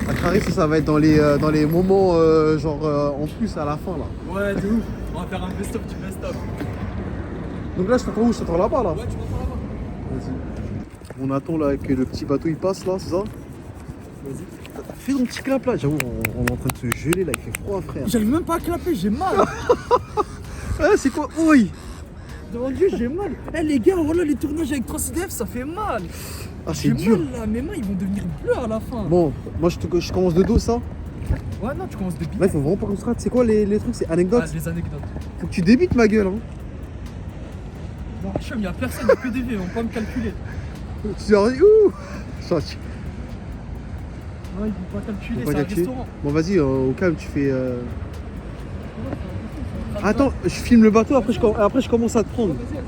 À Carré, ça va être dans les moments en plus à la fin là. Ouais, de ouf. On va faire un best-of du best-of. Donc là, je t'attends où? Je t'attends là-bas là. Ouais, tu m'attends là-bas. Vas-y. On attend là que le petit bateau il passe là, c'est ça? Vas-y. Fais ton petit clap là, j'avoue, on est en train de se geler là, il fait froid frère. J'arrive même pas à clapper, j'ai mal. Ouais, c'est quoi? Oui. Devant Dieu, j'ai mal. Eh les gars, voilà les tournages avec Transidef, ça fait mal. Ah, c'est dur. Mal, là, mes mains ils vont devenir bleues à la fin. Bon, moi je commence de dos ça. Ouais, non, tu commences de bite. Là, il faut vraiment pas qu'on se rate. C'est quoi les trucs? C'est anecdotes? Ah, les anecdotes. Faut que tu débites ma gueule, hein. Bon, Hacham, y'a personne, y'a que des vieux, on peut pas me calculer. Tu as ouh ça, Non, ils vont pas calculer, pas c'est un calculer. restaurant. Bon, vas-y, au calme, tu fais. Attends, je filme le bateau, après je commence à te prendre. Vas-y, vas-y.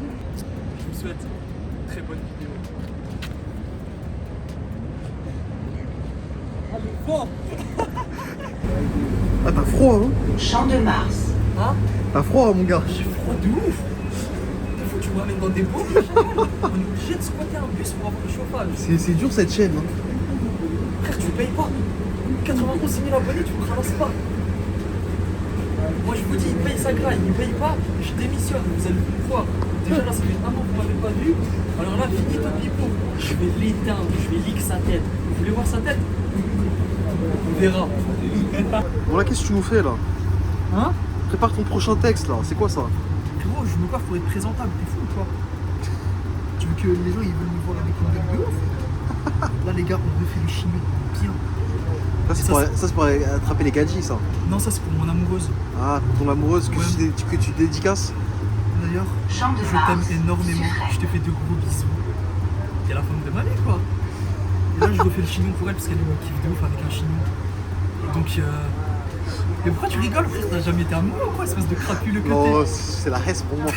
Je vous souhaite une très bonne vidéo. Allez, fort. Ah, t'as froid, hein? Champ de Mars. Hein? T'as froid, mon gars. J'ai froid de ouf. Il faut que tu me ramènes dans des beaux. On est obligé de squatter un bus pour avoir le chauffage. C'est dur cette chaîne, hein. Frère, tu payes pas. 91 000 abonnés, tu me ramasses pas. Moi je vous dis, il paye sa graille, il paye pas, je démissionne, vous allez me voir. Déjà là, ça fait un an que vous m'avez pas vu. Alors là, fini ton pipeau. Je vais l'éteindre, je vais lick sa tête. Vous voulez voir sa tête? On verra. Bon, là, qu'est-ce que tu nous fais là? Hein? Prépare ton prochain texte là, c'est quoi ça? Gros, je me coiffe pour être présentable, t'es fou ou quoi? Tu veux que les gens ils veulent me voir avec une gueule de ouf? Là les gars, on refait les chimiques bien. Ça c'est pour attraper les gadgets ça. Non, ça c'est pour mon amoureuse. Ah, pour ton amoureuse que tu dédicaces. D'ailleurs, je t'aime énormément, je te fais de gros bisous. T'es la femme de ma vie quoi. Et là je refais le chignon pour elle parce qu'elle me kiffe de ouf avec un chignon. Donc mais pourquoi tu rigoles frère? T'as jamais été amoureux ou quoi, espèce de crapuleux que t'es? Non, c'est la reste pour moi.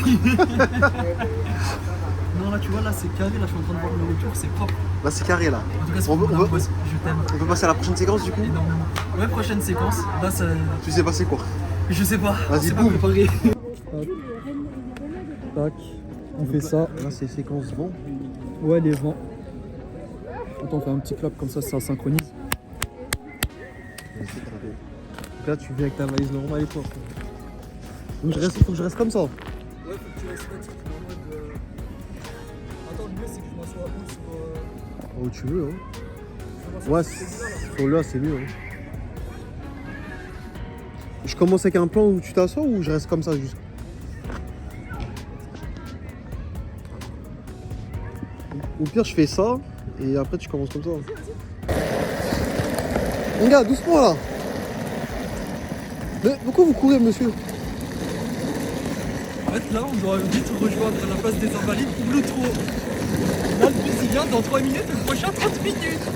Non là tu vois, là c'est carré, là je suis en train de voir le retour, c'est propre. Là c'est carré là. En tout cas c'est pour mon amoureuse, je t'aime. On peut passer à la prochaine séquence du coup? Énormément. Ouais, prochaine séquence. Là ça... Tu sais passer quoi? Je sais pas, vas-y, c'est pas boum. préparé. Tac, on fait ça. Là c'est séquence vent. Ouais, les vents. Attends, on fait un petit clap comme ça synchronise. Donc là tu viens avec ta valise normale et toi. Faut que je reste comme ça. Ouais, faut que tu restes statique en mode. Attends, le mieux c'est que je m'assois où sur. Où tu veux, hein. Ouais, sur là c'est mieux. Hein. Je commence avec un plan où tu t'assois ou je reste comme ça juste? Au pire, je fais ça et après tu commences comme ça. Les gars, doucement là. Mais pourquoi vous courez, monsieur? En fait, là, on doit vite rejoindre la place des Invalides ou le trot. Là, le bus il vient dans 3 minutes, le prochain 30 minutes.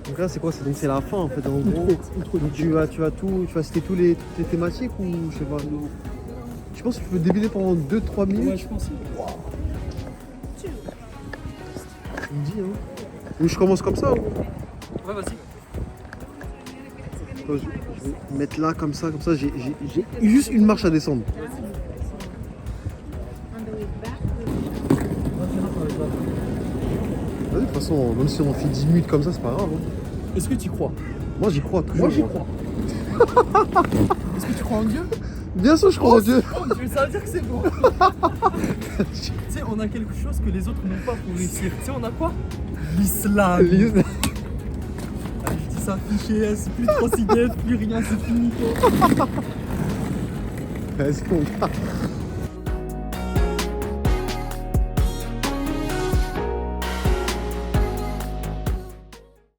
Donc là, c'est quoi? C'est la fin en fait. En gros, donc tu vas citer toutes les thématiques ou je sais pas. Je pense que tu peux débiter pendant 2-3 minutes. Ouais, je pense. Tu me dis, hein. Ou je commence comme ça ou... Ouais, vas-y. Je vais mettre là comme ça, j'ai juste une marche à descendre. De toute façon, même si on fait 10 minutes comme ça, c'est pas grave. Hein. Est-ce que tu y crois? Moi j'y crois toujours. Moi j'y crois. Est-ce que tu crois en Dieu? Bien sûr, je crois en Dieu. Oh, Dieu, ça veut dire que c'est bon. Tu sais, on a quelque chose que les autres n'ont pas pour réussir. Tu sais, on a quoi? L'islam. Allez, je dis ça, fichier S, plus de transidef, plus rien, c'est fini. Est-ce qu'on